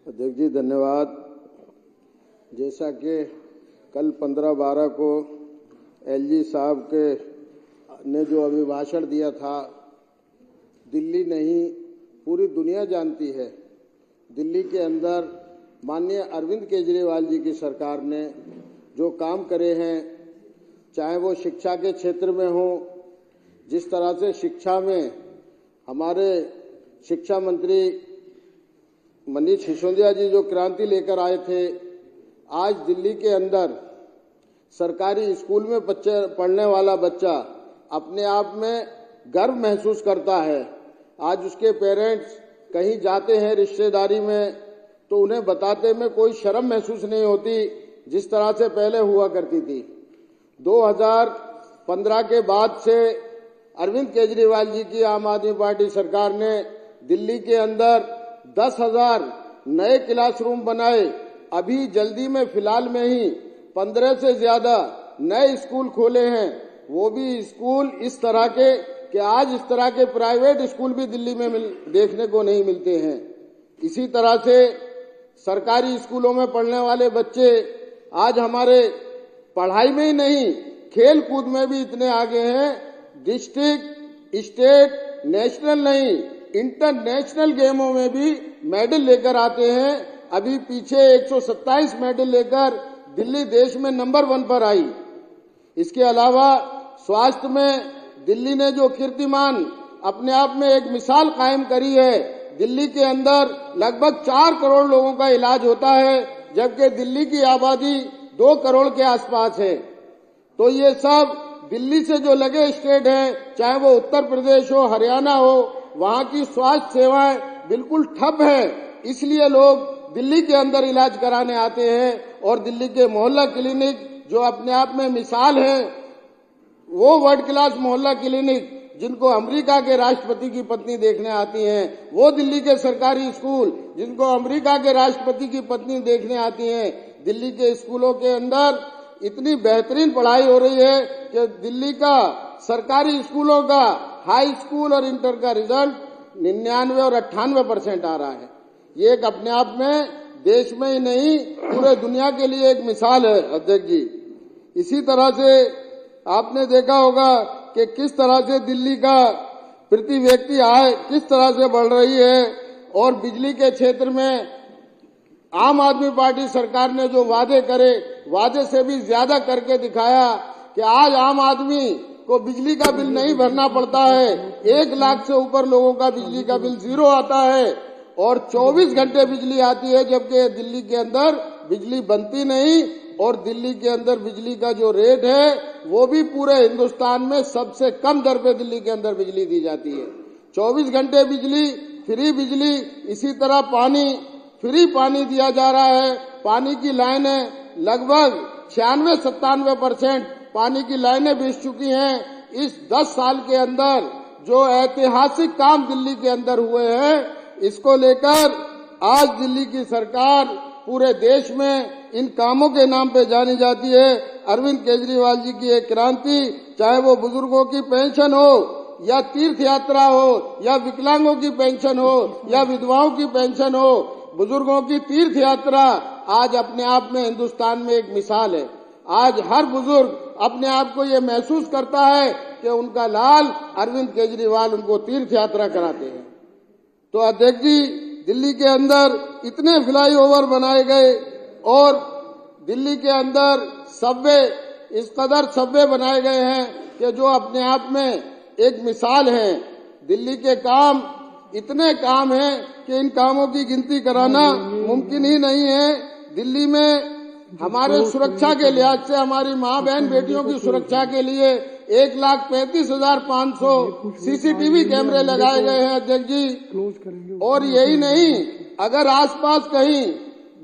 अध्यक्ष जी धन्यवाद। जैसा कि कल 15/12 को एलजी साहब के ने जो अभिभाषण दिया था, दिल्ली नहीं पूरी दुनिया जानती है, दिल्ली के अंदर माननीय अरविंद केजरीवाल जी की सरकार ने जो काम करे हैं, चाहे वो शिक्षा के क्षेत्र में हो, जिस तरह से शिक्षा में हमारे शिक्षा मंत्री मनीष सिसोदिया जी जो क्रांति लेकर आए थे, आज दिल्ली के अंदर सरकारी स्कूल में पढ़ने वाला बच्चा अपने आप में गर्व महसूस करता है। आज उसके पेरेंट्स कहीं जाते हैं रिश्तेदारी में तो उन्हें बताते में कोई शर्म महसूस नहीं होती, जिस तरह से पहले हुआ करती थी। 2015 के बाद से अरविंद केजरीवाल जी की आम आदमी पार्टी सरकार ने दिल्ली के अंदर 10,000 नए क्लासरूम बनाए। अभी जल्दी में फिलहाल में ही 15 से ज्यादा नए स्कूल खोले हैं। वो भी स्कूल इस तरह के कि आज इस तरह के प्राइवेट स्कूल भी दिल्ली में देखने को नहीं मिलते हैं। इसी तरह से सरकारी स्कूलों में पढ़ने वाले बच्चे आज हमारे पढ़ाई में ही नहीं, खेल कूद में भी इतने आगे हैं। डिस्ट्रिक्ट, स्टेट, नेशनल नहीं, इंटरनेशनल गेमों में भी मेडल लेकर आते हैं। अभी पीछे 127 मेडल लेकर दिल्ली देश में नंबर 1 पर आई। इसके अलावा स्वास्थ्य में दिल्ली ने जो कीर्तिमान अपने आप में एक मिसाल कायम करी है, दिल्ली के अंदर लगभग 4 करोड़ लोगों का इलाज होता है, जबकि दिल्ली की आबादी 2 करोड़ के आसपास है। तो ये सब दिल्ली से जो लगे स्टेट हैं, चाहे वो उत्तर प्रदेश हो, हरियाणा हो, वहां की स्वास्थ्य सेवाएं बिल्कुल ठप है। इसलिए लोग दिल्ली के अंदर इलाज कराने आते हैं और दिल्ली के मोहल्ला क्लिनिक जो अपने आप में मिसाल है, वो वर्ल्ड क्लास मोहल्ला क्लिनिक जिनको अमेरिका के राष्ट्रपति की पत्नी देखने आती हैं, वो दिल्ली के सरकारी स्कूल जिनको अमेरिका के राष्ट्रपति की पत्नी देखने आती हैं, दिल्ली के स्कूलों के अंदर इतनी बेहतरीन पढ़ाई हो रही है कि दिल्ली का सरकारी स्कूलों का हाई स्कूल और इंटर का रिजल्ट 99 और 98% आ रहा है। ये एक अपने आप में देश में ही नहीं पूरे दुनिया के लिए एक मिसाल है। अध्यक्ष जी, इसी तरह से आपने देखा होगा कि किस तरह से दिल्ली का प्रति व्यक्ति आय किस तरह से बढ़ रही है और बिजली के क्षेत्र में आम आदमी पार्टी सरकार ने जो वादे करे, वादे से भी ज्यादा करके दिखाया कि आज आम आदमी को बिजली का बिल नहीं भरना पड़ता है। 1 लाख से ऊपर लोगों का बिजली का बिल 0 आता है और 24 घंटे बिजली आती है, जबकि दिल्ली के अंदर बिजली बनती नहीं और दिल्ली के अंदर बिजली का जो रेट है वो भी पूरे हिंदुस्तान में सबसे कम दर पे दिल्ली के अंदर बिजली दी जाती है। 24 घंटे बिजली, फ्री बिजली, इसी तरह पानी, फ्री पानी दिया जा रहा है। पानी की लाइनें लगभग 96-97% पानी की लाइनें बिछ चुकी हैं। इस 10 साल के अंदर जो ऐतिहासिक काम दिल्ली के अंदर हुए हैं, इसको लेकर आज दिल्ली की सरकार पूरे देश में इन कामों के नाम पे जानी जाती है। अरविंद केजरीवाल जी की एक क्रांति, चाहे वो बुजुर्गों की पेंशन हो या तीर्थ यात्रा हो या विकलांगों की पेंशन हो या विधवाओं की पेंशन हो, बुजुर्गों की तीर्थ यात्रा आज अपने आप में हिंदुस्तान में एक मिसाल है। आज हर बुजुर्ग अपने आप को ये महसूस करता है कि उनका लाल अरविंद केजरीवाल उनको तीर्थ यात्रा कराते हैं। तो अध्यक्ष जी, दिल्ली के अंदर इतने फ्लाईओवर बनाए गए और दिल्ली के अंदर सबवे, इस कदर सबवे बनाए गए हैं कि जो अपने आप में एक मिसाल है। दिल्ली के काम, इतने काम हैं कि इन कामों की गिनती कराना मुमकिन ही नहीं है। दिल्ली में हमारे सुरक्षा के लिहाज से हमारी माँ बहन बेटियों की सुरक्षा के लिए 1,35,500 CCTV कैमरे लगाए गए हैं। अध्यक्ष जी, और यही नहीं, अगर आसपास कहीं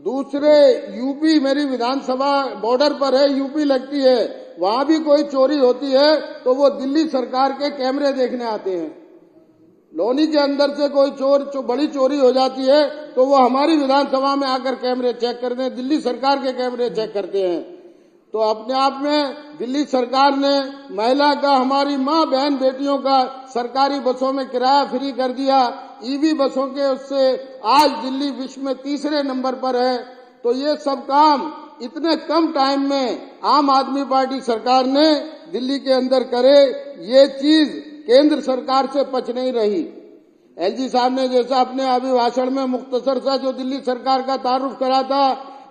दूसरे यूपी, मेरी विधानसभा बॉर्डर पर है, यूपी लगती है, वहां भी कोई चोरी होती है तो वो दिल्ली सरकार के कैमरे देखने आते हैं। लोनी के अंदर से कोई बड़ी चोरी हो जाती है तो वो हमारी विधानसभा में आकर कैमरे चेक करते हैं, दिल्ली सरकार के कैमरे चेक करते हैं। तो अपने आप में दिल्ली सरकार ने महिला का, हमारी माँ बहन बेटियों का सरकारी बसों में किराया फ्री कर दिया। ईवी बसों के उससे आज दिल्ली विश्व में तीसरे नंबर पर है। तो ये सब काम इतने कम टाइम में आम आदमी पार्टी सरकार ने दिल्ली के अंदर करे, ये चीज केंद्र सरकार से पच नहीं रही। एलजी साहब ने जैसा अपने अभिभाषण में मुख्तसर सा जो दिल्ली सरकार का तारुफ करा था,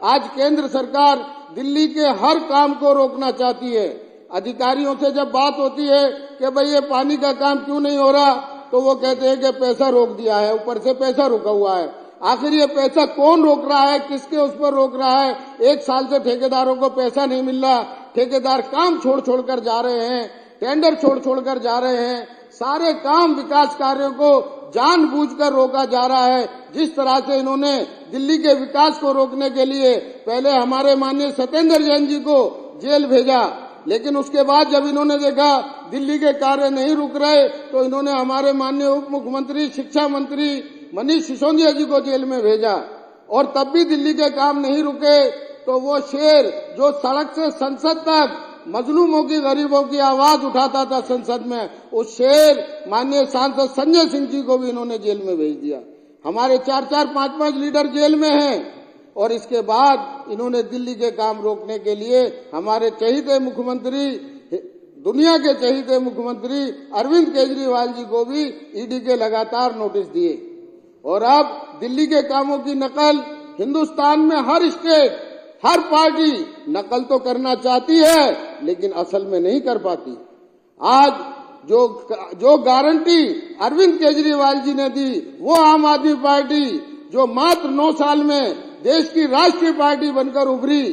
आज केंद्र सरकार दिल्ली के हर काम को रोकना चाहती है। अधिकारियों से जब बात होती है कि भाई ये पानी का काम क्यों नहीं हो रहा, तो वो कहते हैं कि पैसा रोक दिया है, ऊपर से पैसा रुका हुआ है। आखिर ये पैसा कौन रोक रहा है, किसके उस पर रोक रहा है? 1 साल से ठेकेदारों को पैसा नहीं मिल रहा, ठेकेदार काम छोड़ छोड़ कर जा रहे हैं, टेंडर छोड़ छोड़ कर जा रहे हैं, सारे काम विकास कार्यों को जानबूझकर रोका जा रहा है। जिस तरह से इन्होंने दिल्ली के विकास को रोकने के लिए पहले हमारे माननीय सत्येंद्र जैन जी को जेल भेजा, लेकिन उसके बाद जब इन्होंने देखा दिल्ली के कार्य नहीं रुक रहे, तो इन्होंने हमारे माननीय उप मुख्यमंत्री शिक्षा मंत्री मनीष सिसोदिया जी को जेल में भेजा, और तब भी दिल्ली के काम नहीं रुके। तो वो शेर जो सड़क से संसद तक मजलूमों की, गरीबों की आवाज उठाता था संसद में, उस शेर माननीय सांसद संजय सिंह जी को भी इन्होंने जेल में भेज दिया। हमारे 4-4, 5-5 लीडर जेल में हैं, और इसके बाद इन्होंने दिल्ली के काम रोकने के लिए हमारे चहीते मुख्यमंत्री, दुनिया के चहीते मुख्यमंत्री अरविंद केजरीवाल जी को भी ईडी के लगातार नोटिस दिए। और अब दिल्ली के कामों की नकल हिंदुस्तान में हर स्टेट, हर पार्टी नकल तो करना चाहती है, लेकिन असल में नहीं कर पाती। आज जो गारंटी अरविंद केजरीवाल जी ने दी, वो आम आदमी पार्टी जो मात्र 9 साल में देश की राष्ट्रीय पार्टी बनकर उभरी,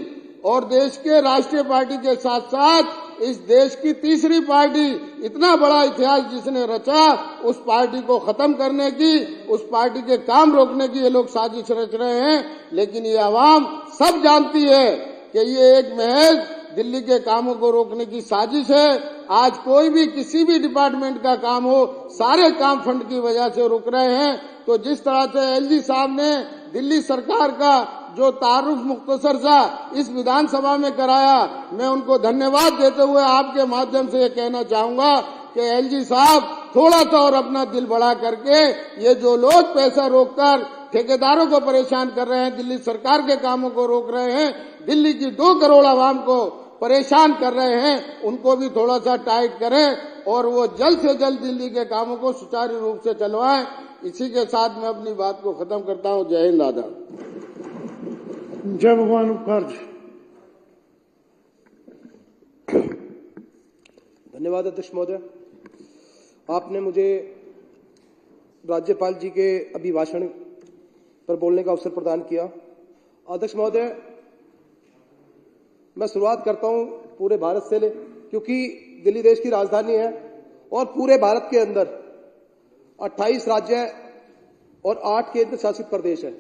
और देश के राष्ट्रीय पार्टी के साथ साथ इस देश की तीसरी पार्टी, इतना बड़ा इतिहास जिसने रचा, उस पार्टी को खत्म करने की, उस पार्टी के काम रोकने की ये लोग साजिश रच रहे हैं। लेकिन ये आवाम सब जानती है कि ये एक महज दिल्ली के कामों को रोकने की साजिश है। आज कोई भी किसी भी डिपार्टमेंट का काम हो, सारे काम फंड की वजह से रुक रहे हैं। तो जिस तरह से एलजी साहब ने दिल्ली सरकार का जो तारुफ मुख्तसर सा इस विधानसभा में कराया, मैं उनको धन्यवाद देते हुए आपके माध्यम से ये कहना चाहूंगा कि एलजी साहब थोड़ा सा और अपना दिल बड़ा करके, ये जो लोग पैसा रोककर ठेकेदारों को परेशान कर रहे हैं, दिल्ली सरकार के कामों को रोक रहे हैं, दिल्ली की 2 करोड़ आवाम को परेशान कर रहे हैं, उनको भी थोड़ा सा टाइट करें और वो जल्द से जल्द दिल्ली के कामों को सुचारू रूप से चलवाएं। इसी के साथ मैं अपनी बात को खत्म करता हूं। जय हिंद दादा। जय भगवान मुखर्जी। धन्यवाद अध्यक्ष महोदय, आपने मुझे राज्यपाल जी के अभिभाषण पर बोलने का अवसर प्रदान किया। अध्यक्ष महोदय, मैं शुरुआत करता हूं पूरे भारत से, क्योंकि दिल्ली देश की राजधानी है और पूरे भारत के अंदर 28 राज्य और 8 केंद्र शासित प्रदेश है।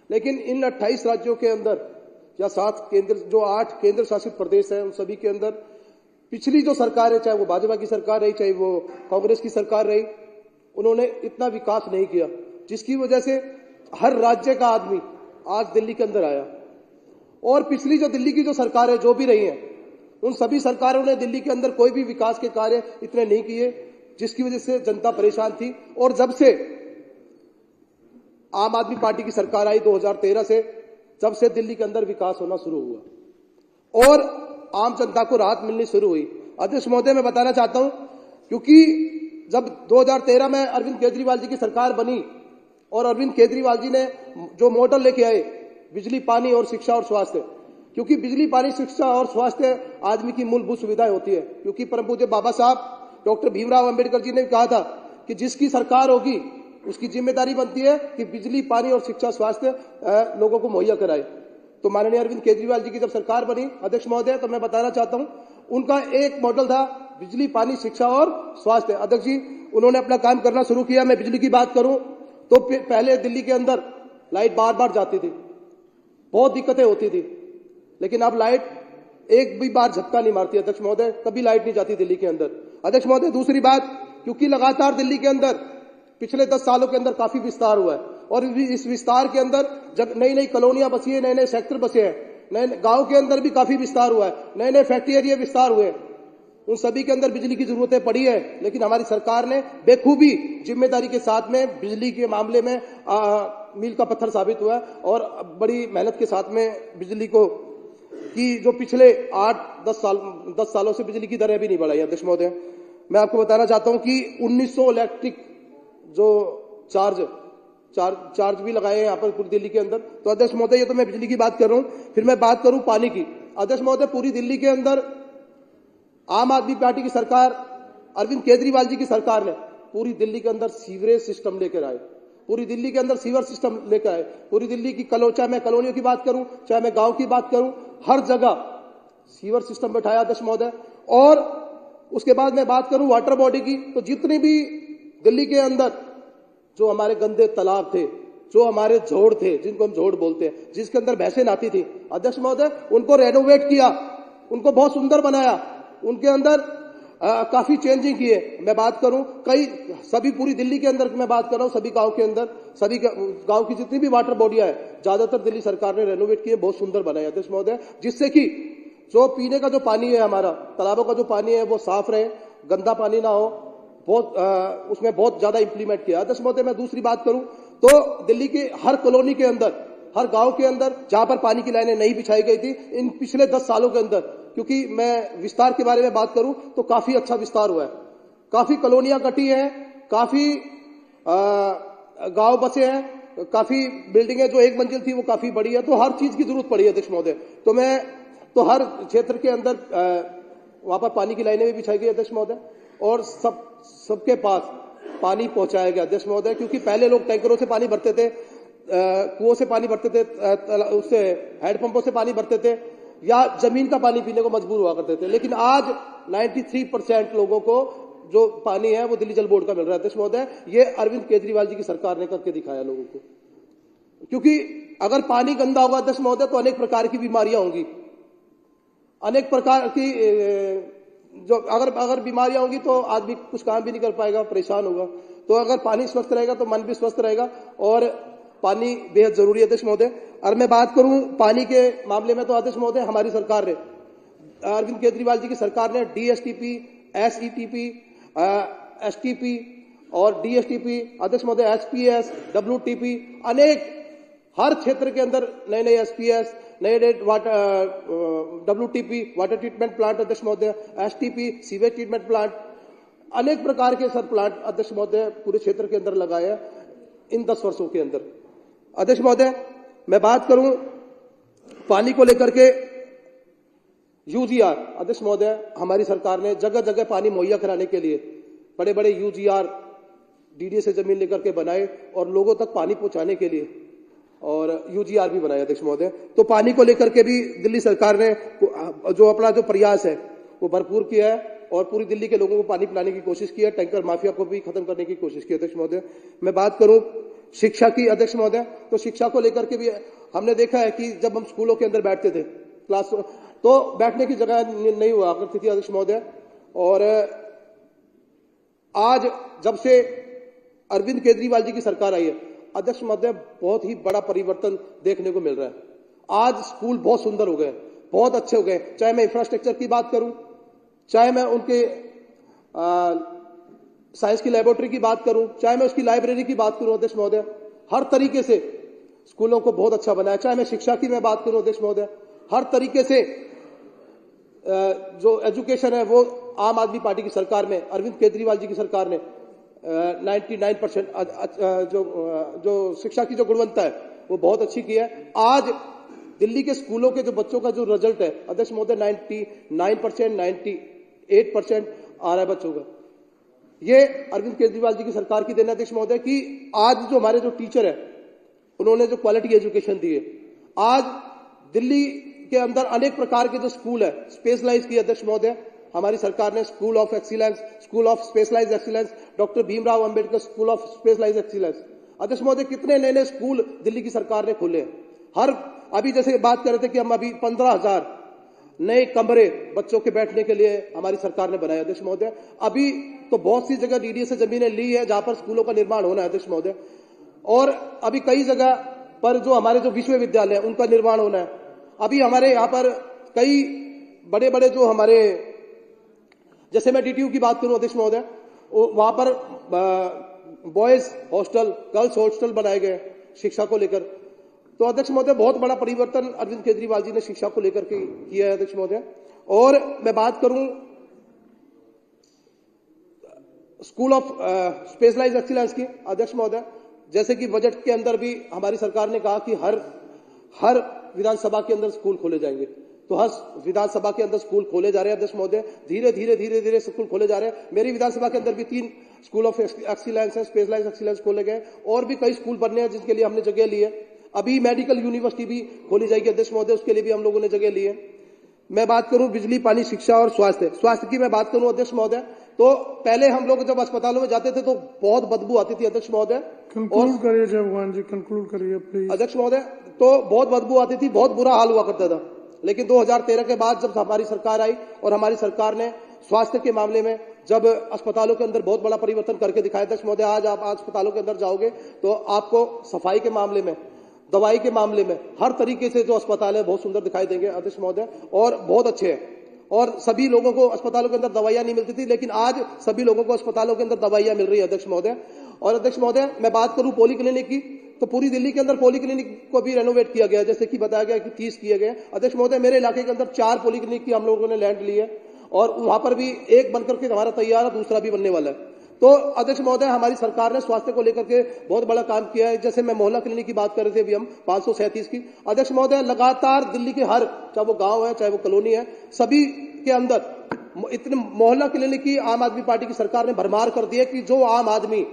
लेकिन इन 28 राज्यों के अंदर या 7 केंद्र, जो 8 केंद्र शासित प्रदेश हैं, उन सभी के अंदर पिछली जो सरकार है, चाहे वो भाजपा की सरकार रही, चाहे वो कांग्रेस की सरकार रही, उन्होंने इतना विकास नहीं किया, जिसकी वजह से हर राज्य का आदमी आज दिल्ली के अंदर आया। और पिछली जो दिल्ली की जो सरकार है, जो भी रही है, उन सभी सरकारों ने दिल्ली के अंदर कोई भी विकास के कार्य इतने नहीं किए, जिसकी वजह से जनता परेशान थी। और जब से आम आदमी पार्टी की सरकार आई 2013 से, जब से दिल्ली के अंदर विकास होना शुरू हुआ और आम जनता को राहत मिलनी शुरू हुई। अध्यक्ष महोदय, मैं बताना चाहता हूं, क्योंकि जब 2013 में अरविंद केजरीवाल जी की सरकार बनी और अरविंद केजरीवाल जी ने जो मॉडल लेके आए, बिजली, पानी और शिक्षा और स्वास्थ्य, क्योंकि बिजली, पानी, शिक्षा और स्वास्थ्य आदमी की मूलभूत सुविधाएं होती है, क्योंकि परम पूज्य बाबा साहब डॉक्टर भीमराव अंबेडकर जी ने कहा था कि जिसकी सरकार होगी उसकी जिम्मेदारी बनती है कि बिजली, पानी और शिक्षा, स्वास्थ्य लोगों को मुहैया कराए। तो माननीय अरविंद केजरीवाल जी की जब सरकार बनी अध्यक्ष महोदय, तो मैं बताना चाहता हूं, उनका एक मॉडल था बिजली, पानी, शिक्षा और स्वास्थ्य। अध्यक्ष जी, उन्होंने अपना काम करना शुरू किया। मैं बिजली की बात करूं तो पहले दिल्ली के अंदर लाइट बार बार जाती थी, बहुत दिक्कतें होती थी, लेकिन अब लाइट एक भी बार झटका नहीं मारती। अध्यक्ष महोदय, कभी लाइट नहीं जाती दिल्ली के अंदर। अध्यक्ष महोदय, दूसरी बात, क्योंकि लगातार दिल्ली के अंदर पिछले 10 सालों के अंदर काफी विस्तार हुआ है, और इस विस्तार के अंदर जब नई नई कॉलोनियां बसी है, नए नए सेक्टर बसे हैं, नए गांव के अंदर भी काफी विस्तार हुआ है, नए नए फैक्ट्री एरिया विस्तार हुए। उन सभी के अंदर बिजली की जरूरतें पड़ी है, लेकिन हमारी सरकार ने बेखूबी जिम्मेदारी के साथ में बिजली के मामले में मील का पत्थर साबित हुआ है और बड़ी मेहनत के साथ में बिजली को कि जो पिछले 8-10 सालों से बिजली की दरें भी नहीं बढ़ाई। अध्यक्ष महोदय, मैं आपको बताना चाहता हूं कि 1900 इलेक्ट्रिक जो चार्ज भी लगाए हैं यहाँ पर पूरी दिल्ली के अंदर। तो अध्यक्ष महोदय, ये तो मैं बिजली की बात कर रहा हूं, फिर मैं बात करूं पानी की। अध्यक्ष महोदय, पूरी दिल्ली के अंदर आम आदमी पार्टी की सरकार, अरविंद केजरीवाल जी की सरकार ने पूरी दिल्ली के अंदर सीवरेज सिस्टम लेकर आए, पूरी दिल्ली के अंदर सीवर सिस्टम लेकर आए। पूरी दिल्ली की चाहे मैं कॉलोनियों की बात करूं, चाहे मैं गांव की बात करूं, हर जगह सीवर सिस्टम बैठाया अध्यक्ष महोदय। और उसके बाद मैं बात करूं वाटर बॉडी की, तो जितने भी दिल्ली के अंदर जो हमारे गंदे तालाब थे, जो हमारे झोड़ थे, जिनको हम झोड़ बोलते हैं, जिसके अंदर भैंसें नहाती थी, अध्यक्ष महोदय, उनको रेनोवेट किया, उनको बहुत सुंदर बनाया, उनके अंदर काफी चेंजिंग किए। मैं बात करूं सभी पूरी दिल्ली के अंदर मैं बात कर रहा हूं, सभी गांव के अंदर, सभी गांव की जितनी भी वाटर बॉडियां है, ज्यादातर दिल्ली सरकार ने रेनोवेट किए, बहुत सुंदर बनाया अध्यक्ष महोदय, जिससे कि जो पीने का जो पानी है, हमारा तालाबों का जो पानी है, वो साफ रहे, गंदा पानी ना हो। उसमें बहुत ज्यादा इंप्लीमेंट किया अध्यक्ष महोदय। मैं दूसरी बात करूं तो दिल्ली के हर कॉलोनी के अंदर, हर गांव के अंदर जहां पर पानी की लाइनें नहीं बिछाई गई थी इन पिछले 10 सालों के अंदर, क्योंकि मैं विस्तार के बारे में बात करूं तो काफी अच्छा विस्तार हुआ है, काफी कॉलोनियां कटी हैं, काफी गांव बसे हैं, काफी बिल्डिंगें जो एक मंजिल थी वो काफी बड़ी है। तो हर चीज की जरूरत पड़ी है अध्यक्ष महोदय। तो हर क्षेत्र के अंदर वहां पर पानी की लाइनें भी बिछाई गई अध्यक्ष महोदय, और सबके पास पानी पहुंचाया गया अध्यक्ष महोदय। क्योंकि पहले लोग टैंकरों से पानी भरते थे, कुओं से पानी भरते थे, उससे हैंडपंपों से पानी भरते थे, या जमीन का पानी पीने को मजबूर हुआ करते थे। लेकिन आज 93% लोगों को जो पानी है वो दिल्ली जल बोर्ड का मिल रहा है अध्यक्ष महोदय। ये अरविंद केजरीवाल जी की सरकार ने करके दिखाया लोगों को। क्योंकि अगर पानी गंदा होगा अध्यक्ष महोदय तो अनेक प्रकार की बीमारियां होंगी, अनेक प्रकार की जो अगर बीमारियां होंगी तो आदमी कुछ काम भी नहीं कर पाएगा, परेशान होगा। तो अगर पानी स्वस्थ रहेगा तो मन भी स्वस्थ रहेगा, और पानी बेहद जरूरी है अध्यक्ष महोदय। और मैं बात करूं पानी के मामले में तो अध्यक्ष महोदय, हमारी सरकार ने, अरविंद केजरीवाल जी की सरकार ने DSTP, SETP, STP और DSTP, अध्यक्ष महोदय SPS, WTP, अनेक हर क्षेत्र के अंदर नए SPS, नए WTP वाटर ट्रीटमेंट प्लांट अध्यक्ष महोदय, STP सीवेज ट्रीटमेंट प्लांट, अनेक प्रकार के सर प्लांट अध्यक्ष महोदय पूरे क्षेत्र के अंदर लगाए हैं इन 10 वर्षों के अंदर। अध्यक्ष महोदय, मैं बात करूं पानी को लेकर के UGR, अध्यक्ष महोदय, हमारी सरकार ने जगह जगह पानी मुहैया कराने के लिए बड़े बड़े UGR DDA से जमीन लेकर के बनाए और लोगों तक पानी पहुंचाने के लिए और UGR भी बनाया अध्यक्ष महोदय। तो पानी को लेकर के भी दिल्ली सरकार ने जो अपना जो प्रयास है वो भरपूर किया है और पूरी दिल्ली के लोगों को पानी पिलाने की कोशिश की है, टैंकर माफिया को भी खत्म करने की कोशिश की अध्यक्ष महोदय। मैं बात करूं शिक्षा की अध्यक्ष महोदय, तो शिक्षा को लेकर के भी हमने देखा है कि जब हम स्कूलों के अंदर बैठते थे क्लास, तो बैठने की जगह नहीं हुआ करती थी अध्यक्ष महोदय। और आज जब से अरविंद केजरीवाल जी की सरकार आई है अध्यक्ष महोदय, बहुत ही बड़ा परिवर्तन देखने को मिल रहा है। आज स्कूल बहुत सुंदर हो गए, बहुत अच्छे हो गए, चाहे मैं इंफ्रास्ट्रक्चर की बात करूं, चाहे मैं उनके साइंस की लेबोरेटरी की बात करूं, चाहे मैं उसकी लाइब्रेरी की बात करूं अध्यक्ष महोदय, हर तरीके से स्कूलों को बहुत अच्छा बनाया। चाहे मैं शिक्षा की मैं बात करूं अध्यक्ष महोदय, हर तरीके से जो एजुकेशन है वो आम आदमी पार्टी की सरकार में, अरविंद केजरीवाल जी की सरकार ने 99% जो शिक्षा की जो गुणवत्ता है वो बहुत अच्छी की है। आज दिल्ली के स्कूलों के जो बच्चों का जो रिजल्ट है अध्यक्ष महोदय 99%, 98% आ रहा है बच्चों का। ये अरविंद केजरीवाल जी की सरकार की देन है अध्यक्ष महोदय कि आज जो हमारे जो टीचर है उन्होंने जो क्वालिटी एजुकेशन दी है। आज दिल्ली के अंदर अनेक प्रकार के जो स्कूल है स्पेशलाइज किए अध्यक्ष महोदय, हमारी सरकार ने school of excellence, school of specialise excellence, doctor Bhimrao Ambedkar school of specialise excellence. अध्यक्ष महोदय, कितने नए नए स्कूल दिल्ली की सरकार ने खोले हैं। अभी जैसे बात कर रहे थे कि हम अभी 15,000 नए कमरे बच्चों के बैठने के लिए हमारी सरकार ने बनाया अध्यक्ष महोदय। अभी तो बहुत सी जगह DDA से जमीनें ली है जहां पर स्कूलों का निर्माण होना है अध्यक्ष महोदय, और अभी कई जगह पर जो हमारे जो विश्वविद्यालय है उनका निर्माण होना है। अभी हमारे यहाँ पर कई बड़े बड़े जो हमारे जैसे मैं डीटीयू की बात करूं अध्यक्ष महोदय, वहां पर बॉयज हॉस्टल, गर्ल्स हॉस्टल बनाए गए शिक्षा को लेकर। तो अध्यक्ष महोदय बहुत बड़ा परिवर्तन अरविंद केजरीवाल जी ने शिक्षा को लेकर के किया है अध्यक्ष महोदय। और मैं बात करूं स्कूल ऑफ स्पेशलाइज्ड एक्सीलेंस की अध्यक्ष महोदय, जैसे कि बजट के अंदर भी हमारी सरकार ने कहा कि हर विधानसभा के अंदर स्कूल खोले जाएंगे, तो हर विधानसभा के अंदर स्कूल खोले जा रहे हैं अध्यक्ष महोदय। धीरे धीरे स्कूल खोले जा रहे हैं। मेरी विधानसभा के अंदर भी 3 स्कूल ऑफ एक्सीलेंस है, स्पेशलाइज्ड एक्सीलेंस खोले गए, और भी कई स्कूल बनने हैं जिसके लिए हमने जगह ली है। अभी मेडिकल यूनिवर्सिटी भी खोली जाएगी अध्यक्ष महोदय, उसके लिए भी हम लोगों ने जगह ली है। मैं बात करूं बिजली, पानी, शिक्षा और स्वास्थ्य की मैं बात करूं अध्यक्ष महोदय, तो पहले हम लोग जब अस्पतालों में जाते थे तो बहुत बदबू आती थी अध्यक्ष महोदय। कंक्लूड करिए जयभगवान जी, कंक्लूड करिए प्लीज। अध्यक्ष महोदय, तो बहुत बदबू आती थी, बहुत बुरा हाल हुआ करता था। लेकिन 2013 के बाद जब हमारी सरकार आई और हमारी सरकार ने स्वास्थ्य के मामले में जब अस्पतालों के अंदर बहुत बड़ा परिवर्तन करके दिखाया अध्यक्ष महोदय, आज आप अस्पतालों के अंदर जाओगे तो आपको सफाई के मामले में, दवाई के मामले में, हर तरीके से जो अस्पताल है बहुत सुंदर दिखाई देंगे अध्यक्ष महोदय, और बहुत अच्छे हैं। और सभी लोगों को अस्पतालों के अंदर दवाइयां नहीं मिलती थी, लेकिन आज सभी लोगों को अस्पतालों के अंदर दवाइयां मिल रही है अध्यक्ष महोदय। और अध्यक्ष महोदय, मैं बात करूं पॉली क्लिनिक की, तो पूरी दिल्ली के अंदर पॉली क्लिनिक को भी रेनोवेट किया गया, जैसे कि बताया गया कि 30 किए गए अध्यक्ष महोदय। मेरे इलाके के अंदर 4 पॉली क्लिनिक की हम लोगों ने लैंड ली है, और वहां पर भी एक बनकर के हमारा तैयार है, दूसरा भी बनने वाला है। तो अध्यक्ष महोदय, हमारी सरकार ने स्वास्थ्य को लेकर के बहुत बड़ा काम किया है। जैसे मैं मोहल्ला क्लिनिक की बात कर रहे थे अभी हम 537 की अध्यक्ष महोदय, लगातार दिल्ली के हर, चाहे वो गांव है चाहे वो कॉलोनी है, सभी के अंदर इतने मोहल्ला क्लिनिक की आम आदमी पार्टी की सरकार ने भरमार कर दी है कि जो आम आदमी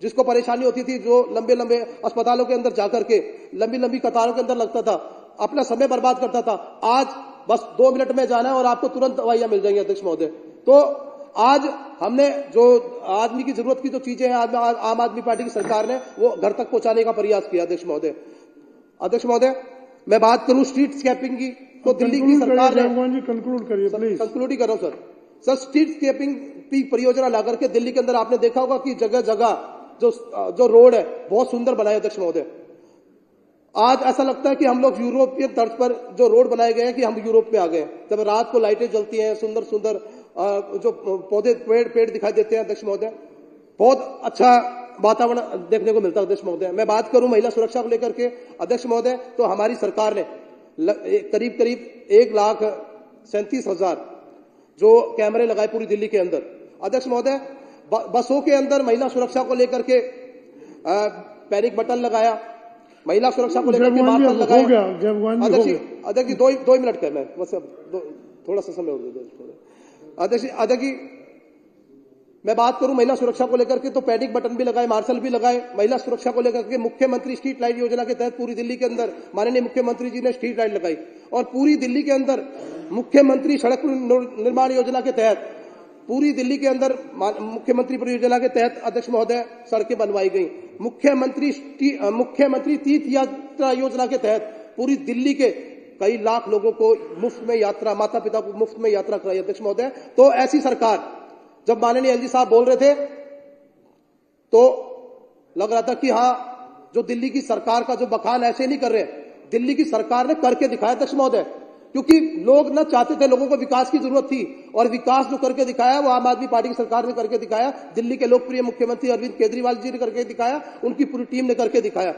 जिसको परेशानी होती थी, जो लंबे लंबे अस्पतालों के अंदर जाकर के लंबी लंबी कतारों के अंदर लगता था, अपना समय बर्बाद करता था, आज बस 2 मिनट में जाना है और आपको तुरंत दवाइयां मिल जाएंगी अध्यक्ष महोदय। तो आज हमने जो आदमी की जरूरत की जो चीजें हैं आम आदमी पार्टी की सरकार ने वो घर तक पहुंचाने का प्रयास किया अध्यक्ष महोदय। अध्यक्ष महोदय, मैं बात करूं स्ट्रीट स्केपिंग की, तो दिल्ली की सरकार ने, कंक्लूड करिए प्लीज। कंक्लूड ही कर रहा हूं सर। स्ट्रीट स्केपिंग की परियोजना ला करके दिल्ली के अंदर आपने देखा होगा कि जगह जगह जो रोड है बहुत सुंदर बनाए अध्यक्ष महोदय। आज ऐसा लगता है कि हम लोग यूरोपियन तर्ज पर जो रोड बनाए गए हैं कि हम यूरोप में आ गए। जब रात को लाइटें जलती हैं, सुंदर सुंदर जो पौधे पेड़ दिखाई देते हैं अध्यक्ष महोदय, बहुत अच्छा वातावरण देखने को मिलता है अध्यक्ष महोदय। मैं बात करूं महिला सुरक्षा को लेकर के अध्यक्ष महोदय, तो हमारी सरकार ने करीब 1,37,000 जो कैमरे लगाए पूरी दिल्ली के अंदर अध्यक्ष महोदय। बसों के अंदर महिला सुरक्षा को लेकर के पैनिक बटन लगाया, महिला सुरक्षा को लेकर के मार्कर लगाए। अध्यक्ष जी 2 मिनट करना है बस, थोड़ा सा समय और दे दो अध्यक्ष जी। मैं बात करूं महिला सुरक्षा को लेकर के, तो पैनिक बटन भी लगाए, मार्शल भी लगाए। महिला सुरक्षा को लेकर के मुख्यमंत्री स्ट्रीट लाइट योजना के तहत पूरी दिल्ली के अंदर माननीय मुख्यमंत्री जी ने स्ट्रीट लाइट लगाई, और पूरी दिल्ली के अंदर मुख्यमंत्री सड़क निर्माण योजना के तहत पूरी दिल्ली के अंदर मुख्यमंत्री परियोजना के तहत अध्यक्ष महोदय सड़कें बनवाई गई। मुख्यमंत्री तीर्थ यात्रा योजना के तहत पूरी दिल्ली के कई लाख लोगों को मुफ्त में यात्रा, माता पिता को मुफ्त में यात्रा कराई अध्यक्ष महोदय। तो ऐसी सरकार, जब माननीय एलजी साहब बोल रहे थे तो लग रहा था कि हाँ, जो दिल्ली की सरकार का जो बखान ऐसे नहीं कर रहे, दिल्ली की सरकार ने करके दिखाया अध्यक्ष महोदय। क्योंकि लोग ना चाहते थे, लोगों को विकास की जरूरत थी, और विकास जो करके दिखाया वो आम आदमी पार्टी की सरकार ने करके दिखाया। दिल्ली के लोकप्रिय मुख्यमंत्री अरविंद केजरीवाल जी ने करके दिखाया, उनकी पूरी टीम ने करके दिखाया।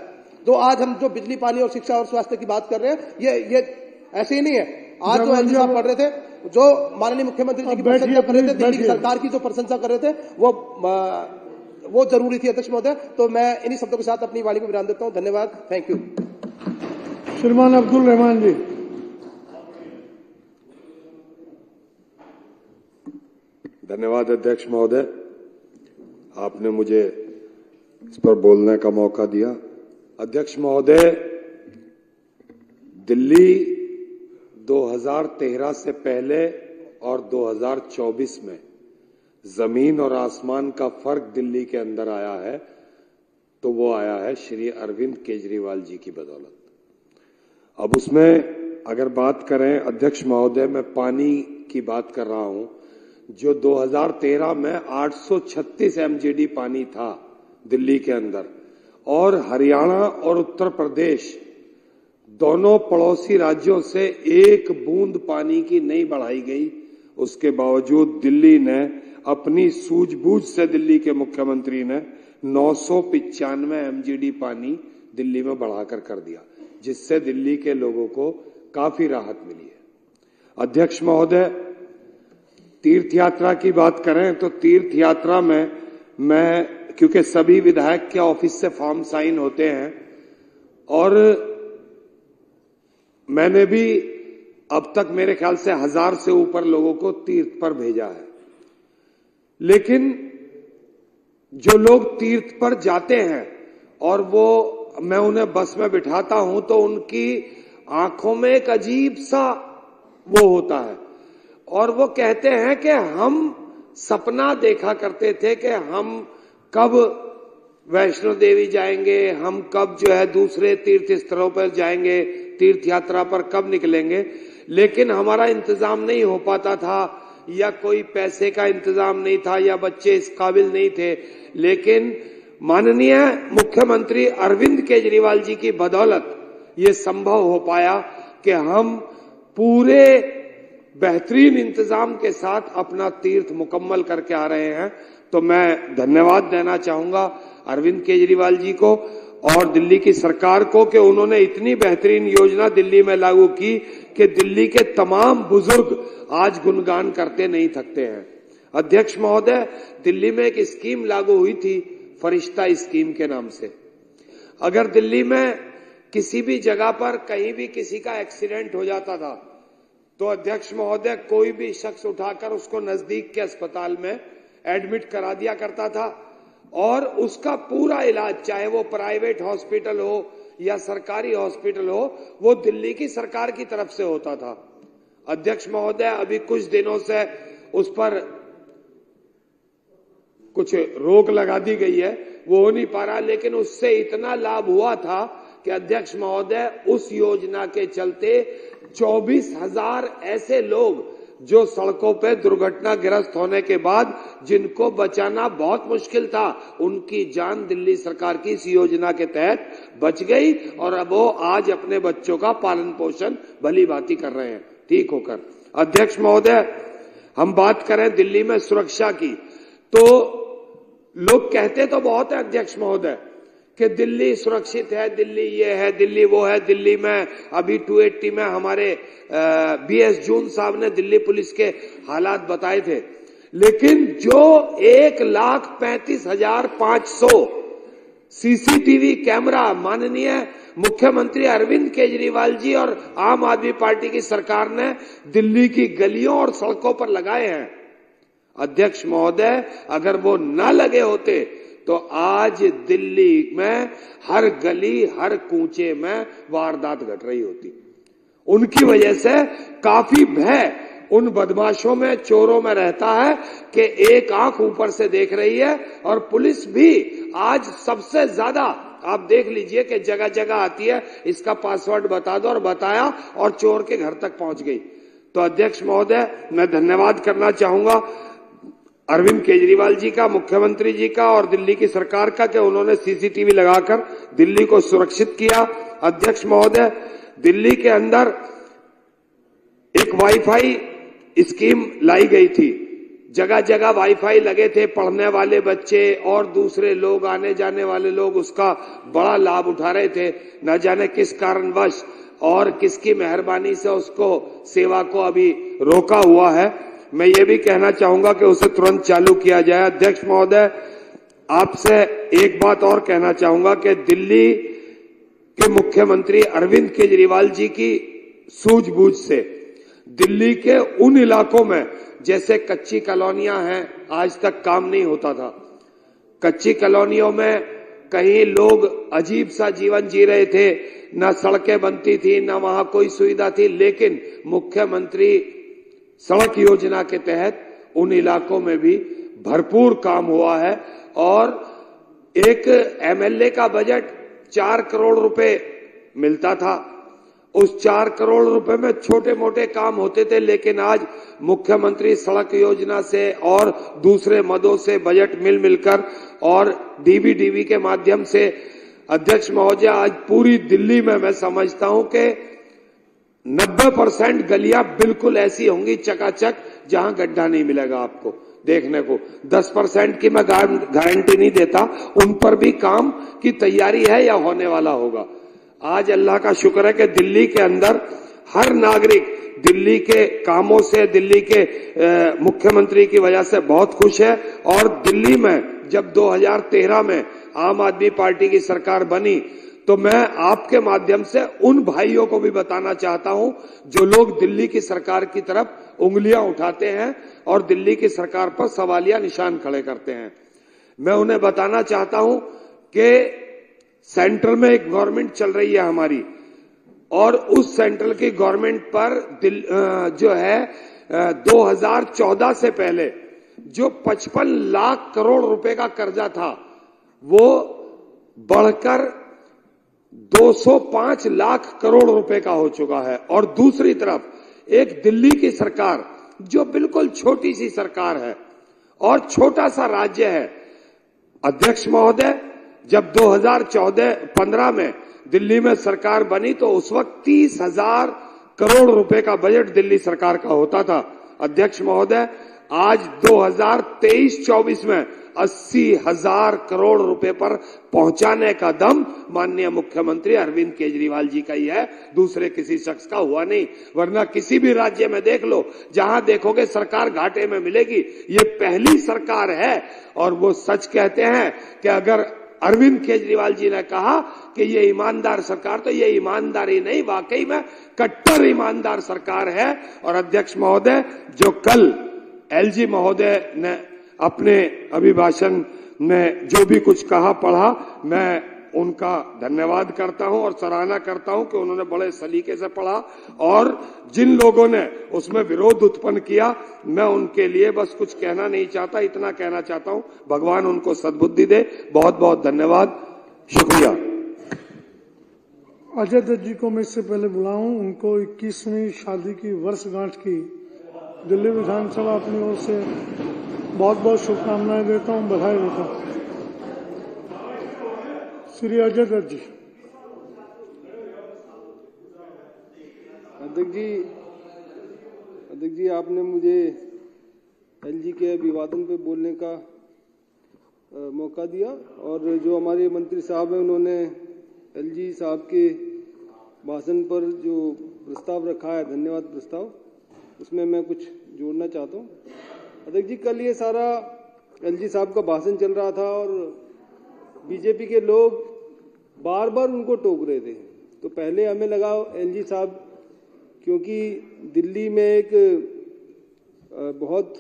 तो आज हम जो बिजली, पानी और शिक्षा और स्वास्थ्य की बात कर रहे हैं, ये ऐसे ही नहीं है। आज जो एलजी साहब पढ़ रहे थे, जो माननीय मुख्यमंत्री जी की प्रशंसा कर रहे थे, दिल्ली की सरकार की जो प्रशंसा कर रहे थे, वो जरूरी थी अध्यक्ष महोदय। तो मैं इन्हीं शब्दों के साथ अपनी वाणी को विराम देता हूं। धन्यवाद, थैंक यू। श्रीमान अब्दुल रहमान जी। धन्यवाद अध्यक्ष महोदय, आपने मुझे इस पर बोलने का मौका दिया। अध्यक्ष महोदय, दिल्ली 2013 से पहले और 2024 में जमीन और आसमान का फर्क दिल्ली के अंदर आया है, तो वो आया है श्री अरविंद केजरीवाल जी की बदौलत। अब उसमें अगर बात करें अध्यक्ष महोदय, मैं पानी की बात कर रहा हूं, जो 2013 में 836 MGD पानी था दिल्ली के अंदर, और हरियाणा और उत्तर प्रदेश दोनों पड़ोसी राज्यों से 1 बूंद पानी की नहीं बढ़ाई गई, उसके बावजूद दिल्ली ने अपनी सूझबूझ से, दिल्ली के मुख्यमंत्री ने 995 MGD पानी दिल्ली में बढ़ाकर कर दिया, जिससे दिल्ली के लोगों को काफी राहत मिली है। अध्यक्ष महोदय, तीर्थ यात्रा की बात करें तो तीर्थ यात्रा में मैं, क्योंकि सभी विधायक के ऑफिस से फॉर्म साइन होते हैं और मैंने भी अब तक मेरे ख्याल से 1000 से ऊपर लोगों को तीर्थ पर भेजा है, लेकिन जो लोग तीर्थ पर जाते हैं और वो, मैं उन्हें बस में बिठाता हूं तो उनकी आंखों में एक अजीब सा वो होता है और वो कहते हैं कि हम सपना देखा करते थे कि हम कब वैष्णो देवी जाएंगे, हम कब जो है दूसरे तीर्थ स्थलों पर जाएंगे, तीर्थ यात्रा पर कब निकलेंगे, लेकिन हमारा इंतजाम नहीं हो पाता था या कोई पैसे का इंतजाम नहीं था या बच्चे इस काबिल नहीं थे। लेकिन माननीय मुख्यमंत्री अरविंद केजरीवाल जी की बदौलत ये संभव हो पाया कि हम पूरे बेहतरीन इंतजाम के साथ अपना तीर्थ मुकम्मल करके आ रहे हैं। तो मैं धन्यवाद देना चाहूंगा अरविंद केजरीवाल जी को और दिल्ली की सरकार को कि उन्होंने इतनी बेहतरीन योजना दिल्ली में लागू की कि दिल्ली के तमाम बुजुर्ग आज गुणगान करते नहीं थकते हैं। अध्यक्ष महोदय, दिल्ली में एक स्कीम लागू हुई थी फरिश्ता स्कीम के नाम से। अगर दिल्ली में किसी भी जगह पर कहीं भी किसी का एक्सीडेंट हो जाता था तो अध्यक्ष महोदय कोई भी शख्स उठाकर उसको नजदीक के अस्पताल में एडमिट करा दिया करता था और उसका पूरा इलाज, चाहे वो प्राइवेट हॉस्पिटल हो या सरकारी हॉस्पिटल हो, वो दिल्ली की सरकार की तरफ से होता था। अध्यक्ष महोदय, अभी कुछ दिनों से उस पर कुछ रोक लगा दी गई है, वो हो नहीं पा रहा, लेकिन उससे इतना लाभ हुआ था कि अध्यक्ष महोदय उस योजना के चलते 24,000 ऐसे लोग जो सड़कों पे दुर्घटनाग्रस्त होने के बाद जिनको बचाना बहुत मुश्किल था, उनकी जान दिल्ली सरकार की इस योजना के तहत बच गई और अब वो आज अपने बच्चों का पालन पोषण भली भांति कर रहे हैं ठीक होकर। अध्यक्ष महोदय, हम बात करें दिल्ली में सुरक्षा की तो लोग कहते तो बहुत है अध्यक्ष महोदय कि दिल्ली सुरक्षित है, दिल्ली ये है, दिल्ली वो है। दिल्ली में अभी 280 में हमारे BS जून साहब ने दिल्ली पुलिस के हालात बताए थे, लेकिन जो 1,35,500 CCTV कैमरा माननीय मुख्यमंत्री अरविंद केजरीवाल जी और आम आदमी पार्टी की सरकार ने दिल्ली की गलियों और सड़कों पर लगाए हैं, अध्यक्ष महोदय, अगर वो न लगे होते तो आज दिल्ली में हर गली हर कूचे में वारदात घट रही होती। उनकी वजह से काफी भय उन बदमाशों में, चोरों में रहता है कि एक आंख ऊपर से देख रही है और पुलिस भी आज सबसे ज्यादा, आप देख लीजिए कि जगह जगह आती है, इसका पासवर्ड बता दो और बताया और चोर के घर तक पहुंच गई। तो अध्यक्ष महोदय, मैं धन्यवाद करना चाहूंगा अरविंद केजरीवाल जी का, मुख्यमंत्री जी का और दिल्ली की सरकार का कि उन्होंने CCTV लगाकर दिल्ली को सुरक्षित किया। अध्यक्ष महोदय, दिल्ली के अंदर एक वाईफाई स्कीम लाई गई थी, जगह जगह वाईफाई लगे थे, पढ़ने वाले बच्चे और दूसरे लोग, आने जाने वाले लोग उसका बड़ा लाभ उठा रहे थे। न जाने किस कारणवश और किसकी मेहरबानी से उसको सेवा को अभी रोका हुआ है। मैं ये भी कहना चाहूंगा कि उसे तुरंत चालू किया जाए। अध्यक्ष महोदय, आपसे एक बात और कहना चाहूंगा कि दिल्ली के मुख्यमंत्री अरविंद केजरीवाल जी की सूझबूझ से दिल्ली के उन इलाकों में जैसे कच्ची कॉलोनियां हैं, आज तक काम नहीं होता था। कच्ची कॉलोनियों में कहीं लोग अजीब सा जीवन जी रहे थे, न सड़कें बनती थी, न वहां कोई सुविधा थी, लेकिन मुख्यमंत्री सड़क योजना के तहत उन इलाकों में भी भरपूर काम हुआ है और एक MLA का बजट 4 करोड़ रुपए मिलता था। उस 4 करोड़ रुपए में छोटे मोटे काम होते थे, लेकिन आज मुख्यमंत्री सड़क योजना से और दूसरे मदों से बजट मिल मिलकर और DBDB के माध्यम से अध्यक्ष महोदय, आज पूरी दिल्ली में मैं समझता हूं कि 90% गलियां बिल्कुल ऐसी होंगी चकाचक जहां गड्ढा नहीं मिलेगा आपको देखने को। 10% की मैं गारंटी नहीं देता, उन पर भी काम की तैयारी है या होने वाला होगा। आज अल्लाह का शुक्र है कि दिल्ली के अंदर हर नागरिक दिल्ली के कामों से, दिल्ली के मुख्यमंत्री की वजह से बहुत खुश है। और दिल्ली में जब 2013 में आम आदमी पार्टी की सरकार बनी तो मैं आपके माध्यम से उन भाइयों को भी बताना चाहता हूं जो लोग दिल्ली की सरकार की तरफ उंगलियां उठाते हैं और दिल्ली की सरकार पर सवालिया निशान खड़े करते हैं। मैं उन्हें बताना चाहता हूं कि सेंट्रल में एक गवर्नमेंट चल रही है हमारी, और उस सेंट्रल की गवर्नमेंट पर जो है 2014 से पहले जो 55 लाख करोड़ रुपए का कर्जा था वो बढ़कर 205 लाख करोड़ रुपए का हो चुका है। और दूसरी तरफ एक दिल्ली की सरकार जो बिल्कुल छोटी सी सरकार है और छोटा सा राज्य है। अध्यक्ष महोदय, जब 2014-15 में दिल्ली में सरकार बनी तो उस वक्त 30,000 करोड़ रुपए का बजट दिल्ली सरकार का होता था। अध्यक्ष महोदय, आज 2023-24 में 80,000 करोड़ रुपए पर पहुंचाने का दम माननीय मुख्यमंत्री अरविंद केजरीवाल जी का ही है, दूसरे किसी शख्स का हुआ नहीं। वरना किसी भी राज्य में देख लो, जहां देखोगे सरकार घाटे में मिलेगी। ये पहली सरकार है और वो सच कहते हैं कि अगर अरविंद केजरीवाल जी ने कहा कि ये ईमानदार सरकार, तो ये ईमानदारी नहीं, वाकई में कट्टर ईमानदार सरकार है। और अध्यक्ष महोदय, जो कल एलजी महोदय ने अपने अभिभाषण में जो भी कुछ कहा पढ़ा, मैं उनका धन्यवाद करता हूं और सराहना करता हूं कि उन्होंने बड़े सलीके से पढ़ा। और जिन लोगों ने उसमें विरोध उत्पन्न किया, मैं उनके लिए बस कुछ कहना नहीं चाहता, इतना कहना चाहता हूं, भगवान उनको सद्बुद्धि दे। बहुत बहुत धन्यवाद, शुक्रिया। अजय दत्त जी को मैं इससे पहले बुलाऊं, उनको 21वीं शादी की वर्षगांठ की दिल्ली विधानसभा अपनी ओर से बहुत बहुत शुभकामनाएं देता हूं, बधाई देता हूं। श्री अजय दत्त जी। अध्यक्ष जी, आपने मुझे एलजी के अभिवादन पे बोलने का मौका दिया, और जो हमारे मंत्री साहब हैं उन्होंने एलजी साहब के भाषण पर जो प्रस्ताव रखा है, धन्यवाद प्रस्ताव, उसमें मैं कुछ जोड़ना चाहता हूँ। अध्यक्ष जी, कल ये सारा एलजी साहब का भाषण चल रहा था और बीजेपी के लोग बार बार उनको टोक रहे थे। तो पहले हमें लगा एलजी साहब, क्योंकि दिल्ली में एक बहुत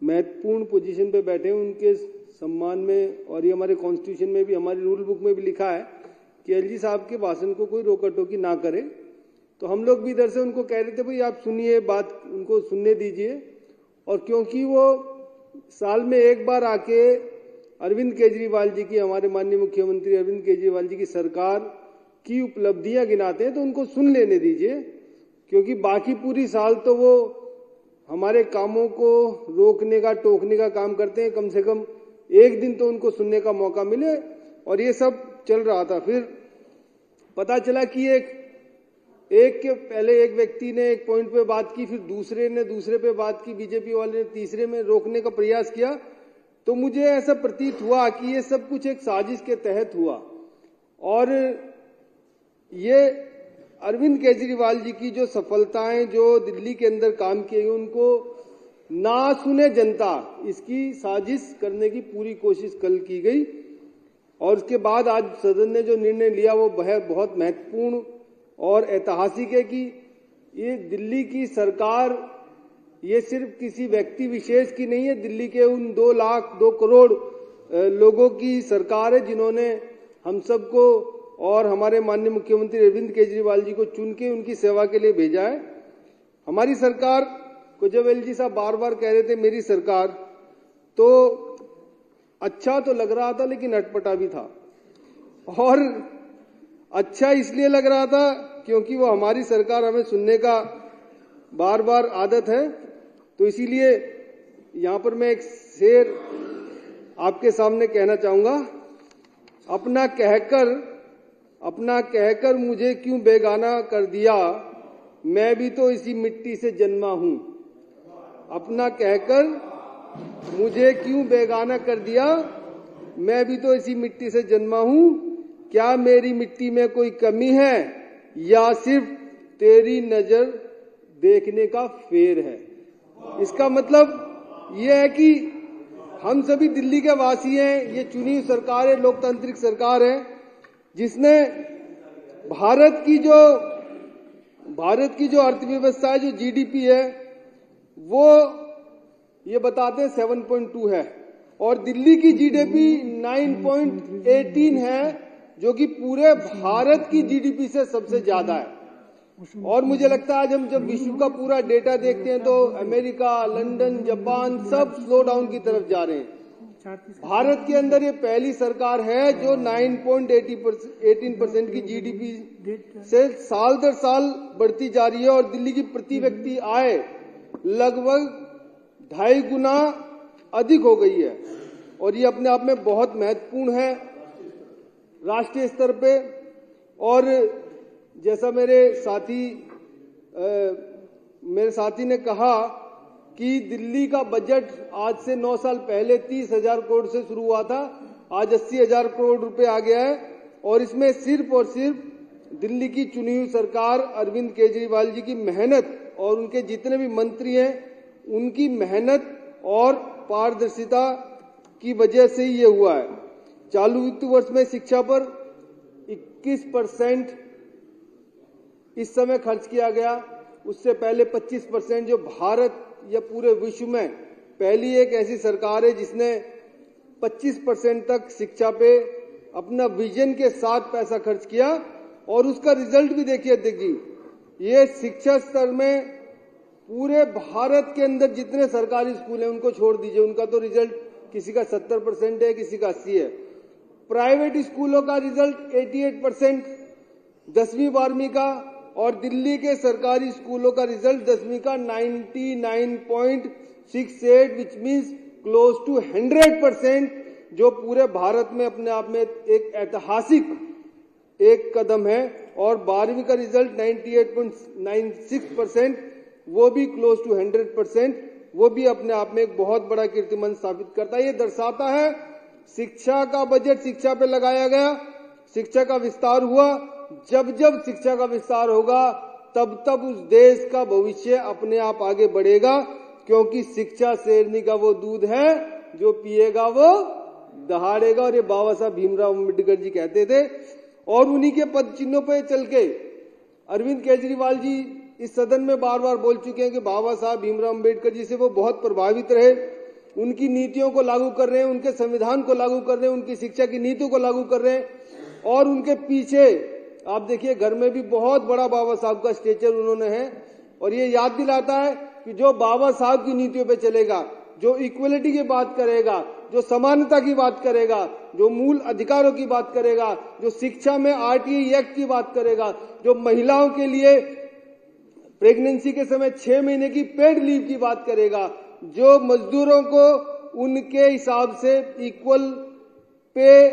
महत्वपूर्ण पोजीशन पे बैठे हैं, उनके सम्मान में, और ये हमारे कॉन्स्टिट्यूशन में भी, हमारी रूल बुक में भी लिखा है कि एलजी साहब के भाषण को कोई रोका टोकी ना करे। तो हम लोग भी इधर से उनको कह रहे थे, भाई आप सुनिए, बात उनको सुनने दीजिए। और क्योंकि वो साल में एक बार आके अरविंद केजरीवाल जी की, हमारे माननीय मुख्यमंत्री अरविंद केजरीवाल जी की सरकार की उपलब्धियां गिनाते हैं, तो उनको सुन लेने दीजिए। क्योंकि बाकी पूरी साल तो वो हमारे कामों को रोकने का, टोकने का काम करते हैं, कम से कम एक दिन तो उनको सुनने का मौका मिले। और ये सब चल रहा था। फिर पता चला कि एक के पहले एक व्यक्ति ने एक पॉइंट पे बात की, फिर दूसरे ने दूसरे पे बात की, बीजेपी वाले ने तीसरे में रोकने का प्रयास किया। तो मुझे ऐसा प्रतीत हुआ कि ये सब कुछ एक साजिश के तहत हुआ, और ये अरविंद केजरीवाल जी की जो सफलताएं जो दिल्ली के अंदर काम किए गए, उनको ना सुने जनता, इसकी साजिश करने की पूरी कोशिश कल की गई। और उसके बाद आज सदन ने जो निर्णय लिया वो बहुत महत्वपूर्ण और ऐतिहासिक है कि ये दिल्ली की सरकार, ये सिर्फ किसी व्यक्ति विशेष की नहीं है, दिल्ली के उन 2 करोड़ लोगों की सरकार है जिन्होंने हम सबको और हमारे माननीय मुख्यमंत्री अरविंद केजरीवाल जी को चुन के उनकी सेवा के लिए भेजा है। हमारी सरकार को जब एलजी साहब बार बार कह रहे थे मेरी सरकार, तो अच्छा तो लग रहा था लेकिन अटपटा भी था। और अच्छा इसलिए लग रहा था क्योंकि वो हमारी सरकार, हमें सुनने का बार बार आदत है। तो इसीलिए यहां पर मैं एक शेर आपके सामने कहना चाहूंगा। अपना कहकर मुझे क्यों बेगाना कर दिया, मैं भी तो इसी मिट्टी से जन्मा हूं। अपना कहकर मुझे क्यों बेगाना कर दिया, मैं भी तो इसी मिट्टी से जन्मा हूं, क्या मेरी मिट्टी में कोई कमी है या सिर्फ तेरी नजर देखने का फेर है। इसका मतलब यह है कि हम सभी दिल्ली के वासी हैं, ये चुनी हुई सरकार है, लोकतांत्रिक सरकार है, जिसने भारत की जो अर्थव्यवस्था है, जो जीडीपी है, वो ये बताते हैं 7.2 है और दिल्ली की जीडीपी 9.18 है, जो कि पूरे भारत की जीडीपी से सबसे ज्यादा है। और मुझे लगता है आज हम जब विश्व का पूरा डेटा देखते हैं तो अमेरिका, लंदन, जापान सब स्लो डाउन की तरफ जा रहे हैं। भारत के अंदर ये पहली सरकार है जो 9.18% की जीडीपी से साल दर साल बढ़ती जा रही है और दिल्ली की प्रति व्यक्ति आय लगभग 2.5 गुना अधिक हो गई है और ये अपने आप में बहुत महत्वपूर्ण है राष्ट्रीय स्तर पे। और जैसा मेरे साथी ने कहा कि दिल्ली का बजट आज से 9 साल पहले 30,000 करोड़ से शुरू हुआ था, आज 80,000 करोड़ रुपए आ गया है और इसमें सिर्फ और सिर्फ दिल्ली की चुनी हुई सरकार अरविंद केजरीवाल जी की मेहनत और उनके जितने भी मंत्री हैं उनकी मेहनत और पारदर्शिता की वजह से ही ये हुआ है। चालू वित्त वर्ष में शिक्षा पर 21% इस समय खर्च किया गया, उससे पहले 25%, जो भारत या पूरे विश्व में पहली एक ऐसी सरकार है जिसने 25% तक शिक्षा पे अपना विजन के साथ पैसा खर्च किया और उसका रिजल्ट भी देखिए अध्यक्ष जी, ये शिक्षा स्तर में पूरे भारत के अंदर जितने सरकारी स्कूल हैं उनको छोड़ दीजिए, उनका तो रिजल्ट किसी का 70% है, किसी का 80 है। प्राइवेट स्कूलों का रिजल्ट 88%, 10वीं 12वीं का, और दिल्ली के सरकारी स्कूलों का रिजल्ट 10वीं का 99.68 विच मीन्स क्लोज टू 100%, जो पूरे भारत में अपने आप में एक ऐतिहासिक एक कदम है। और 12वीं का रिजल्ट 98.96%, वो भी क्लोज टू 100%, वो भी अपने आप में एक बहुत बड़ा कीर्तिमान स्थापित करता है। ये दर्शाता है शिक्षा का बजट शिक्षा पे लगाया गया, शिक्षा का विस्तार हुआ, जब जब शिक्षा का विस्तार होगा तब तब उस देश का भविष्य अपने आप आगे बढ़ेगा, क्योंकि शिक्षा शेरनी का वो दूध है जो पिएगा वो दहाड़ेगा। और ये बाबा साहब भीमराव अम्बेडकर जी कहते थे और उन्हीं के पद चिन्हों पर चल के अरविंद केजरीवाल जी इस सदन में बार बार बोल चुके हैं कि बाबा साहब भीमराव अम्बेडकर जी से वो बहुत प्रभावित रहे, उनकी नीतियों को लागू कर रहे हैं, उनके संविधान को लागू कर रहे हैं, उनकी शिक्षा की नीतियों को लागू कर रहे हैं। और उनके पीछे आप देखिए घर में भी बहुत बड़ा बाबा साहब का स्टेचर उन्होंने है और ये याद दिलाता है कि जो बाबा साहब की नीतियों पे चलेगा, जो इक्वलिटी की बात करेगा, जो समानता की बात करेगा, जो मूल अधिकारों की बात करेगा, जो शिक्षा में आरटीई एक्ट की बात करेगा, जो महिलाओं के लिए प्रेगनेंसी के समय 6 महीने की पेड लीव की बात करेगा, जो मजदूरों को उनके हिसाब से equal pay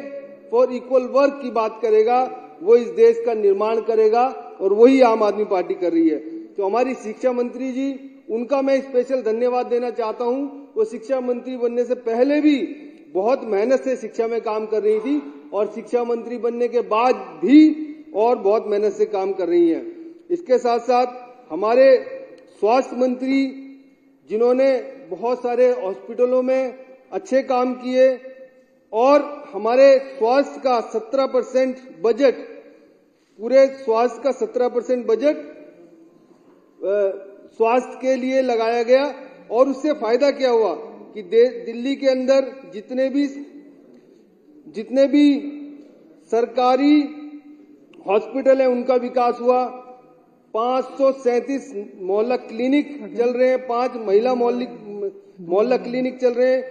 for equal work की बात करेगा, वो इस देश का निर्माण करेगा और वही आम आदमी पार्टी कर रही है। तो हमारी शिक्षा मंत्री जी, उनका मैं स्पेशल धन्यवाद देना चाहता हूं। वो शिक्षा मंत्री बनने से पहले भी बहुत मेहनत से शिक्षा में काम कर रही थी और शिक्षा मंत्री बनने के बाद भी और बहुत मेहनत से काम कर रही हैं। इसके साथ साथ हमारे स्वास्थ्य मंत्री, जिन्होंने बहुत सारे हॉस्पिटलों में अच्छे काम किए और हमारे स्वास्थ्य का 17% बजट, पूरे स्वास्थ्य का 17% बजट स्वास्थ्य के लिए लगाया गया। और उससे फायदा क्या हुआ कि दिल्ली के अंदर जितने भी सरकारी हॉस्पिटल हैं उनका विकास हुआ। 537 मोहल्ला क्लिनिक चल रहे हैं, 5 महिला मोहल्ला क्लिनिक चल रहे हैं,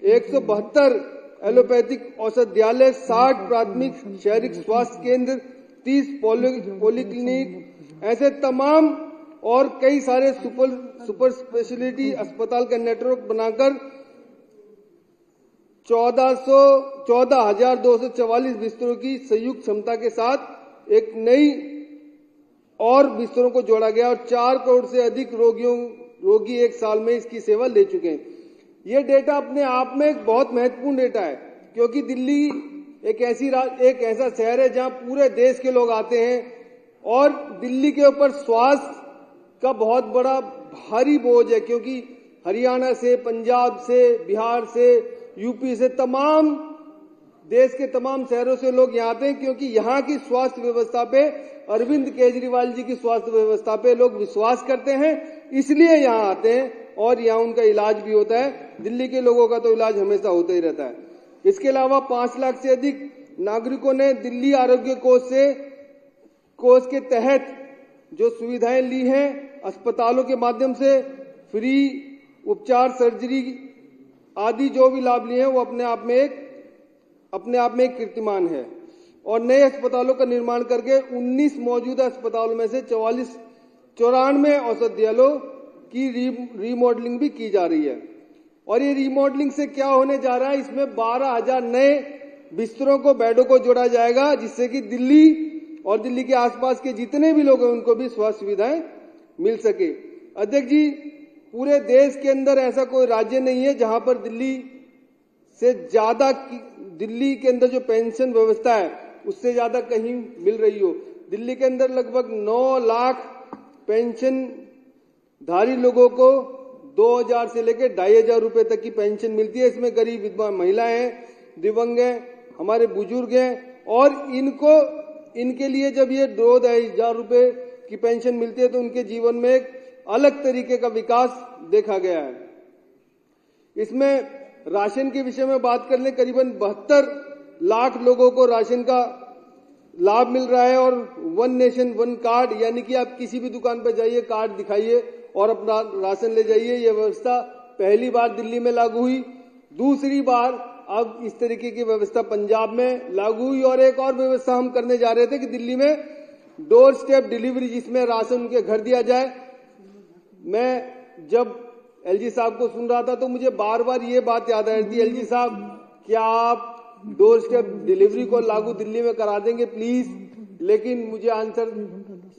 172 एलोपैथिक औषधालय, 60 प्राथमिक शहरी स्वास्थ्य केंद्र, 30 पॉलीक्लिनिक, ऐसे तमाम और कई सारे सुपर स्पेशलिटी अस्पताल का नेटवर्क बनाकर 14,244 बिस्तरों की संयुक्त क्षमता के साथ एक नई और बिस्तरों को जोड़ा गया और 4 करोड़ से अधिक रोगी 1 साल में इसकी सेवा ले चुके हैं। ये डेटा अपने आप में एक बहुत महत्वपूर्ण डेटा है, क्योंकि दिल्ली एक ऐसा शहर है जहां पूरे देश के लोग आते हैं और दिल्ली के ऊपर स्वास्थ्य का बहुत बड़ा भारी बोझ है, क्योंकि हरियाणा से, पंजाब से, बिहार से, यूपी से, तमाम देश के तमाम शहरों से लोग यहाँ आते हैं, क्योंकि यहाँ की स्वास्थ्य व्यवस्था पे, अरविंद केजरीवाल जी की स्वास्थ्य व्यवस्था पे लोग विश्वास करते हैं, इसलिए यहाँ आते हैं और यहाँ उनका इलाज भी होता है। दिल्ली के लोगों का तो इलाज हमेशा होता ही रहता है। इसके अलावा 5 लाख से अधिक नागरिकों ने दिल्ली आरोग्य कोष के तहत जो सुविधाएं ली हैं, अस्पतालों के माध्यम से फ्री उपचार, सर्जरी आदि जो भी लाभ लिए हैं, वो अपने आप में एक कीर्तिमान है। और नए अस्पतालों का निर्माण करके 19 मौजूदा अस्पतालों में से 94 औषधालयों की रीमॉडलिंग भी की जा रही है। और ये रीमॉडलिंग से क्या होने जा रहा है, इसमें 12,000 नए बिस्तरों को, बेडों को जोड़ा जाएगा, जिससे कि दिल्ली और दिल्ली के आसपास के जितने भी लोग हैं उनको भी स्वास्थ्य सुविधाएं मिल सके। अध्यक्ष जी, पूरे देश के अंदर ऐसा कोई राज्य नहीं है जहां पर दिल्ली के अंदर जो पेंशन व्यवस्था है उससे ज्यादा कहीं मिल रही हो। दिल्ली के अंदर लगभग 9 लाख पेंशनधारी लोगों को 2,000 से लेकर 2,500 रुपए तक की पेंशन मिलती है। इसमें गरीब विधवा महिलाएं हैं, दिव्यांग हैं, हमारे बुजुर्ग हैं, और इनके लिए जब ये 2,000 रुपए की पेंशन मिलती है तो उनके जीवन में एक अलग तरीके का विकास देखा गया है। इसमें राशन के विषय में बात कर लें, करीबन 72 लाख लोगों को राशन का लाभ मिल रहा है। और 1 नेशन 1 कार्ड, यानी कि आप किसी भी दुकान पर जाइए, कार्ड दिखाइए और अपना राशन ले जाइए। यह व्यवस्था पहली बार दिल्ली में लागू हुई। दूसरी बार अब इस तरीके की व्यवस्था पंजाब में लागू हुई। और एक और व्यवस्था हम करने जा रहे थे कि दिल्ली में डोर स्टेप डिलीवरी, जिसमें राशन उनके घर दिया जाए। मैं जब एलजी साहब को सुन रहा था तो मुझे बार बार ये बात याद आ रही थी, एलजी साहब क्या आप डोर स्टेप डिलीवरी को लागू दिल्ली में करा देंगे प्लीज? लेकिन मुझे आंसर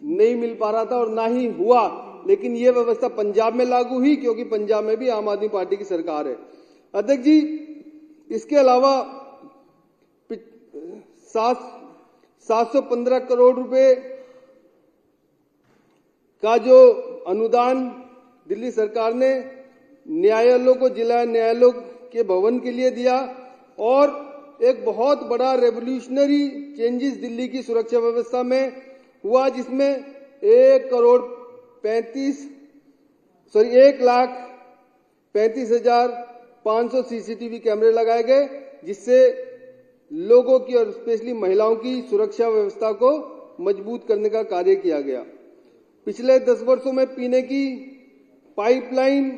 नहीं मिल पा रहा था और ना ही हुआ। लेकिन ये व्यवस्था पंजाब में लागू हुई, क्योंकि पंजाब में भी आम आदमी पार्टी की सरकार है। अध्यक्ष जी, इसके अलावा 715 करोड़ रुपए का जो अनुदान दिल्ली सरकार ने न्यायालयों को, जिला न्यायालयों के भवन के लिए दिया, और एक बहुत बड़ा रेवोल्यूशनरी चेंजेस दिल्ली की सुरक्षा व्यवस्था में हुआ, जिसमें 1,35,500 सीसीटीवी कैमरे लगाए गए, जिससे लोगों की और स्पेशली महिलाओं की सुरक्षा व्यवस्था को मजबूत करने का कार्य किया गया। पिछले 10 वर्षों में पीने की पाइपलाइन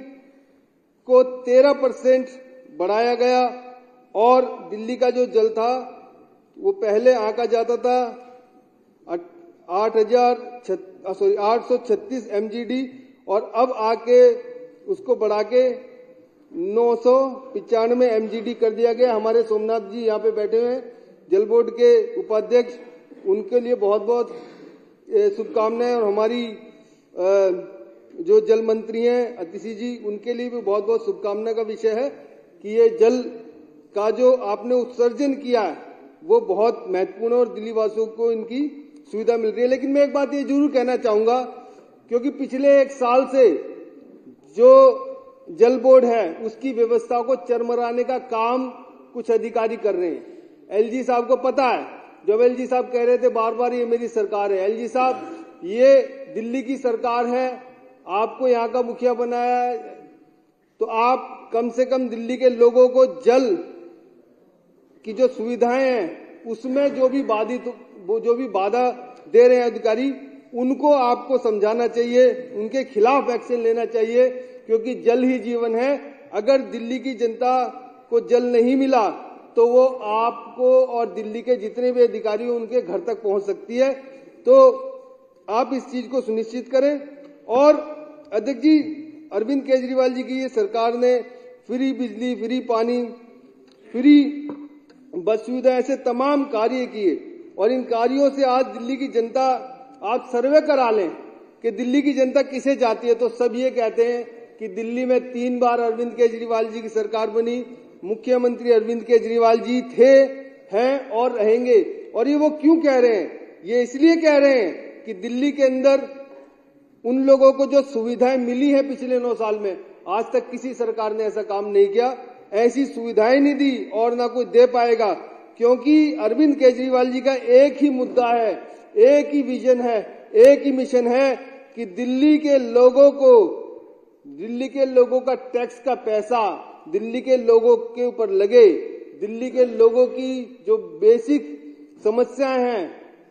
को 13% बढ़ाया गया, और दिल्ली का जो जल था वो पहले आंका जाता था 836 MGD, और अब आके उसको बढ़ा के 995 MGD कर दिया गया। हमारे सोमनाथ जी यहाँ पे बैठे हुए हैं, जल बोर्ड के उपाध्यक्ष, उनके लिए बहुत बहुत शुभकामनाएं। और हमारी जो जल मंत्री हैं अतिशी जी, उनके लिए भी बहुत बहुत शुभकामना का विषय है कि ये जल का जो आपने उत्सर्जन किया है वो बहुत महत्वपूर्ण है और दिल्ली वासियों को इनकी सुविधा मिल रही है। लेकिन मैं एक बात ये जरूर कहना चाहूंगा, क्योंकि पिछले 1 साल से जो जल बोर्ड है उसकी व्यवस्था को चरमराने का काम कुछ अधिकारी कर रहे हैं। एलजी साहब को पता है, जब एलजी साहब कह रहे थे बार बार ये मेरी सरकार है, एलजी साहब ये दिल्ली की सरकार है, आपको यहाँ का मुखिया बनाया है, तो आप कम से कम दिल्ली के लोगों को जल की जो सुविधाएं हैं उसमें जो भी बाधा दे रहे हैं अधिकारी, उनको आपको समझाना चाहिए, उनके खिलाफ एक्शन लेना चाहिए, क्योंकि जल ही जीवन है। अगर दिल्ली की जनता को जल नहीं मिला तो वो आपको और दिल्ली के जितने भी अधिकारी हैं उनके घर तक पहुंच सकती है। तो आप इस चीज को सुनिश्चित करें। और अध्यक्ष जी, अरविंद केजरीवाल जी की ये सरकार ने फ्री बिजली, फ्री पानी, फ्री बस सुविधा, ऐसे तमाम कार्य किए, और इन कार्यों से आज दिल्ली की जनता, आप सर्वे करा लें कि दिल्ली की जनता किसे चाहती है, तो सब ये कहते हैं कि दिल्ली में 3 बार अरविंद केजरीवाल जी की सरकार बनी, मुख्यमंत्री अरविंद केजरीवाल जी थे, हैं और रहेंगे। और ये वो क्यों कह रहे हैं? ये इसलिए कह रहे हैं कि दिल्ली के अंदर उन लोगों को जो सुविधाएं मिली है पिछले 9 साल में, आज तक किसी सरकार ने ऐसा काम नहीं किया, ऐसी सुविधाएं नहीं दी और ना कोई दे पाएगा। क्योंकि अरविंद केजरीवाल जी का एक ही मुद्दा है, एक ही विजन है, एक ही मिशन है कि दिल्ली के लोगों का टैक्स का पैसा दिल्ली के लोगों के ऊपर लगे, दिल्ली के लोगों की जो बेसिक समस्याएं हैं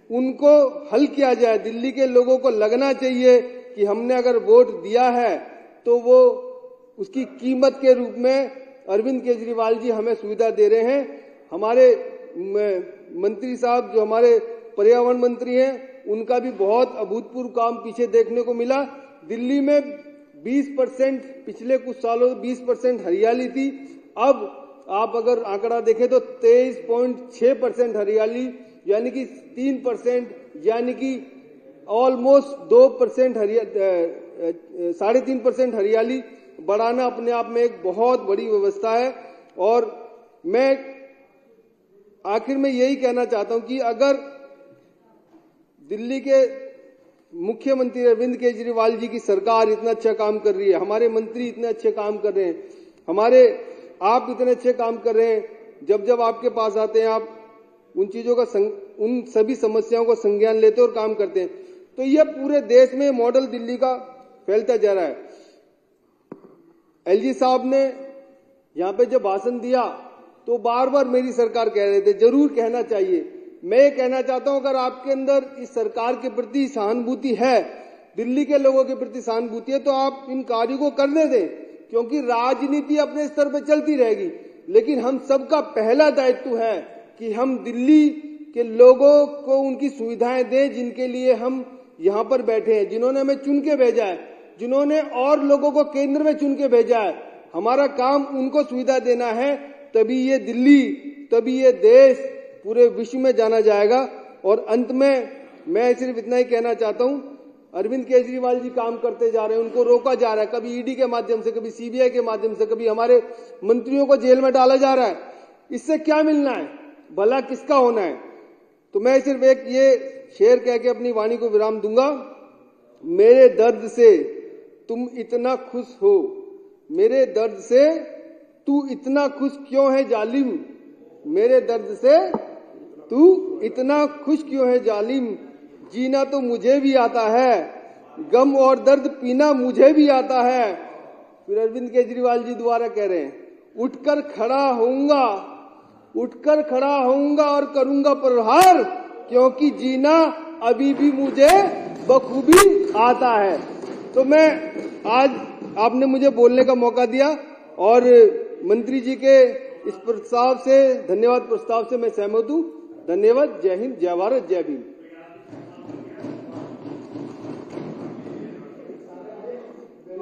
उनको हल किया जाए। दिल्ली के लोगों को लगना चाहिए कि हमने अगर वोट दिया है तो वो उसकी कीमत के रूप में अरविंद केजरीवाल जी हमें सुविधा दे रहे हैं। हमारे मंत्री साहब जो हमारे पर्यावरण मंत्री हैं, उनका भी बहुत अभूतपूर्व काम पीछे देखने को मिला। दिल्ली में 20% पिछले कुछ सालों 20% हरियाली थी, अब आप अगर आंकड़ा देखें तो 23.6% हरियाली, यानी कि 3%, यानी कि ऑलमोस्ट 2% 3.5% हरियाली बढ़ाना अपने आप में एक बहुत बड़ी व्यवस्था है। और मैं आखिर में यही कहना चाहता हूं कि अगर दिल्ली के मुख्यमंत्री अरविंद केजरीवाल जी की सरकार इतना अच्छा काम कर रही है, हमारे मंत्री इतने अच्छे काम कर रहे हैं, आप इतने अच्छे काम कर रहे हैं, जब आपके पास आते हैं आप उन चीजों का उन सभी समस्याओं को संज्ञान लेते और काम करते हैं, तो यह पूरे देश में मॉडल दिल्ली का फैलता जा रहा है। एलजी साहब ने यहां पे जब भाषण दिया तो बार बार मेरी सरकार कह रहे थे, जरूर कहना चाहिए। मैं ये कहना चाहता हूं, अगर आपके अंदर इस सरकार के प्रति सहानुभूति है, दिल्ली के लोगों के प्रति सहानुभूति है, तो आप इन कार्यों को करने दें, क्योंकि राजनीति अपने स्तर पर चलती रहेगी, लेकिन हम सबका पहला दायित्व है कि हम दिल्ली के लोगों को उनकी सुविधाएं दें, जिनके लिए हम यहां पर बैठे हैं, जिन्होंने हमें चुन के भेजा है, जिन्होंने और लोगों को केंद्र में चुन के भेजा है। हमारा काम उनको सुविधा देना है, तभी ये दिल्ली, तभी ये देश पूरे विश्व में जाना जाएगा। और अंत में मैं सिर्फ इतना ही कहना चाहता हूं, अरविंद केजरीवाल जी काम करते जा रहे हैं, उनको रोका जा रहा है, कभी ईडी के माध्यम से, कभी सीबीआई के माध्यम से, कभी हमारे मंत्रियों को जेल में डाला जा रहा है। इससे क्या मिलना है, भला किसका होना है? तो मैं सिर्फ एक ये शेर कह के अपनी वाणी को विराम दूंगा, मेरे दर्द से तुम इतना खुश हो, मेरे दर्द से तू इतना खुश क्यों है जालिम, मेरे दर्द से तू इतना खुश क्यों है जालिम, जीना तो मुझे भी आता है, गम और दर्द पीना मुझे भी आता है। फिर अरविंद केजरीवाल जी दोबारा कह रहे हैं, उठकर खड़ा होऊंगा और करूंगा प्रहार, क्योंकि जीना अभी भी मुझे बखूबी आता है। तो मैं आज आपने मुझे बोलने का मौका दिया और मंत्री जी के इस प्रस्ताव से, धन्यवाद प्रस्ताव से मैं सहमत हूं। धन्यवाद। जय हिंद, जय भारत, जय भीम।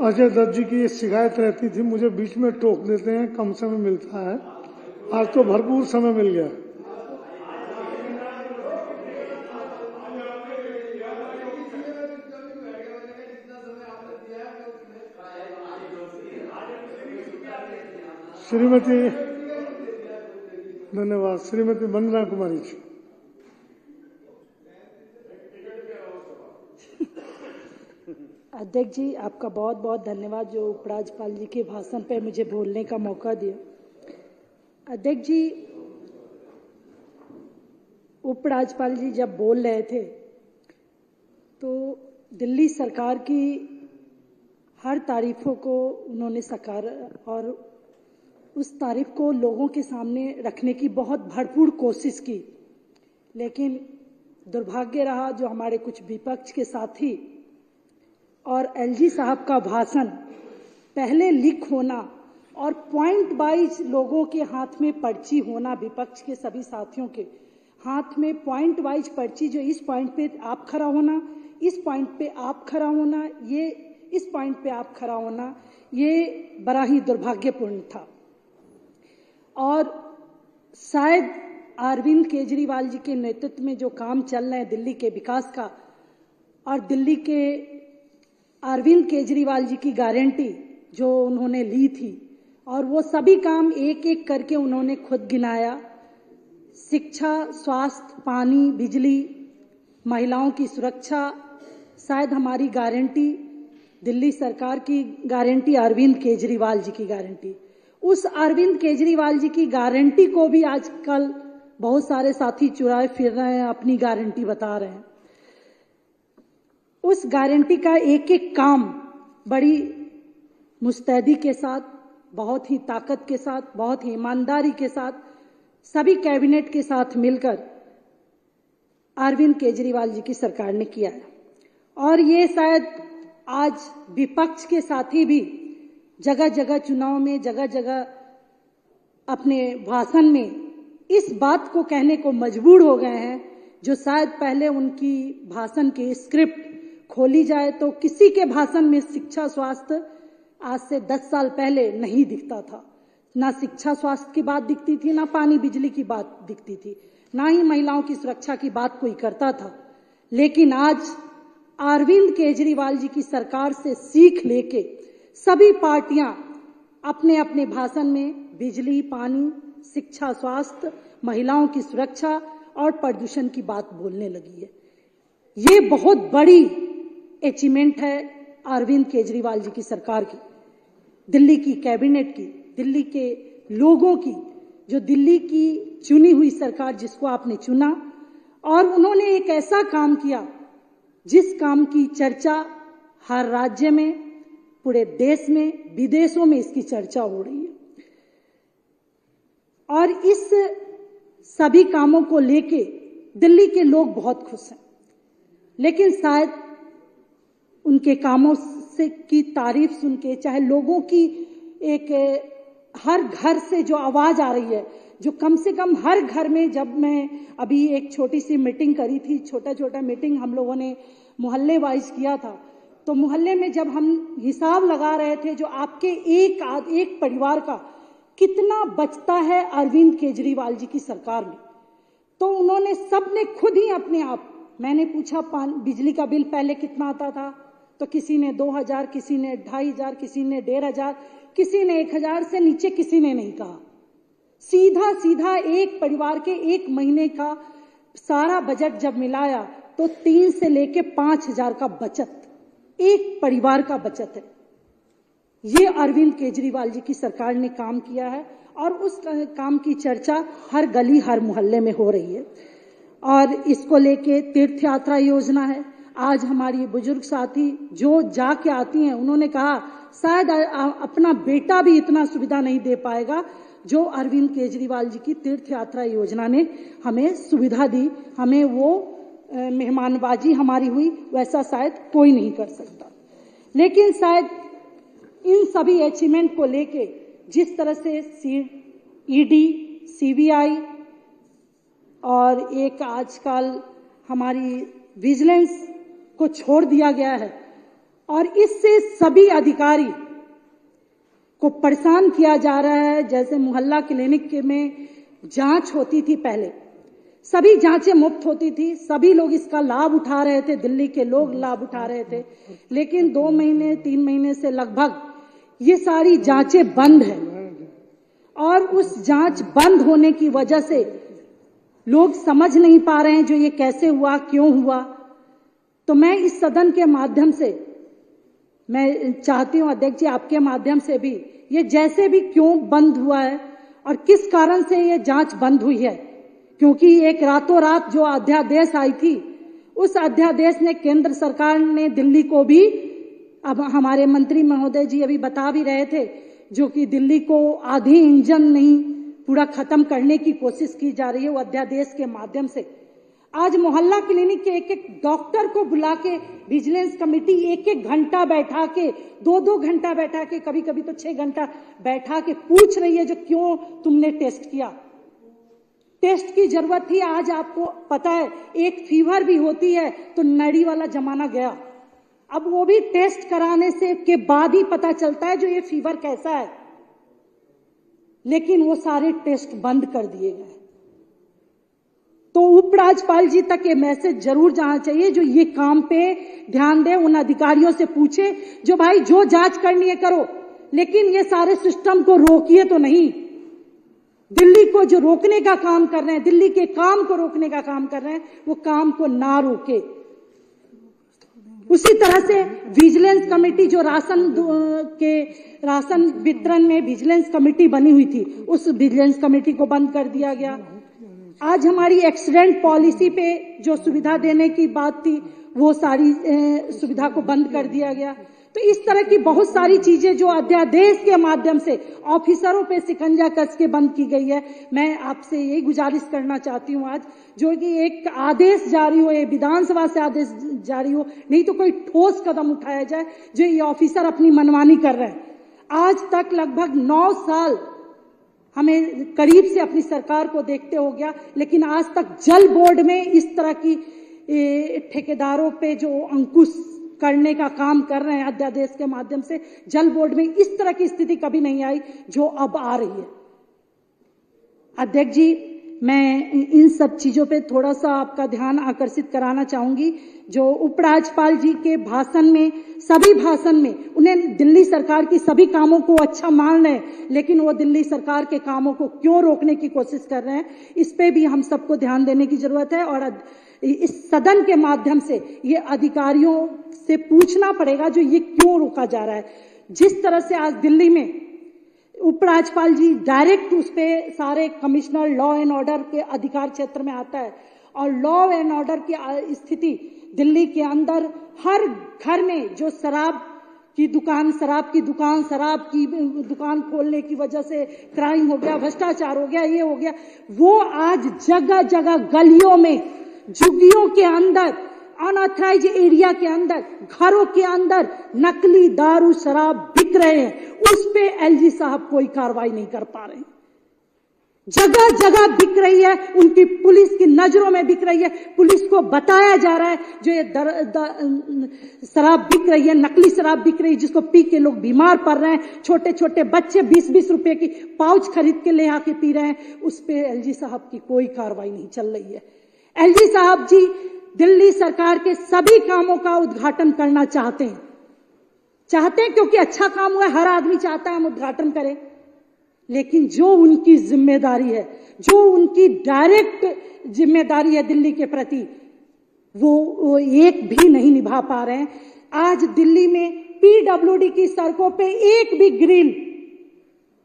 अजय दत्त जी की ये शिकायत रहती थी, मुझे बीच में टोक देते हैं, कम समय मिलता है, आज तो भरपूर समय मिल गया। श्रीमती, धन्यवाद, श्रीमती वंदना कुमारी जी। अध्यक्ष जी, आपका बहुत बहुत धन्यवाद जो उपराज्यपाल जी के भाषण पर मुझे बोलने का मौका दिया। अध्यक्ष जी, उपराज्यपाल जी जब बोल रहे थे तो दिल्ली सरकार की हर तारीफों को उन्होंने सकारा और उस तारीफ को लोगों के सामने रखने की बहुत भरपूर कोशिश की, लेकिन दुर्भाग्य रहा जो हमारे कुछ विपक्ष के साथी और एलजी साहब का भाषण पहले लीक होना और पॉइंट वाइज लोगों के हाथ में पर्ची होना, विपक्ष के सभी साथियों के हाथ में पॉइंट वाइज पर्ची, जो इस पॉइंट पे आप खड़ा होना, इस पॉइंट पे आप खड़ा होना, ये इस पॉइंट पे आप खड़ा होना, ये बड़ा ही दुर्भाग्यपूर्ण था। और शायद अरविंद केजरीवाल जी के नेतृत्व में जो काम चल रहे हैं दिल्ली के विकास का, और दिल्ली के अरविंद केजरीवाल जी की गारंटी जो उन्होंने ली थी, और वो सभी काम एक एक करके उन्होंने खुद गिनाया। शिक्षा, स्वास्थ्य, पानी, बिजली, महिलाओं की सुरक्षा, शायद हमारी गारंटी, दिल्ली सरकार की गारंटी, अरविंद केजरीवाल जी की गारंटी। उस अरविंद केजरीवाल जी की गारंटी को भी आजकल बहुत सारे साथी चुराए फिर रहे हैं, अपनी गारंटी बता रहे हैं। उस गारंटी का एक एक काम बड़ी मुस्तैदी के साथ, बहुत ही ताकत के साथ, बहुत ही ईमानदारी के साथ, सभी कैबिनेट के साथ मिलकर अरविंद केजरीवाल जी की सरकार ने किया है। और ये शायद आज विपक्ष के साथी भी जगह जगह चुनाव में, जगह जगह अपने भाषण में इस बात को कहने को मजबूर हो गए हैं, जो शायद पहले उनकी भाषण की स्क्रिप्ट खोली जाए तो किसी के भाषण में शिक्षा, स्वास्थ्य आज से 10 साल पहले नहीं दिखता था। ना शिक्षा स्वास्थ्य की बात दिखती थी, ना पानी बिजली की बात दिखती थी, ना ही महिलाओं की सुरक्षा की बात कोई करता था। लेकिन आज अरविंद केजरीवाल जी की सरकार से सीख लेके सभी पार्टियां अपने अपने भाषण में बिजली, पानी, शिक्षा, स्वास्थ्य, महिलाओं की सुरक्षा और प्रदूषण की बात बोलने लगी है। ये बहुत बड़ी अचीवमेंट है अरविंद केजरीवाल जी की सरकार की, दिल्ली की कैबिनेट की, दिल्ली के लोगों की, जो दिल्ली की चुनी हुई सरकार जिसको आपने चुना। और उन्होंने एक ऐसा काम किया जिस काम की चर्चा हर राज्य में, पूरे देश में, विदेशों में इसकी चर्चा हो रही है। और इस सभी कामों को लेके दिल्ली के लोग बहुत खुश हैं, लेकिन शायद उनके कामों से की तारीफ सुन के, चाहे लोगों की एक हर घर से जो आवाज आ रही है, जो कम से कम हर घर में, जब मैं अभी एक छोटी सी मीटिंग करी थी, छोटा मीटिंग हम लोगों ने मोहल्ले वाइज किया था, तो मोहल्ले में जब हम हिसाब लगा रहे थे जो आपके एक परिवार का कितना बचता है अरविंद केजरीवाल जी की सरकार में, तो उन्होंने सबने खुद ही अपने आप, मैंने पूछा बिजली का बिल पहले कितना आता था, तो किसी ने 2000, किसी ने 2500, किसी ने 1500, किसी ने 1000 से नीचे किसी ने नहीं कहा। सीधा एक परिवार के एक महीने का सारा बजट जब मिलाया तो 3 से लेके 5000 का बचत, एक परिवार का बचत है। ये अरविंद केजरीवाल जी की सरकार ने काम किया है और उस काम की चर्चा हर गली, हर मोहल्ले में हो रही है। और इसको लेके तीर्थ यात्रा योजना है। आज हमारी बुजुर्ग साथी जो जाके आती हैं, उन्होंने कहा शायद अपना बेटा भी इतना सुविधा नहीं दे पाएगा जो अरविंद केजरीवाल जी की तीर्थ यात्रा योजना ने हमें सुविधा दी, हमें वो मेहमानबाजी हमारी हुई, वैसा शायद कोई नहीं कर सकता। लेकिन शायद इन सभी अचीवमेंट को लेके जिस तरह से ईडी, सीबीआई और एक आजकल हमारी विजिलेंस को छोड़ दिया गया है और इससे सभी अधिकारी को परेशान किया जा रहा है। जैसे मोहल्ला क्लिनिक में जांच होती थी, पहले सभी जांचें मुफ्त होती थी, सभी लोग इसका लाभ उठा रहे थे, दिल्ली के लोग लाभ उठा रहे थे। लेकिन 2 महीने 3 महीने से लगभग ये सारी जांचें बंद है और उस जांच बंद होने की वजह से लोग समझ नहीं पा रहे हैं जो ये कैसे हुआ, क्यों हुआ। तो मैं इस सदन के माध्यम से मैं चाहती हूं अध्यक्ष जी, आपके माध्यम से भी, ये जैसे भी क्यों बंद हुआ है और किस कारण से ये जांच बंद हुई है, क्योंकि एक रातों रात जो अध्यादेश आई थी, उस अध्यादेश ने केंद्र सरकार ने दिल्ली को भी, अब हमारे मंत्री महोदय जी अभी बता भी रहे थे, जो कि दिल्ली को आधी इंजन नहीं पूरा खत्म करने की कोशिश की जा रही है वो अध्यादेश के माध्यम से। आज मोहल्ला क्लिनिक के एक एक डॉक्टर को बुला के विजिलेंस कमेटी 1-1 घंटा बैठा के, 2-2 घंटा बैठा के, कभी कभी तो 6 घंटा बैठा के पूछ रही है जो क्यों तुमने टेस्ट किया। टेस्ट की जरूरत थी। आज आपको पता है एक फीवर भी होती है तो नड़ी वाला जमाना गया, अब वो भी टेस्ट कराने से के बाद ही पता चलता है जो ये फीवर कैसा है। लेकिन वो सारे टेस्ट बंद कर दिए गए। तो उपराज्यपाल जी तक ये मैसेज जरूर जाना चाहिए, जो ये काम पे ध्यान दे, उन अधिकारियों से पूछे जो भाई जो जांच करनी है करो, लेकिन ये सारे सिस्टम को रोकिए तो नहीं। दिल्ली को जो रोकने का काम कर रहे हैं, दिल्ली के काम को रोकने का काम कर रहे हैं, वो काम को ना रोके। उसी तरह से विजिलेंस कमेटी जो राशन वितरण में विजिलेंस कमेटी बनी हुई थी, उस विजिलेंस कमेटी को बंद कर दिया गया। आज हमारी एक्सीडेंट पॉलिसी पे जो सुविधा देने की बात थी, वो सारी सुविधा को बंद कर दिया गया। तो इस तरह की बहुत सारी चीजें जो अध्यादेश के माध्यम से ऑफिसरों पे शिकंजा कस के बंद की गई है। मैं आपसे यही गुजारिश करना चाहती हूँ आज, जो कि एक आदेश जारी हो, ये विधानसभा से आदेश जारी हो, नहीं तो कोई ठोस कदम उठाया जाए। जो ये ऑफिसर अपनी मनमानी कर रहे हैं, आज तक लगभग 9 साल हमें करीब से अपनी सरकार को देखते हो गया, लेकिन आज तक जल बोर्ड में इस तरह की ठेकेदारों पे जो अंकुश करने का काम कर रहे हैं अध्यादेश के माध्यम से, जल बोर्ड में इस तरह की स्थिति कभी नहीं आई जो अब आ रही है। अध्यक्ष जी, मैं इन सब चीजों पे थोड़ा सा आपका ध्यान आकर्षित कराना चाहूंगी। जो उपराज्यपाल जी के भाषण में, सभी भाषण में उन्हें दिल्ली सरकार की सभी कामों को अच्छा मान रहे हैं, लेकिन वो दिल्ली सरकार के कामों को क्यों रोकने की कोशिश कर रहे हैं, इस पे भी हम सबको ध्यान देने की जरूरत है। और इस सदन के माध्यम से ये अधिकारियों से पूछना पड़ेगा जो ये क्यों रोका जा रहा है। जिस तरह से आज दिल्ली में उपराज्यपाल जी डायरेक्ट उस पे सारे कमिश्नर लॉ एंड ऑर्डर के अधिकार क्षेत्र में आता है, और लॉ एंड ऑर्डर की स्थिति दिल्ली के अंदर हर घर में जो शराब की दुकान खोलने की वजह से क्राइम हो गया, भ्रष्टाचार हो गया, ये हो गया, वो आज जगह जगह गलियों में, झुग्गियों के अंदर, अनऑथराइज एरिया के अंदर, घरों के अंदर नकली दारू शराब बिक रहे हैं। उस पे एलजी साहब कोई कार्रवाई नहीं कर पा रहे हैं। जगह जगह बिक रही है, उनकी पुलिस की नजरों में बिक रही है। पुलिस को बताया जा रहा है जो ये शराब बिक रही है, नकली शराब बिक रही है, जिसको पी के लोग बीमार पड़ रहे हैं। छोटे छोटे बच्चे 20-20 रुपए की पाउच खरीद के ले आके पी रहे हैं। उस पे एलजी साहब की कोई कार्रवाई नहीं चल रही है। एलजी साहब जी दिल्ली सरकार के सभी कामों का उद्घाटन करना चाहते हैं क्योंकि अच्छा काम हुआ, हर आदमी चाहता है हम उद्घाटन करें, लेकिन जो उनकी जिम्मेदारी है, जो उनकी डायरेक्ट जिम्मेदारी है दिल्ली के प्रति, वो एक भी नहीं निभा पा रहे हैं। आज दिल्ली में पीडब्ल्यूडी की सड़कों पे एक भी ग्रिल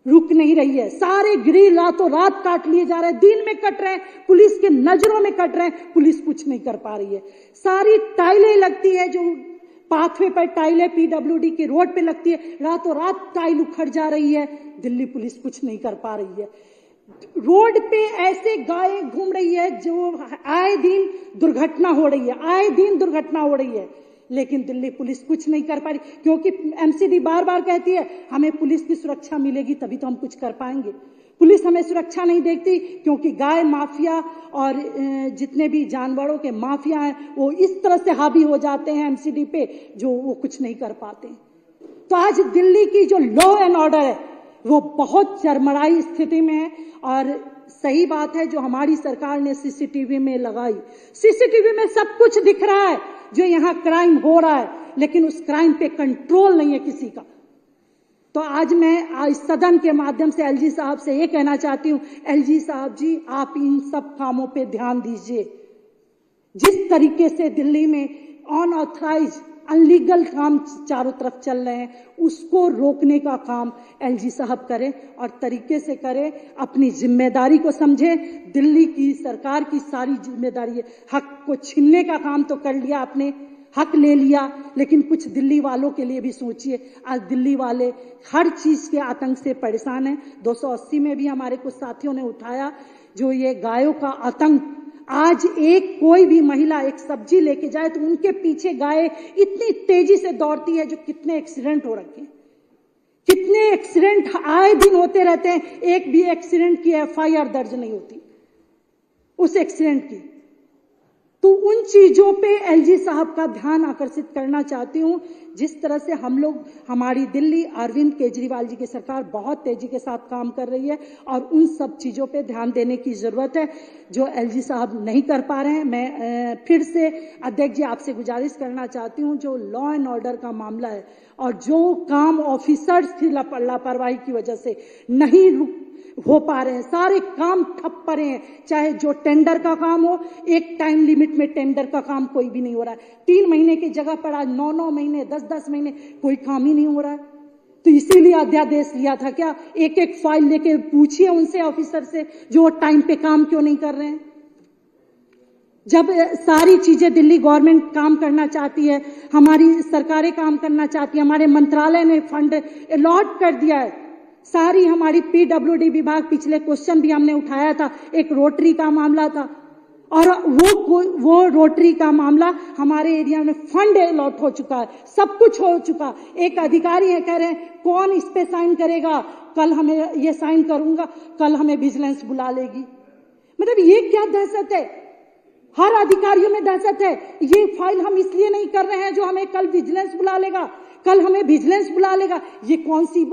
रुक नहीं रही है। सारे ग्रिल रातों रात काट लिए जा रहे हैं, दिन में कट रहे हैं, पुलिस के नजरों में कट रहे हैं, पुलिस कुछ नहीं कर पा रही है। सारी टाइलें लगती है, जो पाथवे पर टाइलें पीडब्ल्यूडी के रोड पे लगती है, रातों रात टाइल उखड़ जा रही है, दिल्ली पुलिस कुछ नहीं कर पा रही है। रोड पे ऐसे गायें घूम रही है जो आए दिन दुर्घटना हो रही है, लेकिन दिल्ली पुलिस कुछ नहीं कर पा रही, क्योंकि एमसीडी बार बार कहती है हमें पुलिस की सुरक्षा मिलेगी तभी तो हम कुछ कर पाएंगे। पुलिस हमें सुरक्षा नहीं देखती, क्योंकि गाय माफिया और जितने भी जानवरों के माफिया हैं वो इस तरह से हावी हो जाते हैं एमसीडी पे, जो वो कुछ नहीं कर पाते। तो आज दिल्ली की जो लॉ एंड ऑर्डर है वो बहुत चरमराई स्थिति में है। और सही बात है जो हमारी सरकार ने सीसीटीवी में लगाई, सीसीटीवी में सब कुछ दिख रहा है जो यहाँ क्राइम हो रहा है, लेकिन उस क्राइम पे कंट्रोल नहीं है किसी का। तो आज मैं आज सदन के माध्यम से एलजी साहब से ये कहना चाहती हूँ, एलजी साहब जी आप इन सब कामों पे ध्यान दीजिए। जिस तरीके से दिल्ली में अनऑथराइज अनलीगल काम चारों तरफ चल रहे हैं, उसको रोकने का काम एलजी साहब करें और तरीके से करें, अपनी जिम्मेदारी को समझें। दिल्ली की सरकार की सारी जिम्मेदारी है। हक को छीनने का काम तो कर लिया आपने, हक ले लिया, लेकिन कुछ दिल्ली वालों के लिए भी सोचिए। आज दिल्ली वाले हर चीज के आतंक से परेशान हैं। 280 में भी हमारे कुछ साथियों ने उठाया जो ये गायों का आतंक। आज कोई भी महिला एक सब्जी लेके जाए तो उनके पीछे गाय इतनी तेजी से दौड़ती है, जो कितने एक्सीडेंट हो रखे हैं, कितने एक्सीडेंट आए दिन होते रहते हैं। एक भी एक्सीडेंट की एफआईआर दर्ज नहीं होती उस एक्सीडेंट की। तो उन चीजों पे एलजी साहब का ध्यान आकर्षित करना चाहती हूं। जिस तरह से हम लोग, हमारी दिल्ली अरविंद केजरीवाल जी की सरकार बहुत तेजी के साथ काम कर रही है और उन सब चीजों पे ध्यान देने की जरूरत है जो एलजी साहब नहीं कर पा रहे हैं। मैं फिर से अध्यक्ष जी आपसे गुजारिश करना चाहती हूं, जो लॉ एंड ऑर्डर का मामला है और जो काम ऑफिसर्स की लापरवाही की वजह से नहीं हो पा रहे हैं, सारे काम ठप पड़े हैं। चाहे जो टेंडर का काम हो, एक टाइम लिमिट में टेंडर का काम कोई भी नहीं हो रहा है। 3 महीने की जगह पर आज 9-9 महीने, 10-10 महीने कोई काम ही नहीं हो रहा है। तो इसीलिए अध्यादेश लिया था क्या? एक फाइल लेके पूछिए उनसे, ऑफिसर से, जो टाइम पे काम क्यों नहीं कर रहे हैं। जब सारी चीजें दिल्ली गवर्नमेंट काम करना चाहती है, हमारी सरकारें काम करना चाहती है, हमारे मंत्रालय ने फंड अलॉट कर दिया है, सारी हमारी पीडब्ल्यूडी विभाग, पिछले क्वेश्चन भी हमने उठाया था, एक रोटरी का मामला था और वो रोटरी का मामला हमारे एरिया में फंड अलॉट हो चुका है, सब कुछ हो चुका। एक अधिकारी है, कह रहे हैं कौन इस पे साइन करेगा, कल हमें ये साइन करूंगा, कल हमें विजिलेंस बुला लेगी। मतलब ये क्या दहशत है? हर अधिकारियों में दहशत है। ये फाइल हम इसलिए नहीं कर रहे हैं जो हमें कल विजिलेंस बुला लेगा, कल हमें विजिलेंस बुला लेगा। ये कौन सी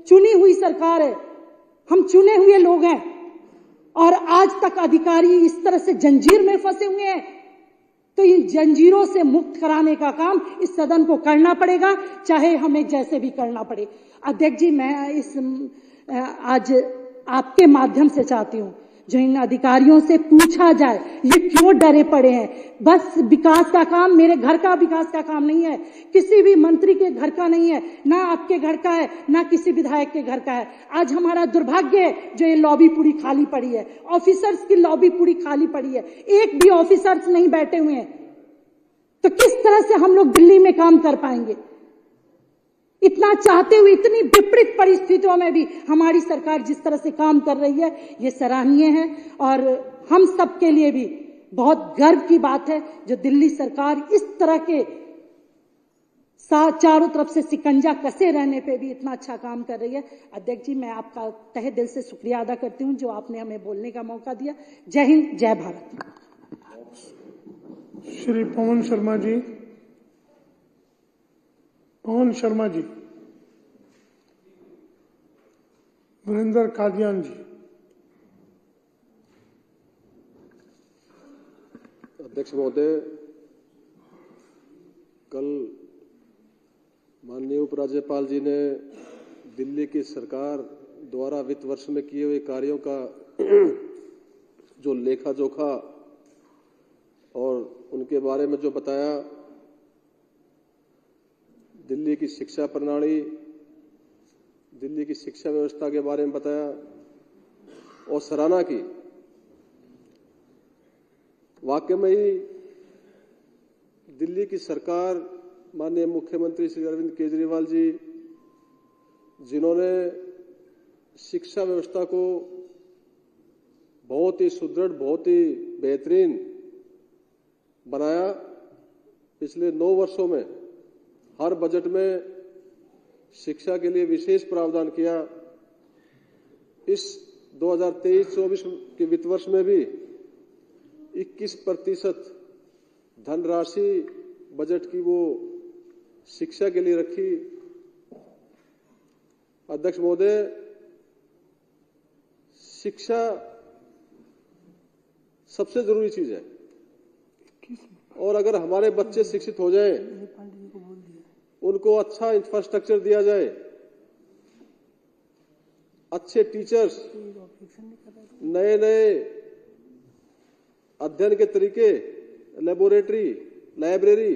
चुनी हुई सरकार है? हम चुने हुए लोग हैं और आज तक अधिकारी इस तरह से जंजीर में फंसे हुए हैं। तो इन जंजीरों से मुक्त कराने का काम इस सदन को करना पड़ेगा, चाहे हमें जैसे भी करना पड़े। अध्यक्ष जी, मैं आज आपके माध्यम से चाहती हूं, जो इन अधिकारियों से पूछा जाए ये क्यों डरे पड़े हैं। बस विकास का काम, मेरे घर का विकास का काम नहीं है, किसी भी मंत्री के घर का नहीं है, ना आपके घर का है, ना किसी विधायक के घर का है। आज हमारा दुर्भाग्य है जो ये लॉबी पूरी खाली पड़ी है, ऑफिसर्स की लॉबी पूरी खाली पड़ी है, एक भी ऑफिसर्स नहीं बैठे हुए हैं। तो किस तरह से हम लोग दिल्ली में काम कर पाएंगे? इतना चाहते हुए, इतनी विपरीत परिस्थितियों में भी हमारी सरकार जिस तरह से काम कर रही है, ये सराहनीय है और हम सब के लिए भी बहुत गर्व की बात है जो दिल्ली सरकार इस तरह के चारों तरफ से सिकंजा कसे रहने पे भी इतना अच्छा काम कर रही है। अध्यक्ष जी, मैं आपका तहे दिल से शुक्रिया अदा करती हूं जो आपने हमें बोलने का मौका दिया। जय हिंद, जय भारत। श्री पवन शर्मा जी, पवन शर्मा जी, वीरेंद्र कादियान जी। अध्यक्ष महोदय, कल माननीय उपराज्यपाल जी ने दिल्ली की सरकार द्वारा वित्त वर्ष में किए हुए कार्यों का जो लेखा जोखा और उनके बारे में जो बताया, दिल्ली की शिक्षा प्रणाली, दिल्ली की शिक्षा व्यवस्था के बारे में बताया और सराहना की। वाकई में ही दिल्ली की सरकार, माननीय मुख्यमंत्री श्री अरविंद केजरीवाल जी, जिन्होंने शिक्षा व्यवस्था को बहुत ही सुदृढ़, बहुत ही बेहतरीन बनाया। पिछले 9 वर्षों में हर बजट में शिक्षा के लिए विशेष प्रावधान किया। इस 2023-24 के वित्त वर्ष में भी 21% धनराशि बजट की वो शिक्षा के लिए रखी। अध्यक्ष महोदय, शिक्षा सबसे जरूरी चीज है और अगर हमारे बच्चे शिक्षित हो जाएं, उनको अच्छा इंफ्रास्ट्रक्चर दिया जाए, अच्छे टीचर्स, नए नए अध्ययन के तरीके, लेबोरेटरी, लाइब्रेरी,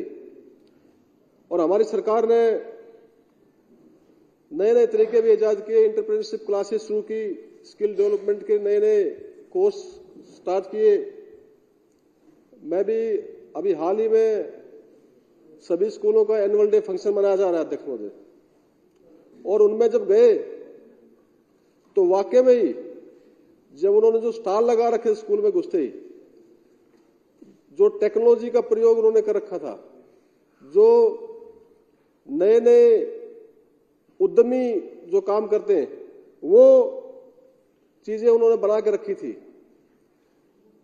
और हमारी सरकार ने नए नए तरीके भी इजाद किए, एंटरप्रेन्योरशिप क्लासेस शुरू की, स्किल डेवलपमेंट के नए नए कोर्स स्टार्ट किए। मैं भी अभी हाल ही में सभी स्कूलों का एनुअल डे फंक्शन मनाया जा रहा है अध्यक्ष महोदय, और उनमें जब गए तो वाकई में ही जब उन्होंने जो स्टॉल लगा रखे स्कूल में घुसते ही, जो टेक्नोलॉजी का प्रयोग उन्होंने कर रखा था, जो नए नए उद्यमी जो काम करते हैं वो चीजें उन्होंने बना के रखी थी,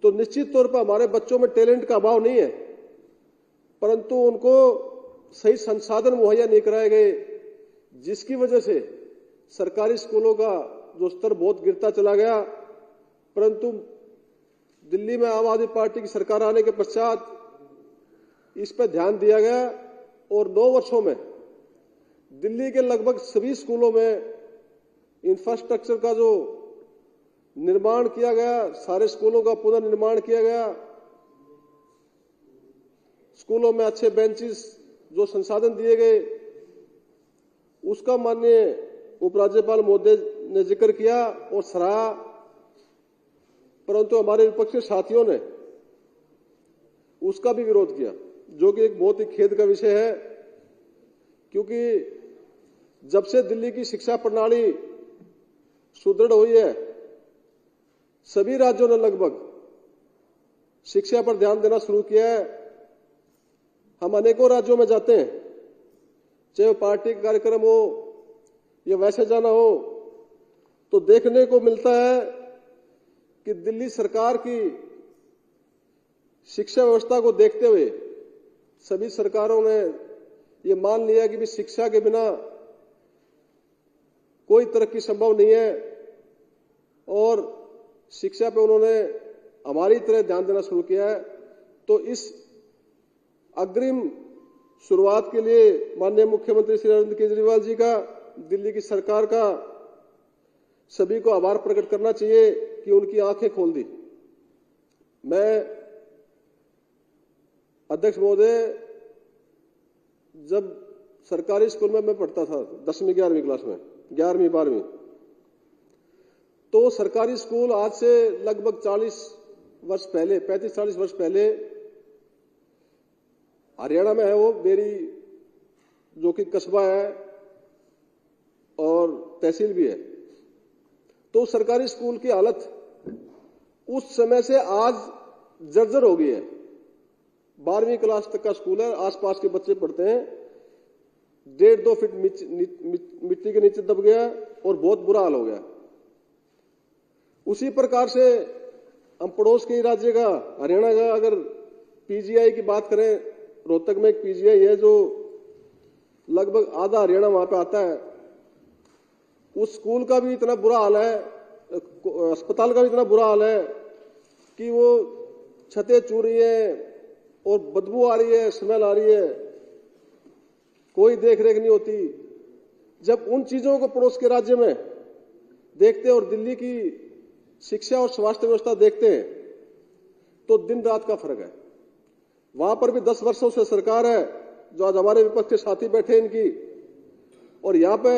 तो निश्चित तौर पर हमारे बच्चों में टैलेंट का अभाव नहीं है। परंतु उनको सही संसाधन मुहैया नहीं कराए गए, जिसकी वजह से सरकारी स्कूलों का जो स्तर बहुत गिरता चला गया। परंतु दिल्ली में आम आदमी पार्टी की सरकार आने के पश्चात इस पर ध्यान दिया गया और 9 वर्षों में दिल्ली के लगभग सभी स्कूलों में इंफ्रास्ट्रक्चर का जो निर्माण किया गया, सारे स्कूलों का पुनर्निर्माण किया गया। स्कूलों में अच्छे बेंचेस, जो संसाधन दिए गए, उसका माननीय उपराज्यपाल महोदय ने जिक्र किया और सराहा। परंतु हमारे विपक्षी साथियों ने उसका भी विरोध किया, जो कि एक बहुत ही खेद का विषय है, क्योंकि जब से दिल्ली की शिक्षा प्रणाली सुदृढ़ हुई है, सभी राज्यों ने लगभग शिक्षा पर ध्यान देना शुरू किया है। हम अनेकों राज्यों में जाते हैं, चाहे पार्टी का कार्यक्रम हो या वैसे जाना हो, तो देखने को मिलता है कि दिल्ली सरकार की शिक्षा व्यवस्था को देखते हुए सभी सरकारों ने ये मान लिया कि भी शिक्षा के बिना कोई तरक्की संभव नहीं है, और शिक्षा पे उन्होंने हमारी तरह ध्यान देना शुरू किया है। तो इस अग्रिम शुरुआत के लिए माननीय मुख्यमंत्री श्री अरविंद केजरीवाल जी का, दिल्ली की सरकार का सभी को आभार प्रकट करना चाहिए कि उनकी आंखें खोल दी। मैं अध्यक्ष महोदय, जब सरकारी स्कूल में मैं पढ़ता था 10वीं 11वीं क्लास में, 11वीं 12वीं, तो सरकारी स्कूल आज से लगभग 40 वर्ष पहले, 35-40 वर्ष पहले, हरियाणा में है वो, मेरी जो कि कस्बा है और तहसील भी है, तो सरकारी स्कूल की हालत उस समय से आज जर्जर हो गई है। 12वीं क्लास तक का स्कूल है, आसपास के बच्चे पढ़ते हैं, 1.5-2 फीट मिट्टी के नीचे दब गया और बहुत बुरा हाल हो गया। उसी प्रकार से हम पड़ोस के राज्य का, हरियाणा का, अगर पीजीआई की बात करें, रोहतक में एक पीजीआई है जो लगभग आधा हरियाणा वहां पे आता है। उस स्कूल का भी इतना बुरा हाल है, अस्पताल का भी इतना बुरा हाल है कि वो छतें चूर रही है और बदबू आ रही है, स्मेल आ रही है, कोई देख रेख नहीं होती। जब उन चीजों को पड़ोस के राज्य में देखते हैं और दिल्ली की शिक्षा और स्वास्थ्य व्यवस्था देखते हैं, तो दिन रात का फर्क है। वहां पर भी 10 वर्षों से सरकार है, जो आज हमारे विपक्ष के साथी बैठे इनकी, और यहां पे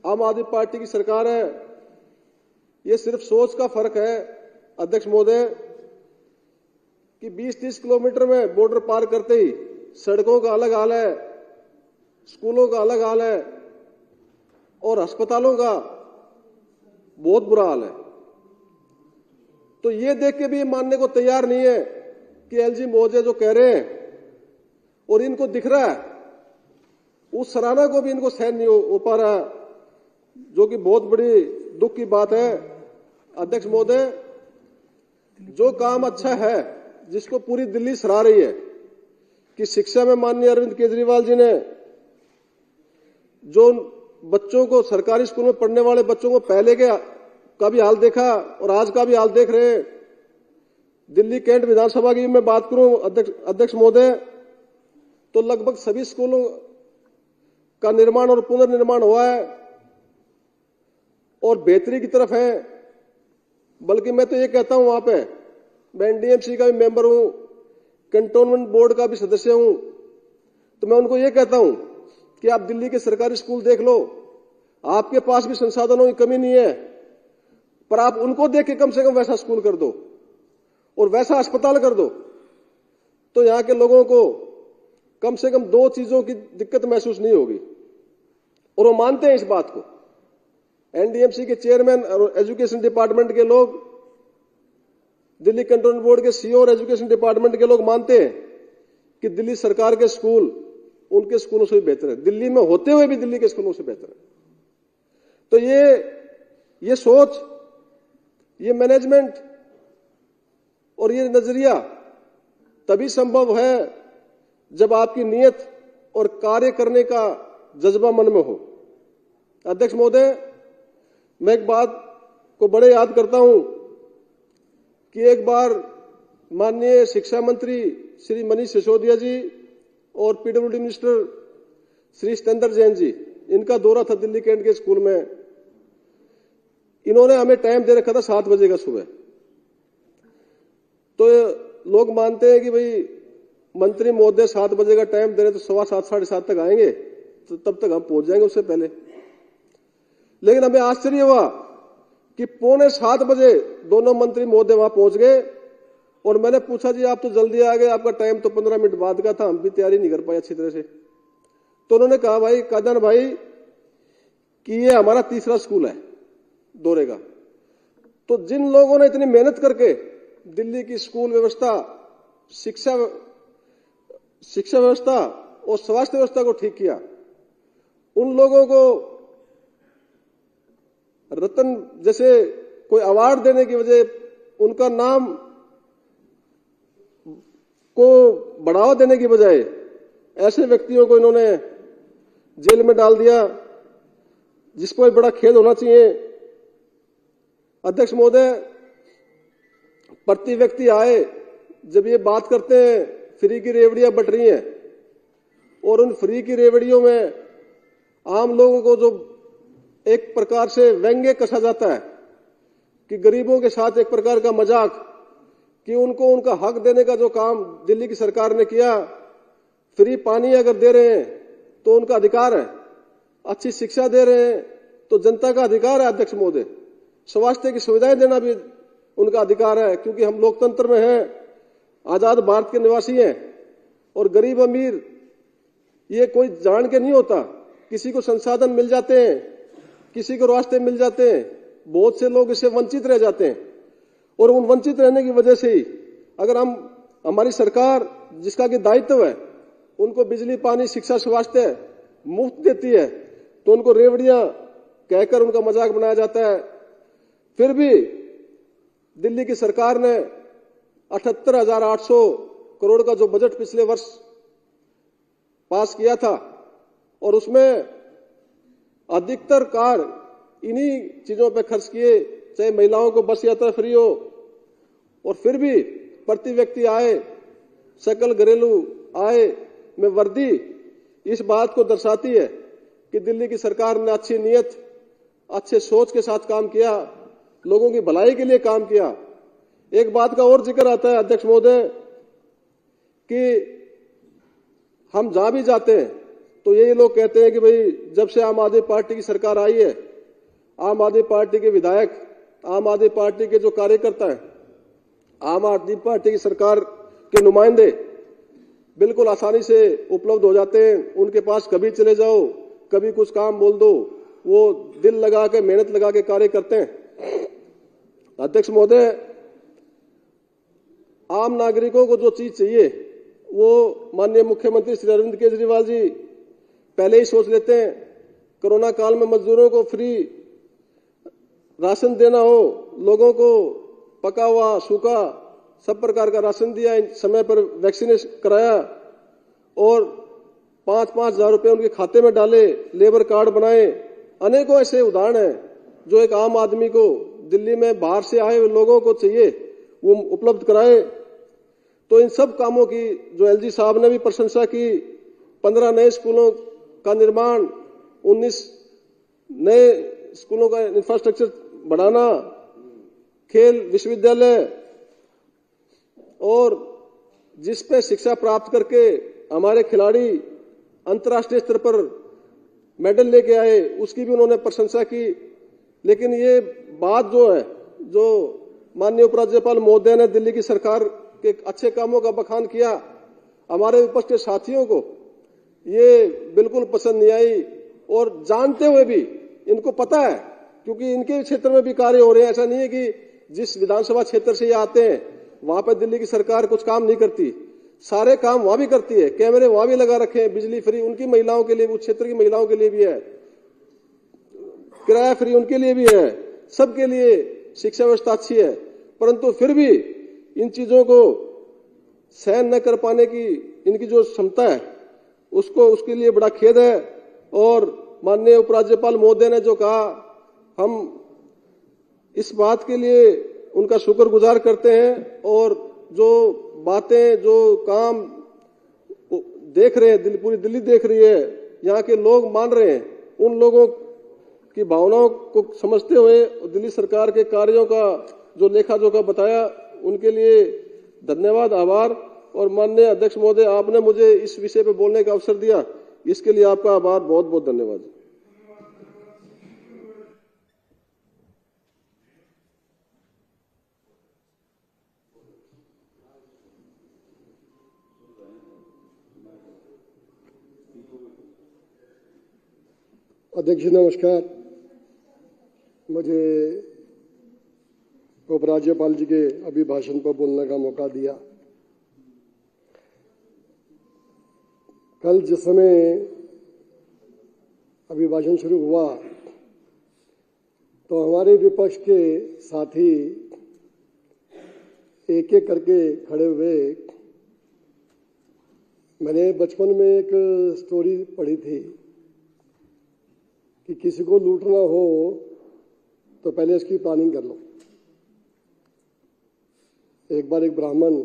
आम आदमी पार्टी की सरकार है। ये सिर्फ सोच का फर्क है अध्यक्ष महोदय, कि 20-30 किलोमीटर में बॉर्डर पार करते ही सड़कों का अलग हाल है, स्कूलों का अलग हाल है और अस्पतालों का बहुत बुरा हाल है। तो ये देख के भी मानने को तैयार नहीं है कि एलजी महोदय जो कह रहे हैं और इनको दिख रहा है, उस सराहना को भी इनको सहन नहीं हो पा रहा, जो कि बहुत बड़ी दुख की बात है। अध्यक्ष महोदय, जो काम अच्छा है, जिसको पूरी दिल्ली सराह रही है, कि शिक्षा में माननीय अरविंद केजरीवाल जी ने जो बच्चों को, सरकारी स्कूल में पढ़ने वाले बच्चों को पहले का भी हाल देखा और आज का भी हाल देख रहे हैं। दिल्ली कैंट विधानसभा की मैं बात करूं अध्यक्ष महोदय, तो लगभग सभी स्कूलों का निर्माण और पुनर्निर्माण हुआ है और बेहतरी की तरफ है। बल्कि मैं तो ये कहता हूं, वहां पे मैं एनडीएमसी का भी मेंबर हूं, कंटोनमेंट बोर्ड का भी सदस्य हूं, तो मैं उनको ये कहता हूं कि आप दिल्ली के सरकारी स्कूल देख लो, आपके पास भी संसाधनों की कमी नहीं है, पर आप उनको देख के कम से कम वैसा स्कूल कर दो और वैसा अस्पताल कर दो, तो यहां के लोगों को कम से कम 2 चीजों की दिक्कत महसूस नहीं होगी। और वो मानते हैं इस बात को। एनडीएमसी के चेयरमैन और एजुकेशन डिपार्टमेंट के लोग, दिल्ली कंटोनमेंट बोर्ड के सीईओ और एजुकेशन डिपार्टमेंट के लोग मानते हैं कि दिल्ली सरकार के स्कूल उनके स्कूलों से भी बेहतर है, दिल्ली में होते हुए भी दिल्ली के स्कूलों से बेहतर है। तो ये सोच, ये मैनेजमेंट और ये नजरिया तभी संभव है जब आपकी नीयत और कार्य करने का जज्बा मन में हो। अध्यक्ष महोदय, मैं एक बात को बड़े याद करता हूं कि एक बार माननीय शिक्षा मंत्री श्री मनीष सिसोदिया जी और पीडब्ल्यूडी मिनिस्टर श्री सत्येंद्र जैन जी, इनका दौरा था दिल्ली कैंट के स्कूल में। इन्होंने हमें टाइम दे रखा था 7 बजे का सुबह। तो लोग मानते हैं कि भाई मंत्री महोदय 7 बजे का टाइम दे रहे तो 7:15 साढ़े 7 तक आएंगे, तो तब तक हम पहुंच जाएंगे उससे पहले। लेकिन हमें आश्चर्य हुआ कि 6:45 बजे दोनों मंत्री महोदय वहां पहुंच गए। और मैंने पूछा, जी आप तो जल्दी आ गए, आपका टाइम तो 15 मिनट बाद का था, हम भी तैयारी नहीं कर पाए अच्छी तरह से। तो उन्होंने कहा, भाई कादन भाई कि ये हमारा तीसरा स्कूल है दौरे का। तो जिन लोगों ने इतनी मेहनत करके दिल्ली की स्कूल व्यवस्था, शिक्षा व्यवस्था और स्वास्थ्य व्यवस्था को ठीक किया, उन लोगों को रतन जैसे कोई अवार्ड देने की वजह उनका नाम को बढ़ावा देने की बजाय ऐसे व्यक्तियों को इन्होंने जेल में डाल दिया, जिसको बड़ा खेद होना चाहिए। अध्यक्ष महोदय, प्रति व्यक्ति आए जब ये बात करते हैं फ्री की रेवड़ियां बट रही हैं, और उन फ्री की रेवड़ियों में आम लोगों को जो एक प्रकार से व्यंग्य कसा जाता है कि गरीबों के साथ एक प्रकार का मजाक, कि उनको उनका हक देने का जो काम दिल्ली की सरकार ने किया, फ्री पानी अगर दे रहे हैं तो उनका अधिकार है, अच्छी शिक्षा दे रहे हैं तो जनता का अधिकार है। अध्यक्ष महोदय, स्वास्थ्य की सुविधाएं देना भी उनका अधिकार है, क्योंकि हम लोकतंत्र में हैं, आजाद भारत के निवासी हैं। और गरीब अमीर ये कोई जान के नहीं होता, किसी को संसाधन मिल जाते हैं, किसी को रास्ते मिल जाते हैं, बहुत से लोग इससे वंचित रह जाते हैं। और उन वंचित रहने की वजह से ही अगर हमारी सरकार, जिसका कि दायित्व है, उनको बिजली पानी शिक्षा स्वास्थ्य मुफ्त देती है, तो उनको रेवड़ियां कहकर उनका मजाक बनाया जाता है। फिर भी दिल्ली की सरकार ने 78,800 करोड़ का जो बजट पिछले वर्ष पास किया था, और उसमें अधिकतर कार्य इन्हीं चीजों पर खर्च किए, चाहे महिलाओं को बस यात्रा फ्री हो। और फिर भी प्रति व्यक्ति आए, सकल घरेलू आय में वृद्धि इस बात को दर्शाती है कि दिल्ली की सरकार ने अच्छी नीयत, अच्छे सोच के साथ काम किया, लोगों की भलाई के लिए काम किया। एक बात का और जिक्र आता है अध्यक्ष महोदय कि हम जहां भी जाते हैं तो यही लोग कहते हैं कि भाई जब से आम आदमी पार्टी की सरकार आई है, आम आदमी पार्टी के विधायक, आम आदमी पार्टी के जो कार्यकर्ता हैं, आम आदमी पार्टी की सरकार के नुमाइंदे बिल्कुल आसानी से उपलब्ध हो जाते हैं। उनके पास कभी चले जाओ, कभी कुछ काम बोल दो, वो दिल लगा के, मेहनत लगा के कार्य करते हैं। अध्यक्ष महोदय, आम नागरिकों को जो चीज चाहिए वो माननीय मुख्यमंत्री श्री अरविंद केजरीवाल जी पहले ही सोच लेते हैं। कोरोना काल में मजदूरों को फ्री राशन देना हो, लोगों को पका हुआ सूखा सब प्रकार का राशन दिया, समय पर वैक्सीनेशन कराया और 5-5 हजार रुपए उनके खाते में डाले, लेबर कार्ड बनाए। अनेकों ऐसे उदाहरण हैं जो एक आम आदमी को, दिल्ली में बाहर से आए हुए लोगों को चाहिए वो उपलब्ध कराए। तो इन सब कामों की जो एलजी साहब ने भी प्रशंसा की, 15 नए स्कूलों का निर्माण, 19 नए स्कूलों का इंफ्रास्ट्रक्चर बढ़ाना, खेल विश्वविद्यालय, और जिस पे शिक्षा प्राप्त करके हमारे खिलाड़ी अंतर्राष्ट्रीय स्तर पर मेडल लेके आए, उसकी भी उन्होंने प्रशंसा की। लेकिन ये बात जो है, जो माननीय उपराज्यपाल महोदय ने दिल्ली की सरकार के अच्छे कामों का बखान किया, हमारे विपक्ष के साथियों को ये बिल्कुल पसंद नहीं आई। और जानते हुए भी, इनको पता है क्योंकि इनके क्षेत्र में भी कार्य हो रहे हैं, ऐसा नहीं है कि जिस विधानसभा क्षेत्र से ये आते हैं वहां पर दिल्ली की सरकार कुछ काम नहीं करती, सारे काम वहां भी करती है। कैमरे वहां भी लगा रखे हैं, बिजली फ्री उनकी महिलाओं के लिए, उस क्षेत्र की महिलाओं के लिए भी है, किराया फ्री उनके लिए भी है, सबके लिए शिक्षा व्यवस्था अच्छी है। परंतु फिर भी इन चीजों को सहन न कर पाने की इनकी जो क्षमता है उसके लिए बड़ा खेद है। और माननीय उपराज्यपाल महोदय ने जो कहा, हम इस बात के लिए उनका शुक्रगुजार करते हैं। और जो बातें, जो काम देख रहे हैं, पूरी दिल्ली देख रही है, यहाँ के लोग मान रहे हैं, उन लोगों की भावनाओं को समझते हुए दिल्ली सरकार के कार्यों का जो लेखा जोखा बताया, उनके लिए धन्यवाद, आभार। और माननीय अध्यक्ष महोदय, आपने मुझे इस विषय पर बोलने का अवसर दिया, इसके लिए आपका आभार, बहुत बहुत धन्यवाद। अध्यक्ष जी नमस्कार। मुझे उपराज्यपाल जी के अभिभाषण पर बोलने का मौका दिया। कल जिस समय अभिभाषण शुरू हुआ तो हमारे विपक्ष के साथी एक एक करके खड़े हुए। मैंने बचपन में एक स्टोरी पढ़ी थी कि किसी को लूटना हो तो पहले इसकी प्लानिंग कर लो। एक बार एक ब्राह्मण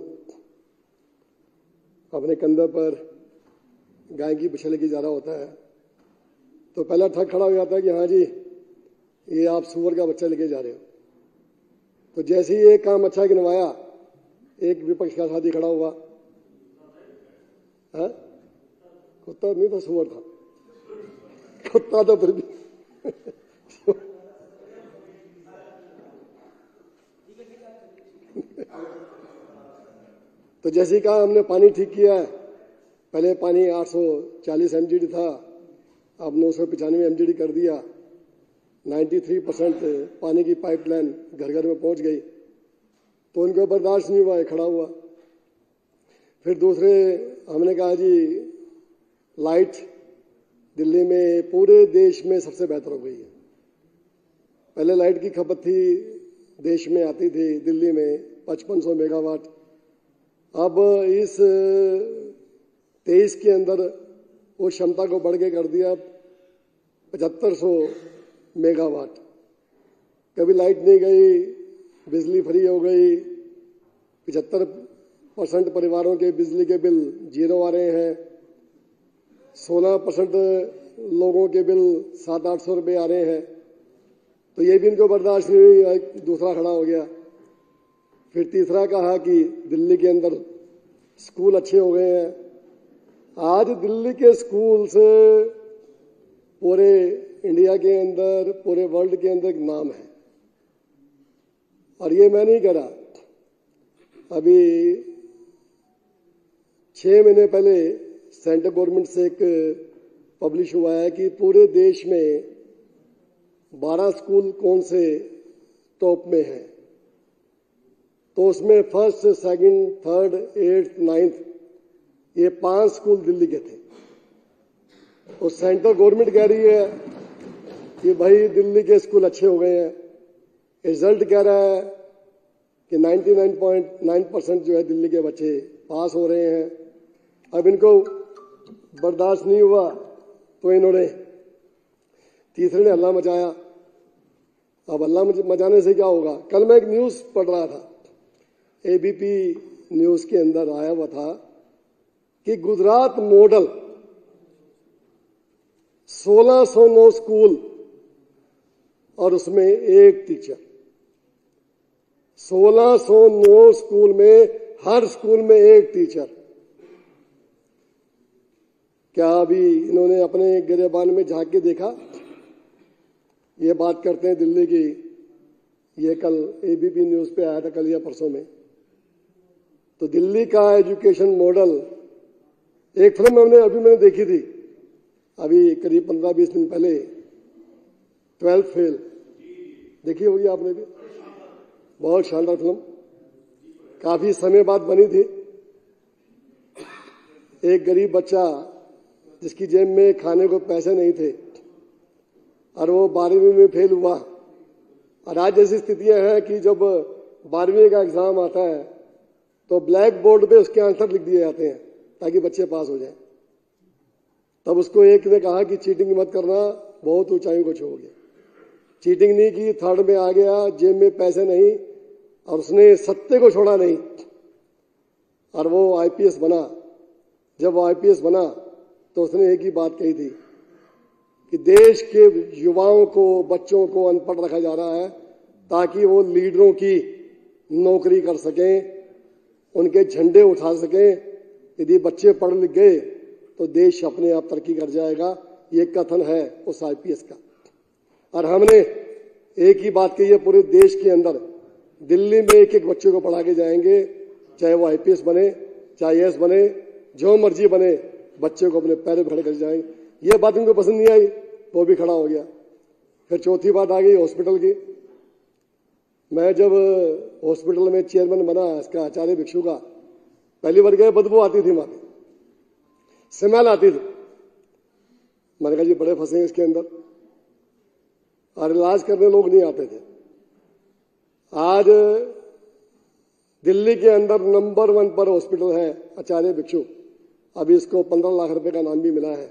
अपने कंधे पर गाय की बछड़े लेके जा रहा होता है तो पहला ठग खड़ा हो जाता है कि हाँ जी, ये आप सूअर का बच्चा लेके जा रहे हो। तो जैसे ही ये काम अच्छा गिनवाया, एक विपक्ष का साथी खड़ा हुआ, है कुत्ता नहीं था, सूअर था। कुत्ता तो फिर भी तो जैसे कहा हमने पानी ठीक किया है। पहले पानी 840 MGD था, अब 995 MGD कर दिया। 93% पानी की पाइपलाइन घर घर में पहुंच गई। तो उनको बर्दाश्त नहीं हुआ, खड़ा हुआ। फिर दूसरे हमने कहा जी, लाइट दिल्ली में पूरे देश में सबसे बेहतर हो गई है। पहले लाइट की खपत थी, देश में आती थी दिल्ली में 5500 मेगावाट। अब इस 23 के अंदर वो क्षमता को बढ़ के कर दिया 7500 मेगावाट। कभी लाइट नहीं गई, बिजली फ्री हो गई। 75% परिवारों के बिजली के बिल जीरो आ रहे हैं। 16% लोगों के बिल 700-800 रुपये आ रहे हैं। तो ये भी इनको बर्दाश्त नहीं हुई, दूसरा खड़ा हो गया। फिर तीसरा कहा कि दिल्ली के अंदर स्कूल अच्छे हो गए हैं। आज दिल्ली के स्कूल से पूरे इंडिया के अंदर, पूरे वर्ल्ड के अंदर एक नाम है। और ये मैं नहीं कह रहा। अभी 6 महीने पहले सेंट्रल गवर्नमेंट से एक पब्लिश हुआ है कि पूरे देश में 12 स्कूल कौन से टॉप में हैं। तो उसमें first, second, third, 8th, 9th ये 5 स्कूल दिल्ली के थे। और सेंट्रल गवर्नमेंट कह रही है कि भाई दिल्ली के स्कूल अच्छे हो गए हैं। रिजल्ट कह रहा है कि 99.9% जो है दिल्ली के बच्चे पास हो रहे हैं। अब इनको बर्दाश्त नहीं हुआ तो इन्होंने तीसरे ने हल्ला मचाया। अब हल्ला मचाने से क्या होगा? कल मैं एक न्यूज पढ़ रहा था, ABP न्यूज के अंदर आया हुआ था कि गुजरात मॉडल 1609 स्कूल और उसमें एक टीचर। 1609 स्कूल में, हर स्कूल में एक टीचर। क्या अभी इन्होंने अपने गिरेबान में झांक के देखा? ये बात करते हैं दिल्ली की। ये कल ABP न्यूज पे आया था, कल या परसों में। तो दिल्ली का एजुकेशन मॉडल, एक फिल्म मैंने देखी थी अभी करीब 15-20 दिन पहले, 12th फेल। देखी होगी आपने भी, बहुत शानदार फिल्म, काफी समय बाद बनी थी। एक गरीब बच्चा जिसकी जेब में खाने को पैसे नहीं थे और वो 12वीं में फेल हुआ। और आज ऐसी स्थितियां हैं कि जब 12वीं का एग्जाम आता है तो ब्लैक बोर्ड पे उसके आंसर लिख दिए जाते हैं ताकि बच्चे पास हो जाएं। तब उसको एक ने कहा कि चीटिंग मत करना, बहुत ऊंचाइयों को छूओगे। चीटिंग नहीं की, थर्ड में आ गया, जेब में पैसे नहीं, और उसने सत्ते को छोड़ा नहीं, और वो आईपीएस बना। जब वो आईपीएस बना तो उसने एक ही बात कही थी कि देश के युवाओं को, बच्चों को अनपढ़ रखा जा रहा है ताकि वो लीडरों की नौकरी कर सकें, उनके झंडे उठा सकें। यदि बच्चे पढ़ लिख गए तो देश अपने आप तरक्की कर जाएगा। ये कथन है उस आईपीएस का। और हमने एक ही बात कही है, पूरे देश के अंदर दिल्ली में एक एक बच्चे को पढ़ा के जाएंगे, चाहे वो आईपीएस बने, चाहे आईएएस बने, जो मर्जी बने, बच्चे को अपने पैरों पर खड़े कर जाएंगे। ये बात उनको पसंद नहीं आई, वो भी खड़ा हो गया। फिर चौथी बात आ गई हॉस्पिटल की। मैं जब हॉस्पिटल में चेयरमैन बना इसका, आचार्य भिक्षु का, पहली बार गए, बदबू आती थी, वहां पे स्मेल आती थी। मैंने कहा जी बड़े फंसे हैं इसके अंदर, और इलाज करने लोग नहीं आते थे। आज दिल्ली के अंदर नंबर 1 पर हॉस्पिटल है आचार्य भिक्षु। अभी इसको 15 लाख रुपए का नाम भी मिला है।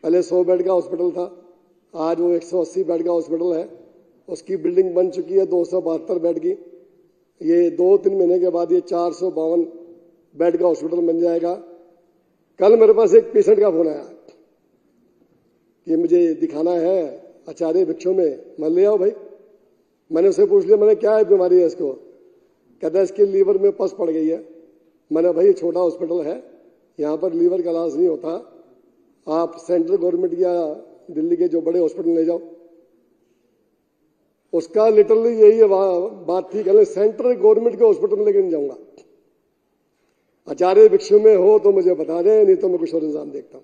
पहले 100 बेड का हॉस्पिटल था, आज वो 180 बेड का हॉस्पिटल है। उसकी बिल्डिंग बन चुकी है 272 बेड की। ये 2-3 महीने के बाद ये 452 बेड का हॉस्पिटल बन जाएगा। कल मेरे पास एक पेशेंट का फोन आया कि मुझे दिखाना है आचार्य भिक्षु में। मैं ले आओ भाई। मैंने उससे पूछ लिया, मैंने क्या है बीमारी है इसको? कहता है इसके लीवर में पस पड़ गई है। मैंने भाई छोटा हॉस्पिटल है, यहाँ पर लीवर का इलाज नहीं होता, आप सेंट्रल गवर्नमेंट या दिल्ली के जो बड़े हॉस्पिटल ले जाओ। उसका लिटरली यही बात थी, कहने सेंट्रल गवर्नमेंट के हॉस्पिटल में लेकर नहीं जाऊंगा। आचार्य भिक्षु में हो तो मुझे बता दें, नहीं तो मैं कुछ और इंतजाम देखता हूं।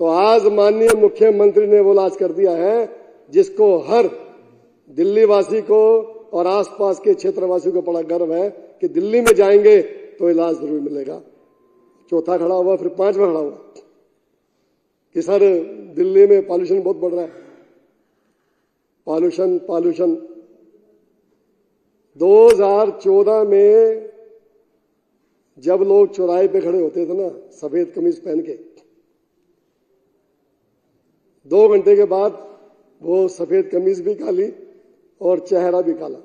तो आज माननीय मुख्यमंत्री ने वो इलाज कर दिया है जिसको हर दिल्ली वासी को और आसपास के क्षेत्रवासियों को बड़ा गर्व है कि दिल्ली में जाएंगे तो इलाज जरूर मिलेगा। चौथा खड़ा हुआ, फिर 5वां खड़ा हुआ कि सर दिल्ली में पॉल्यूशन बहुत बढ़ रहा है। पॉल्यूशन 2014 में जब लोग चौराहे पे खड़े होते थे ना सफेद कमीज पहन के, 2 घंटे के बाद वो सफेद कमीज भी काली और चेहरा भी काला।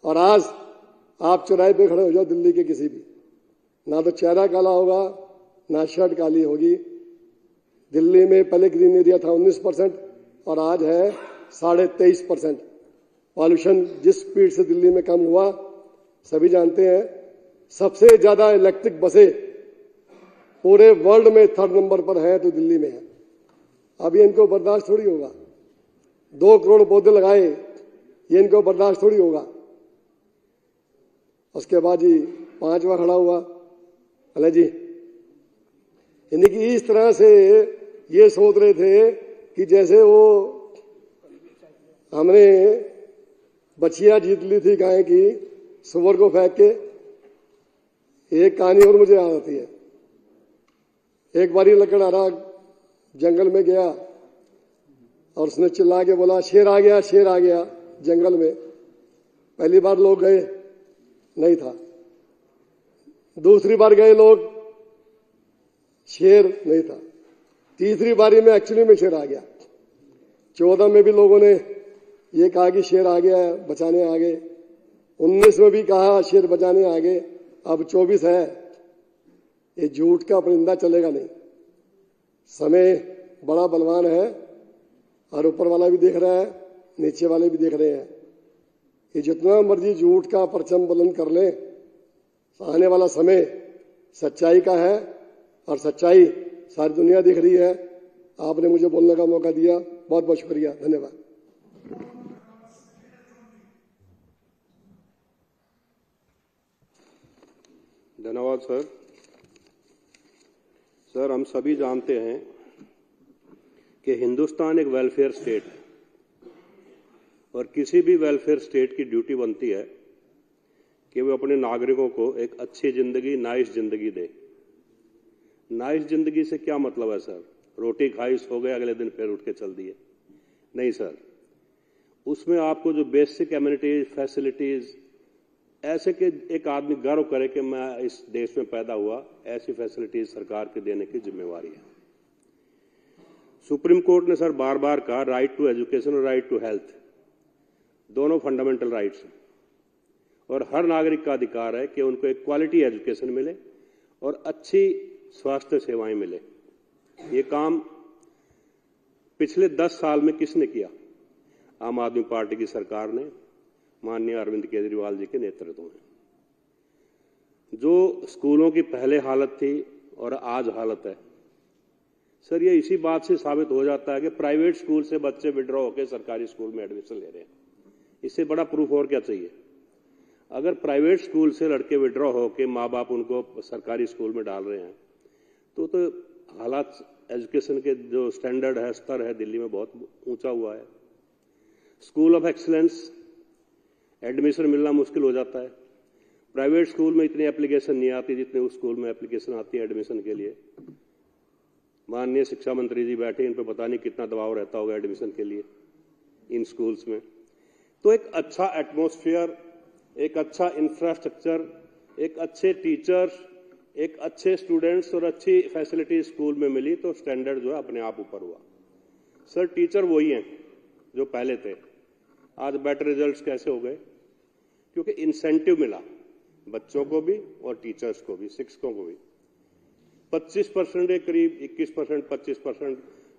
और आज आप चौराहे पे खड़े हो जाओ दिल्ली के किसी भी, ना तो चेहरा काला होगा ना शर्ट काली होगी। दिल्ली में पहले ग्रीन एरिया था 19% और आज है 23.5%। पॉल्यूशन जिस स्पीड से दिल्ली में कम हुआ सभी जानते हैं। सबसे ज्यादा इलेक्ट्रिक बसें पूरे वर्ल्ड में 3rd नंबर पर है तो दिल्ली में है। अभी इनको बर्दाश्त थोड़ी होगा। 2 करोड़ पौधे लगाए, ये इनको बर्दाश्त थोड़ी होगा। उसके बाद जी 5वां खड़ा हुआ, अले जी यानी कि इस तरह से ये सोच रहे थे कि जैसे वो हमने बछिया जीत ली थी गाय की सुअर को फेंक के। एक कहानी और मुझे याद आती है। एक बारी लकड़हारा जंगल में गया और उसने चिल्ला के बोला शेर आ गया, शेर आ गया जंगल में। पहली बार लोग गए, नहीं था। दूसरी बार गए लोग, शेर नहीं था। तीसरी बारी में एक्चुअली में शेर आ गया। 14 में भी लोगों ने ये कहा कि शेर आ गया, बचाने आ गए। 19 में भी कहा शेर बचाने आ गए। अब 24 है। ये झूठ का परिंदा चलेगा नहीं। समय बड़ा बलवान है और ऊपर वाला भी देख रहा है, नीचे वाले भी देख रहे हैं। ये जितना मर्जी झूठ का परचम बुलंद कर ले, आने वाला समय सच्चाई का है और सच्चाई सारी दुनिया दिख रही है। आपने मुझे बोलने का मौका दिया, बहुत बहुत शुक्रिया, धन्यवाद। धन्यवाद सर। सर, हम सभी जानते हैं कि हिंदुस्तान एक वेलफेयर स्टेट है और किसी भी वेलफेयर स्टेट की ड्यूटी बनती है कि वो अपने नागरिकों को एक अच्छी जिंदगी, नाइस जिंदगी दे। नाइस जिंदगी से क्या मतलब है सर? रोटी खाई, सो गए, अगले दिन फिर उठ के चल दिए? नहीं सर, उसमें आपको जो बेसिक एमिनिटीज, फैसिलिटीज ऐसे कि एक आदमी गर्व करे कि मैं इस देश में पैदा हुआ, ऐसी फैसिलिटीज सरकार के देने की जिम्मेवारी है। सुप्रीम कोर्ट ने सर बार बार कहा राइट टू एजुकेशन और राइट टू हेल्थ दोनों फंडामेंटल राइट्स हैं और हर नागरिक का अधिकार है कि उनको एक क्वालिटी एजुकेशन मिले और अच्छी स्वास्थ्य सेवाएं मिले। ये काम पिछले 10 साल में किसने किया? आम आदमी पार्टी की सरकार ने, माननीय अरविंद केजरीवाल जी के नेतृत्व में। जो स्कूलों की पहले हालत थी और आज हालत है सर, ये इसी बात से साबित हो जाता है कि प्राइवेट स्कूल से बच्चे विड्रॉ होकर सरकारी स्कूल में एडमिशन ले रहे हैं। इससे बड़ा प्रूफ और क्या चाहिए? अगर प्राइवेट स्कूल से लड़के विड्रॉ होकर माँ बाप उनको सरकारी स्कूल में डाल रहे हैं तो हालात एजुकेशन के जो स्टैंडर्ड है, स्तर है दिल्ली में बहुत ऊंचा हुआ है। स्कूल ऑफ एक्सीलेंस एडमिशन मिलना मुश्किल हो जाता है। प्राइवेट स्कूल में इतनी एप्लीकेशन नहीं आती जितने उस स्कूल में एप्लीकेशन आती है एडमिशन के लिए। माननीय शिक्षा मंत्री जी बैठे, इन पर पता नहीं कितना दबाव रहता होगा एडमिशन के लिए इन स्कूल्स में। तो एक अच्छा एटमॉस्फेयर, एक अच्छा इंफ्रास्ट्रक्चर, एक अच्छे टीचर्स, एक अच्छे स्टूडेंट्स और अच्छी फैसिलिटी स्कूल में मिली तो स्टैंडर्ड जो है अपने आप ऊपर हुआ। सर टीचर वही हैं जो पहले थे। आज बेटर रिजल्ट्स कैसे हो गए? क्योंकि इंसेंटिव मिला बच्चों को भी और टीचर्स को भी, शिक्षकों को भी। 25% के करीब 21%, 25%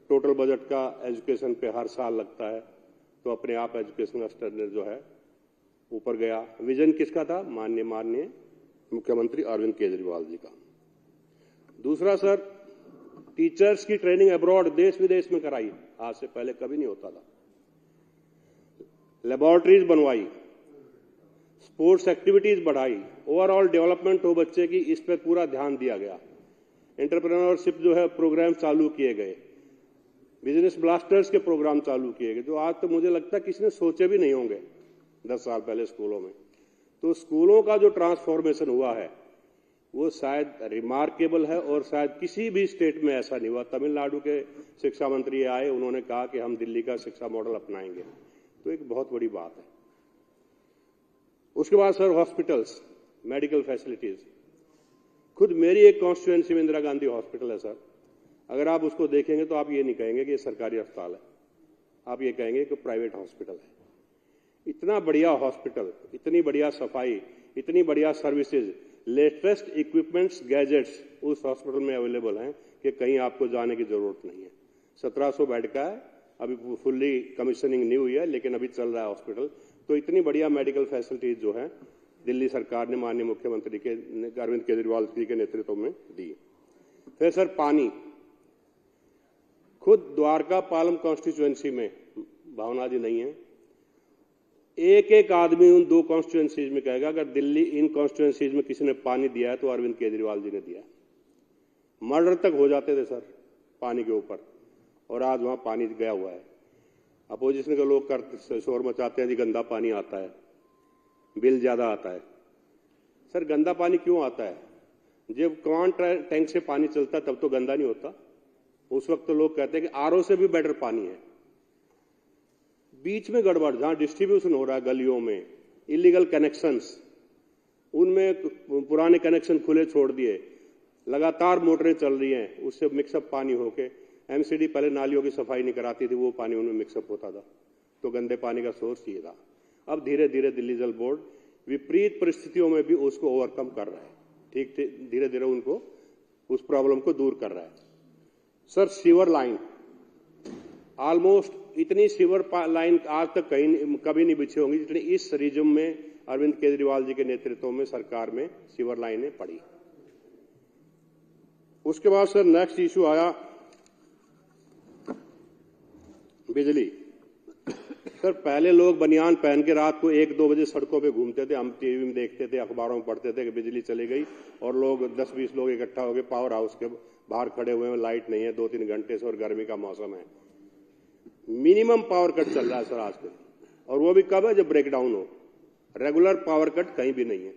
टोटल बजट का एजुकेशन पे हर साल लगता है, तो अपने आप एजुकेशन का स्टैंडर्ड जो है ऊपर गया। विजन किसका था? माननीय मुख्यमंत्री अरविंद केजरीवाल जी का। दूसरा सर, टीचर्स की ट्रेनिंग अब्रॉड देश विदेश में कराई, आज से पहले कभी नहीं होता था। लेबोरेटरीज बनवाई, स्पोर्ट्स एक्टिविटीज बढ़ाई, ओवरऑल डेवलपमेंट हो बच्चे की, इस पर पूरा ध्यान दिया गया। एंटरप्रेन्योरशिप जो है प्रोग्राम चालू किए गए, बिजनेस ब्लास्टर्स के प्रोग्राम चालू किए गए, जो आज तो मुझे लगता है किसी ने सोचे भी नहीं होंगे 10 साल पहले स्कूलों में। तो स्कूलों का जो ट्रांसफॉर्मेशन हुआ है वो शायद रिमार्केबल है और शायद किसी भी स्टेट में ऐसा नहीं हुआ। तमिलनाडु के शिक्षा मंत्री आए, उन्होंने कहा कि हम दिल्ली का शिक्षा मॉडल अपनाएंगे, तो एक बहुत बड़ी बात है। उसके बाद सर हॉस्पिटल्स, मेडिकल फैसिलिटीज। खुद मेरी एक कॉन्स्टिट्यूएंसी में इंदिरा गांधी हॉस्पिटल है सर। अगर आप उसको देखेंगे तो आप ये नहीं कहेंगे कि ये सरकारी अस्पताल है, आप ये कहेंगे कि प्राइवेट हॉस्पिटल है। इतना बढ़िया हॉस्पिटल, इतनी बढ़िया सफाई, इतनी बढ़िया सर्विसेज, लेटेस्ट इक्विपमेंट्स, गैजेट्स उस हॉस्पिटल में अवेलेबल हैं कि कहीं आपको जाने की जरूरत नहीं है। 1700 बेड का है, अभी फुल्ली कमीशनिंग नहीं हुई है लेकिन अभी चल रहा है हॉस्पिटल। तो इतनी बढ़िया मेडिकल फैसिलिटीज जो है दिल्ली सरकार ने माननीय मुख्यमंत्री के अरविंद केजरीवाल जी के नेतृत्व में दी। फिर सर पानी, खुद द्वारका पालम कॉन्स्टिट्यूएंसी में भावना जी नहीं है, एक एक आदमी उन 2 कॉन्स्टिट्यूएंसीज में कहेगा अगर दिल्ली इन कॉन्स्टिट्यूएंसीज में किसी ने पानी दिया है तो अरविंद केजरीवाल जी ने दिया। मर्डर तक हो जाते थे सर पानी के ऊपर, और आज वहां पानी गया हुआ है। अपोजिशन के लोग शोर मचाते हैं जी गंदा पानी आता है, बिल ज्यादा आता है। सर गंदा पानी क्यों आता है? जब कौन टैंक से पानी चलता है तब तो गंदा नहीं होता। उस वक्त तो लोग कहते हैं कि आरओ से भी बेटर पानी है। बीच में गड़बड़, जहां डिस्ट्रीब्यूशन हो रहा है गलियों में, इलीगल कनेक्शंस, उनमें पुराने कनेक्शन खुले छोड़ दिए, लगातार मोटरें चल रही हैं, उससे मिक्सअप पानी होके एमसीडी पहले नालियों की सफाई नहीं कराती थी, वो पानी उनमें मिक्सअप होता था, तो गंदे पानी का सोर्स ये था। अब धीरे धीरे दिल्ली जल बोर्ड विपरीत परिस्थितियों में भी उसको ओवरकम कर रहा है, ठीक धीरे धीरे उनको उस प्रॉब्लम को दूर कर रहा है। सर सीवर लाइन, ऑलमोस्ट इतनी सीवर लाइन आज तक कभी नहीं बिछी होंगी जितनी इस रीजन में अरविंद केजरीवाल जी के नेतृत्व में सरकार में सीवर लाइनें पड़ी। उसके बाद सर नेक्स्ट इशू आया बिजली। सर पहले लोग बनियान पहन के रात को 1-2 बजे सड़कों पे घूमते थे, हम टीवी में देखते थे, अखबारों में पढ़ते थे कि बिजली चली गई और लोग 10-20 लोग इकट्ठा हो गए पावर हाउस के बाहर खड़े हुए हैं, लाइट नहीं है 2-3 घंटे से और गर्मी का मौसम है। मिनिमम पावर कट चल रहा है सर आजकल, और वो भी कब है? जब ब्रेकडाउन हो। रेगुलर पावर कट कहीं भी नहीं है।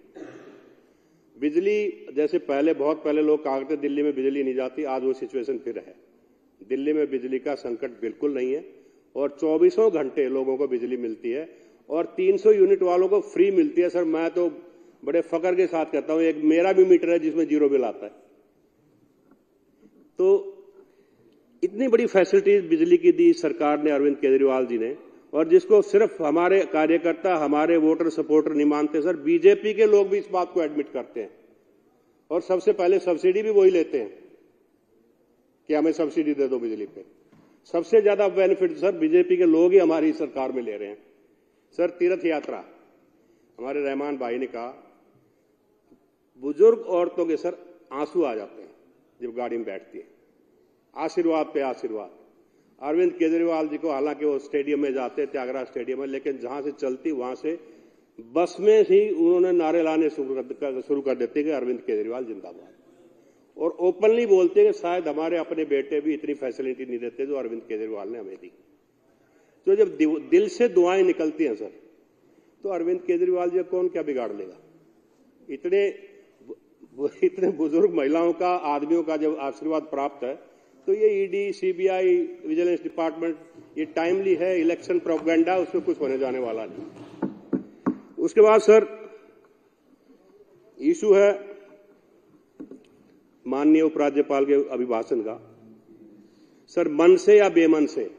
बिजली जैसे पहले, बहुत पहले लोग कहा करते दिल्ली में बिजली नहीं जाती, आज वो सिचुएशन फिर है। दिल्ली में बिजली का संकट बिल्कुल नहीं है और 24 घंटे लोगों को बिजली मिलती है और 300 यूनिट वालों को फ्री मिलती है। सर मैं तो बड़े फकर के साथ कहता हूं, एक मेरा भी मीटर है जिसमें 0 बिल आता है। तो इतनी बड़ी फैसिलिटीज बिजली की दी सरकार ने, अरविंद केजरीवाल जी ने, और जिसको सिर्फ हमारे कार्यकर्ता, हमारे वोटर सपोर्टर नहीं मानते सर, बीजेपी के लोग भी इस बात को एडमिट करते हैं और सबसे पहले सब्सिडी भी वही लेते हैं कि हमें सब्सिडी दे दो बिजली पे। सबसे ज्यादा बेनिफिट सर बीजेपी के लोग ही हमारी सरकार में ले रहे हैं। सर तीर्थ यात्रा, हमारे रहमान भाई ने कहा, बुजुर्ग औरतों के सर आंसू आ जाते हैं जब गाड़ी में बैठती है, आशीर्वाद पे आशीर्वाद। अरविंद केजरीवाल जी को, हालांकि वो स्टेडियम में जाते, त्यागराज स्टेडियम में, लेकिन जहां से चलती वहां से बस में ही उन्होंने नारे लाने शुरू कर देते कि अरविंद केजरीवाल जिंदाबाद, और ओपनली बोलते हैं कि शायद हमारे अपने बेटे भी इतनी फैसिलिटी नहीं देते जो अरविंद केजरीवाल ने हमें दी। तो जब दिल से दुआएं निकलती हैं सर, तो अरविंद केजरीवाल जी कौन क्या बिगाड़ लेगा। इतने बुजुर्ग महिलाओं का, आदमियों का जब आशीर्वाद प्राप्त है, तो ये ईडी, सीबीआई, विजिलेंस डिपार्टमेंट ये टाइमली है, इलेक्शन प्रोपेगेंडा, उसमें कुछ होने जाने वाला नहीं। उसके बाद सर इशू है माननीय उपराज्यपाल के अभिभाषण का। सर मन से या बेमन से,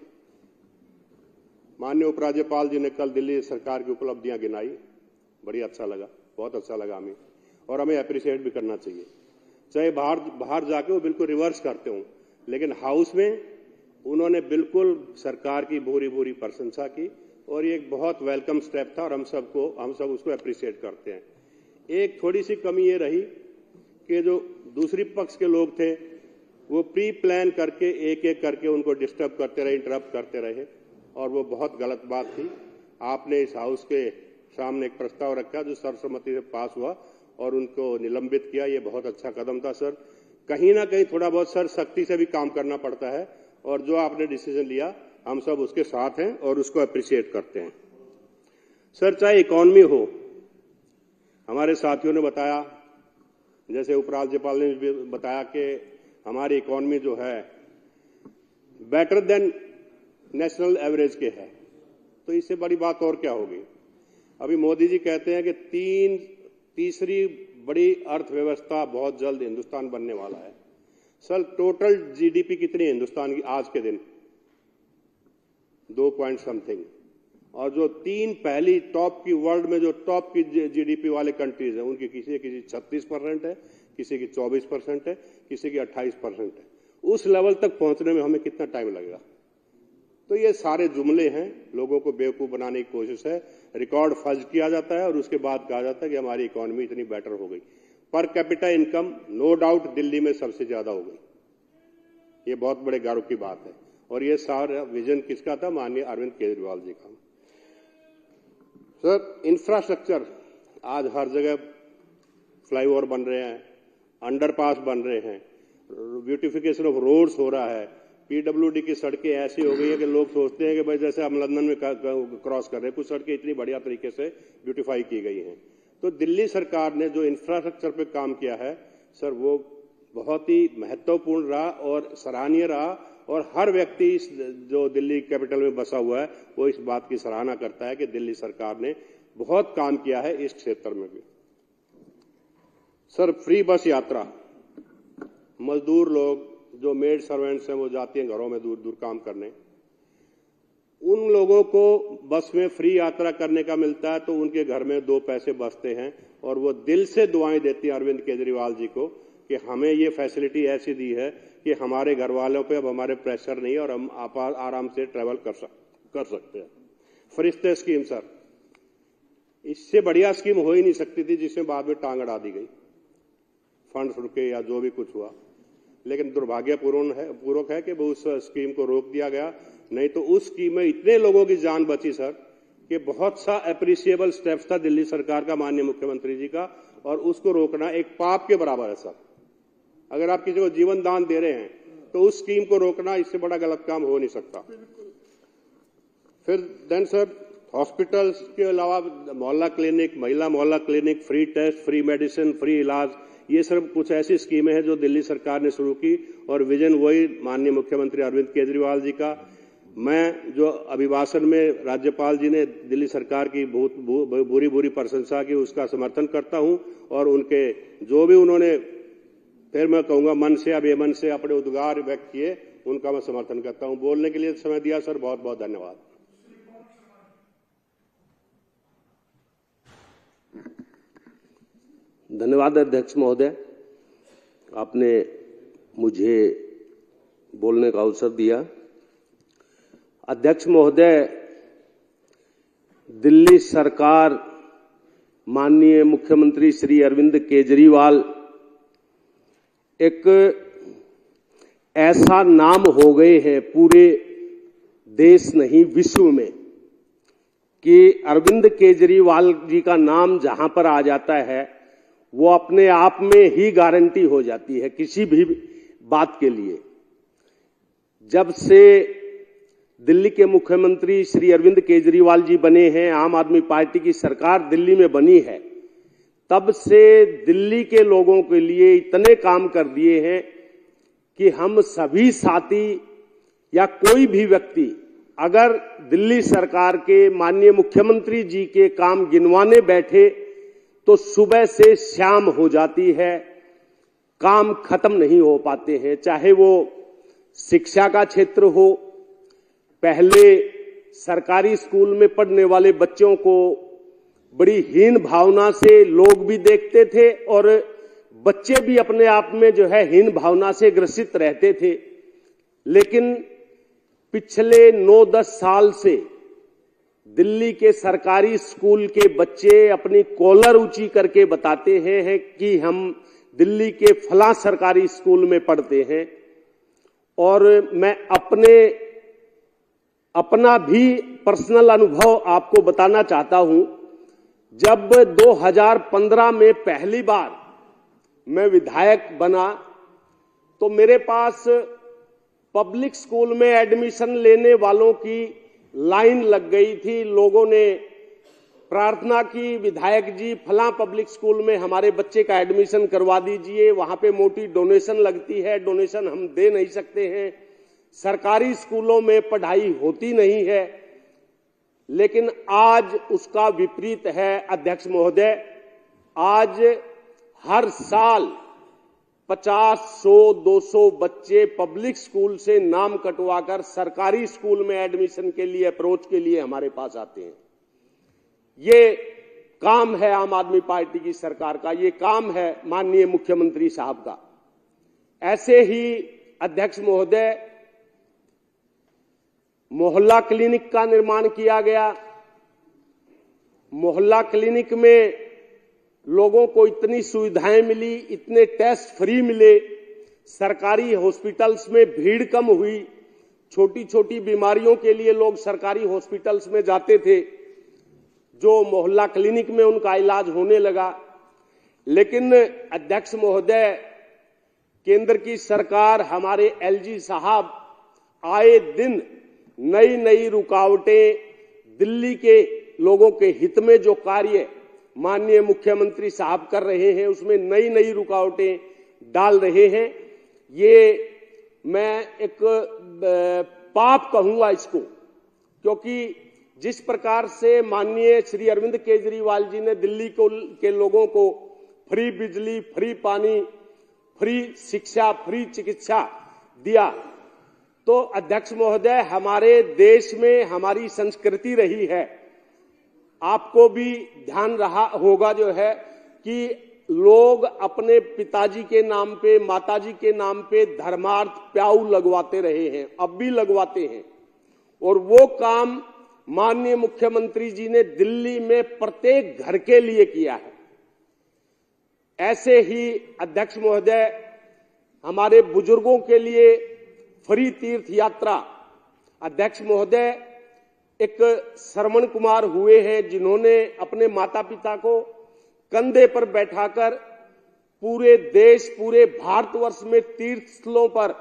माननीय उपराज्यपाल जी ने कल दिल्ली सरकार की उपलब्धियां गिनाई, बड़ी अच्छा लगा, बहुत अच्छा लगा हमें, और हमें अप्रिशिएट भी करना चाहिए। चाहे बाहर जाके वो बिल्कुल रिवर्स करते हों, लेकिन हाउस में उन्होंने बिल्कुल सरकार की भूरी प्रशंसा की, और ये एक बहुत वेलकम स्टेप था और हम सब उसको अप्रिशिएट करते हैं। एक थोड़ी सी कमी ये रही कि जो दूसरी पक्ष के लोग थे वो प्री प्लान करके एक एक करके उनको डिस्टर्ब करते रहे, इंटरप्ट करते रहे, और वो बहुत गलत बात थी। आपने इस हाउस के सामने एक प्रस्ताव रखा जो सर्वसम्मति से पास हुआ और उनको निलंबित किया, ये बहुत अच्छा कदम था सर। कहीं ना कहीं थोड़ा बहुत सर सख्ती से भी काम करना पड़ता है, और जो आपने डिसीजन लिया हम सब उसके साथ हैं और उसको अप्रिशिएट करते हैं। सर चाहे इकोनॉमी हो, हमारे साथियों ने बताया, जैसे उपराज्यपाल ने भी बताया कि हमारी इकोनॉमी जो है बेटर देन नेशनल एवरेज के है, तो इससे बड़ी बात और क्या होगी। अभी मोदी जी कहते हैं कि तीसरी बड़ी अर्थव्यवस्था बहुत जल्द हिंदुस्तान बनने वाला है। सर टोटल जीडीपी कितनी है हिंदुस्तान की आज के दिन? 2 पॉइंट समथिंग, और जो 3 पहली टॉप की, वर्ल्ड में जो टॉप की जीडीपी वाले कंट्रीज हैं, उनकी किसी 36% है, किसी की 24% है, किसी की 28% है। उस लेवल तक पहुंचने में हमें कितना टाइम लगेगा? तो ये सारे जुमले हैं, लोगों को बेवकूफ बनाने की कोशिश है। रिकॉर्ड फर्ज किया जाता है और उसके बाद कहा जाता है कि हमारी इकोनॉमी इतनी बेटर हो गई। Per capita income no doubt Delhi में सबसे ज्यादा हो गई, ये बहुत बड़े गर्व की बात है। और ये सारा विजन किसका था? माननीय अरविंद केजरीवाल जी का। सर इंफ्रास्ट्रक्चर, आज हर जगह फ्लाईओवर बन रहे हैं, अंडरपास बन रहे हैं, ब्यूटिफिकेशन ऑफ रोड्स हो रहा है, पीडब्ल्यूडी की सड़कें ऐसी हो गई है कि लोग सोचते हैं कि भाई जैसे हम लंदन में क्रॉस कर रहे हैं। कुछ सड़कें इतनी बढ़िया तरीके से ब्यूटिफाई की गई हैं। तो दिल्ली सरकार ने जो इंफ्रास्ट्रक्चर पे काम किया है सर, वो बहुत ही महत्वपूर्ण रहा और सराहनीय रहा, और हर व्यक्ति जो दिल्ली कैपिटल में बसा हुआ है वो इस बात की सराहना करता है कि दिल्ली सरकार ने बहुत काम किया है इस क्षेत्र में भी। सर फ्री बस यात्रा, मजदूर लोग जो मेड सर्वेंट्स हैं वो जाती हैं घरों में दूर दूर काम करने, उन लोगों को बस में फ्री यात्रा करने का मिलता है तो उनके घर में 2 पैसे बचते हैं, और वो दिल से दुआएं देती हैं अरविंद केजरीवाल जी को कि हमें ये फैसिलिटी ऐसी दी है कि हमारे घर वालों पे अब हमारे प्रेशर नहीं है और हम आराम से ट्रैवल कर सकते हैं। फरिश्ते स्कीम सर, इससे बढ़िया स्कीम हो ही नहीं सकती थी, जिसमें बाद में टांग अड़ा दी गई, फंड रुके या जो भी कुछ हुआ। लेकिन दुर्भाग्यपूर्वक है कि उस स्कीम को रोक दिया गया, नहीं तो उस स्कीम में इतने लोगों की जान बची सर कि बहुत सा अप्रिशिएबल स्टेप्स था दिल्ली सरकार का, माननीय मुख्यमंत्री जी का, और उसको रोकना एक पाप के बराबर है सर। अगर आप किसी को जीवन दान दे रहे हैं तो उस स्कीम को रोकना, इससे बड़ा गलत काम हो नहीं सकता। फिर देन सर हॉस्पिटल्स के अलावा मोहल्ला क्लिनिक, महिला Mohalla clinic, free test, free medicine, free इलाज, ये सब कुछ ऐसी स्कीमें हैं जो दिल्ली सरकार ने शुरू की, और विजन वही माननीय मुख्यमंत्री अरविंद केजरीवाल जी का। मैं जो अभिभाषण में राज्यपाल जी ने दिल्ली सरकार की बहुत बुरी प्रशंसा की, उसका समर्थन करता हूं और उनके जो भी उन्होंने, फिर मैं कहूंगा मन से या बेमन से अपने उद्गार व्यक्त किए, उनका मैं समर्थन करता हूं। बोलने के लिए समय दिया सर, बहुत बहुत धन्यवाद। धन्यवाद अध्यक्ष महोदय, आपने मुझे बोलने का अवसर दिया। अध्यक्ष महोदय, दिल्ली सरकार, माननीय मुख्यमंत्री श्री अरविंद केजरीवाल एक ऐसा नाम हो गए हैं पूरे देश नहीं विश्व में कि अरविंद केजरीवाल जी का नाम जहां पर आ जाता है वो अपने आप में ही गारंटी हो जाती है किसी भी बात के लिए। जब से दिल्ली के मुख्यमंत्री श्री अरविंद केजरीवाल जी बने हैं, आम आदमी पार्टी की सरकार दिल्ली में बनी है, तब से दिल्ली के लोगों के लिए इतने काम कर दिए हैं कि हम सभी साथी या कोई भी व्यक्ति अगर दिल्ली सरकार के माननीय मुख्यमंत्री जी के काम गिनवाने बैठे तो सुबह से शाम हो जाती है, काम खत्म नहीं हो पाते हैं। चाहे वो शिक्षा का क्षेत्र हो, पहले सरकारी स्कूल में पढ़ने वाले बच्चों को बड़ी हीन भावना से लोग भी देखते थे और बच्चे भी अपने आप में जो है हीन भावना से ग्रसित रहते थे। लेकिन पिछले 9-10 साल से दिल्ली के सरकारी स्कूल के बच्चे अपनी कॉलर ऊंची करके बताते हैं कि हम दिल्ली के फलां सरकारी स्कूल में पढ़ते हैं। और मैं अपना भी पर्सनल अनुभव आपको बताना चाहता हूं। जब 2015 में पहली बार मैं विधायक बना तो मेरे पास पब्लिक स्कूल में एडमिशन लेने वालों की लाइन लग गई थी। लोगों ने प्रार्थना की, विधायक जी फलां पब्लिक स्कूल में हमारे बच्चे का एडमिशन करवा दीजिए, वहां पे मोटी डोनेशन लगती है, डोनेशन हम दे नहीं सकते हैं, सरकारी स्कूलों में पढ़ाई होती नहीं है। लेकिन आज उसका विपरीत है अध्यक्ष महोदय। आज हर साल 50, 100, 200 बच्चे पब्लिक स्कूल से नाम कटवाकर सरकारी स्कूल में एडमिशन के लिए, अप्रोच के लिए हमारे पास आते हैं। ये काम है आम आदमी पार्टी की सरकार का, ये काम है माननीय मुख्यमंत्री साहब का। ऐसे ही अध्यक्ष महोदय, मोहल्ला क्लिनिक का निर्माण किया गया। मोहल्ला क्लिनिक में लोगों को इतनी सुविधाएं मिली, इतने टेस्ट फ्री मिले, सरकारी हॉस्पिटल्स में भीड़ कम हुई, छोटी छोटी बीमारियों के लिए लोग सरकारी हॉस्पिटल्स में जाते थे, जो मोहल्ला क्लिनिक में उनका इलाज होने लगा। लेकिन अध्यक्ष महोदय, केंद्र की सरकार, हमारे एलजी साहब आए दिन नई नई रुकावटें, दिल्ली के लोगों के हित में जो कार्य माननीय मुख्यमंत्री साहब कर रहे हैं उसमें नई नई रुकावटें डाल रहे हैं। ये मैं एक पाप कहूंगा इसको, क्योंकि जिस प्रकार से माननीय श्री अरविंद केजरीवाल जी ने दिल्ली के लोगों को फ्री बिजली, फ्री पानी, फ्री शिक्षा, फ्री चिकित्सा दिया, तो अध्यक्ष महोदय, हमारे देश में हमारी संस्कृति रही है, आपको भी ध्यान रहा होगा जो है कि लोग अपने पिताजी के नाम पे, माताजी के नाम पे धर्मार्थ प्याऊ लगवाते रहे हैं, अब भी लगवाते हैं। और वो काम माननीय मुख्यमंत्री जी ने दिल्ली में प्रत्येक घर के लिए किया है। ऐसे ही अध्यक्ष महोदय, हमारे बुजुर्गों के लिए फ्री तीर्थ यात्रा। अध्यक्ष महोदय, एक श्रवण कुमार हुए हैं जिन्होंने अपने माता पिता को कंधे पर बैठाकर पूरे देश, पूरे भारतवर्ष में तीर्थ स्थलों पर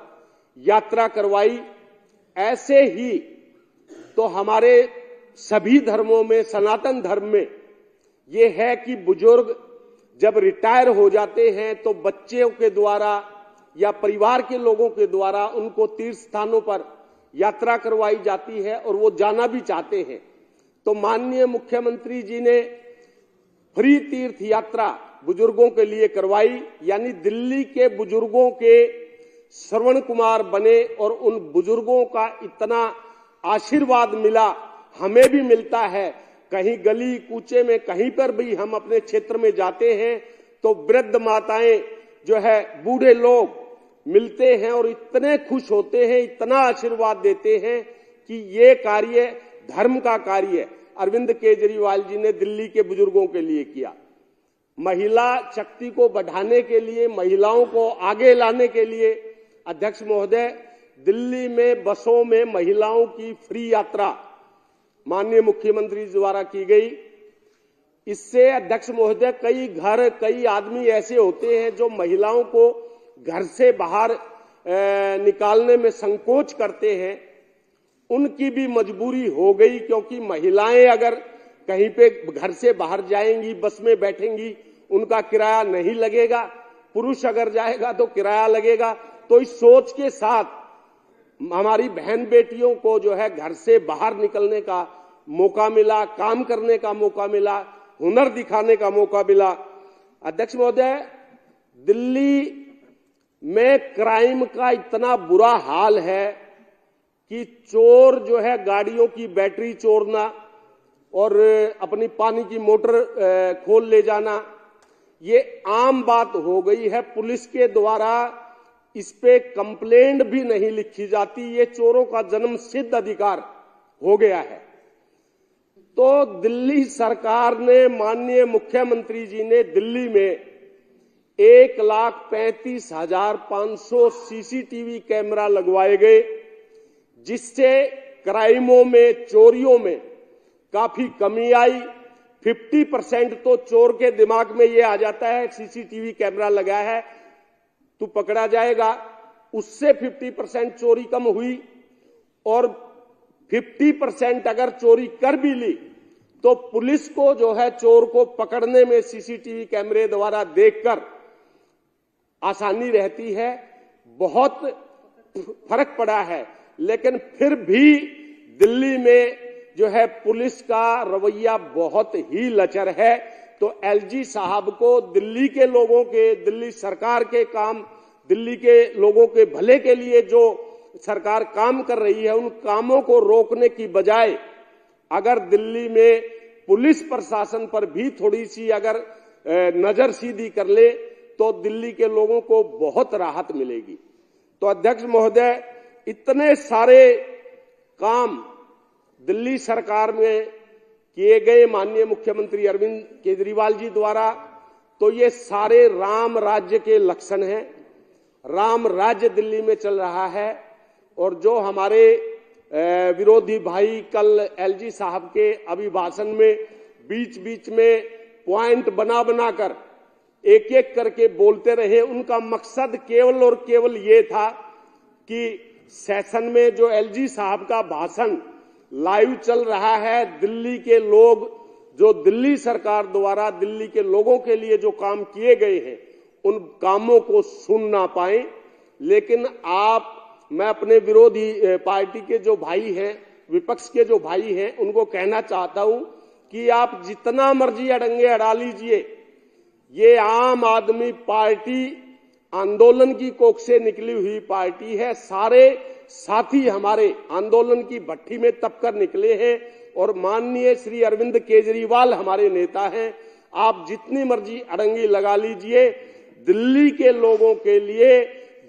यात्रा करवाई। ऐसे ही तो हमारे सभी धर्मों में, सनातन धर्म में ये है कि बुजुर्ग जब रिटायर हो जाते हैं तो बच्चों के द्वारा या परिवार के लोगों के द्वारा उनको तीर्थ स्थानों पर यात्रा करवाई जाती है और वो जाना भी चाहते हैं। तो माननीय मुख्यमंत्री जी ने फ्री तीर्थ यात्रा बुजुर्गों के लिए करवाई, यानी दिल्ली के बुजुर्गों के श्रवण कुमार बने और उन बुजुर्गों का इतना आशीर्वाद मिला, हमें भी मिलता है। कहीं गली कूचे में कहीं पर भी हम अपने क्षेत्र में जाते हैं तो वृद्ध माताएं जो है, बूढ़े लोग मिलते हैं और इतने खुश होते हैं, इतना आशीर्वाद देते हैं कि ये कार्य धर्म का कार्य है अरविंद केजरीवाल जी ने दिल्ली के बुजुर्गों के लिए किया। महिला शक्ति को बढ़ाने के लिए, महिलाओं को आगे लाने के लिए अध्यक्ष महोदय, दिल्ली में बसों में महिलाओं की फ्री यात्रा माननीय मुख्यमंत्री द्वारा की गई। इससे अध्यक्ष महोदय कई आदमी ऐसे होते हैं जो महिलाओं को घर से बाहर निकालने में संकोच करते हैं, उनकी भी मजबूरी हो गई, क्योंकि महिलाएं अगर कहीं पे घर से बाहर जाएंगी, बस में बैठेंगी, उनका किराया नहीं लगेगा, पुरुष अगर जाएगा तो किराया लगेगा। तो इस सोच के साथ हमारी बहन बेटियों को जो है घर से बाहर निकलने का मौका मिला, काम करने का मौका मिला, हुनर दिखाने का मौका मिला। अध्यक्ष महोदय, दिल्ली में क्राइम का इतना बुरा हाल है कि चोर जो है गाड़ियों की बैटरी चोरना और अपनी पानी की मोटर खोल ले जाना, ये आम बात हो गई है। पुलिस के द्वारा इस पे कंप्लेंट भी नहीं लिखी जाती, ये चोरों का जन्म सिद्ध अधिकार हो गया है। तो दिल्ली सरकार ने, माननीय मुख्यमंत्री जी ने दिल्ली में 1,35,500 सीसीटीवी कैमरा लगवाए गए, जिससे क्राइमों में, चोरियों में काफी कमी आई। 50% तो चोर के दिमाग में ये आ जाता है सीसीटीवी कैमरा लगा है तू पकड़ा जाएगा, उससे 50% चोरी कम हुई। और 50% अगर चोरी कर भी ली तो पुलिस को जो है चोर को पकड़ने में सीसीटीवी कैमरे द्वारा देखकर आसानी रहती है। बहुत फर्क पड़ा है, लेकिन फिर भी दिल्ली में जो है पुलिस का रवैया बहुत ही लचर है। तो एलजी साहब को दिल्ली के लोगों के, दिल्ली सरकार के काम, दिल्ली के लोगों के भले के लिए जो सरकार काम कर रही है, उन कामों को रोकने की बजाय अगर दिल्ली में पुलिस प्रशासन पर भी थोड़ी सी अगर नजर सीधी कर ले तो दिल्ली के लोगों को बहुत राहत मिलेगी। तो अध्यक्ष महोदय, इतने सारे काम दिल्ली सरकार में किए गए माननीय मुख्यमंत्री अरविंद केजरीवाल जी द्वारा, तो ये सारे राम राज्य के लक्षण हैं। राम राज्य दिल्ली में चल रहा है। और जो हमारे विरोधी भाई कल एलजी साहब के अभिभाषण में बीच बीच में पॉइंट बना बनाकर एक एक करके बोलते रहे, उनका मकसद केवल और केवल ये था कि सेशन में जो एलजी साहब का भाषण लाइव चल रहा है, दिल्ली के लोग जो दिल्ली सरकार द्वारा दिल्ली के लोगों के लिए जो काम किए गए हैं उन कामों को सुन ना पाए। लेकिन मैं अपने विरोधी पार्टी के जो भाई हैं, विपक्ष के जो भाई हैं, उनको कहना चाहता हूं कि आप जितना मर्जी अड़ंगे अड़ा लीजिए, ये आम आदमी पार्टी आंदोलन की कोख से निकली हुई पार्टी है। सारे साथी हमारे आंदोलन की भट्टी में तपकर निकले हैं और माननीय श्री अरविंद केजरीवाल हमारे नेता हैं। आप जितनी मर्जी अड़ंगी लगा लीजिए, दिल्ली के लोगों के लिए,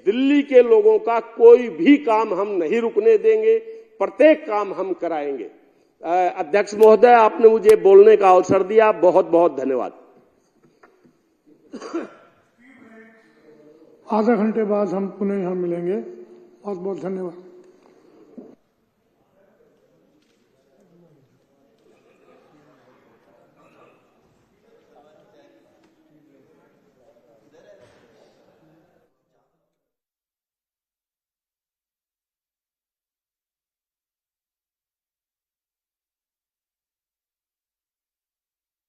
दिल्ली के लोगों का कोई भी काम हम नहीं रुकने देंगे, प्रत्येक काम हम कराएंगे। अध्यक्ष महोदय, आपने मुझे बोलने का अवसर दिया, बहुत बहुत धन्यवाद। आधा घंटे बाद हम पुनः यहाँ मिलेंगे। बहुत बहुत धन्यवाद।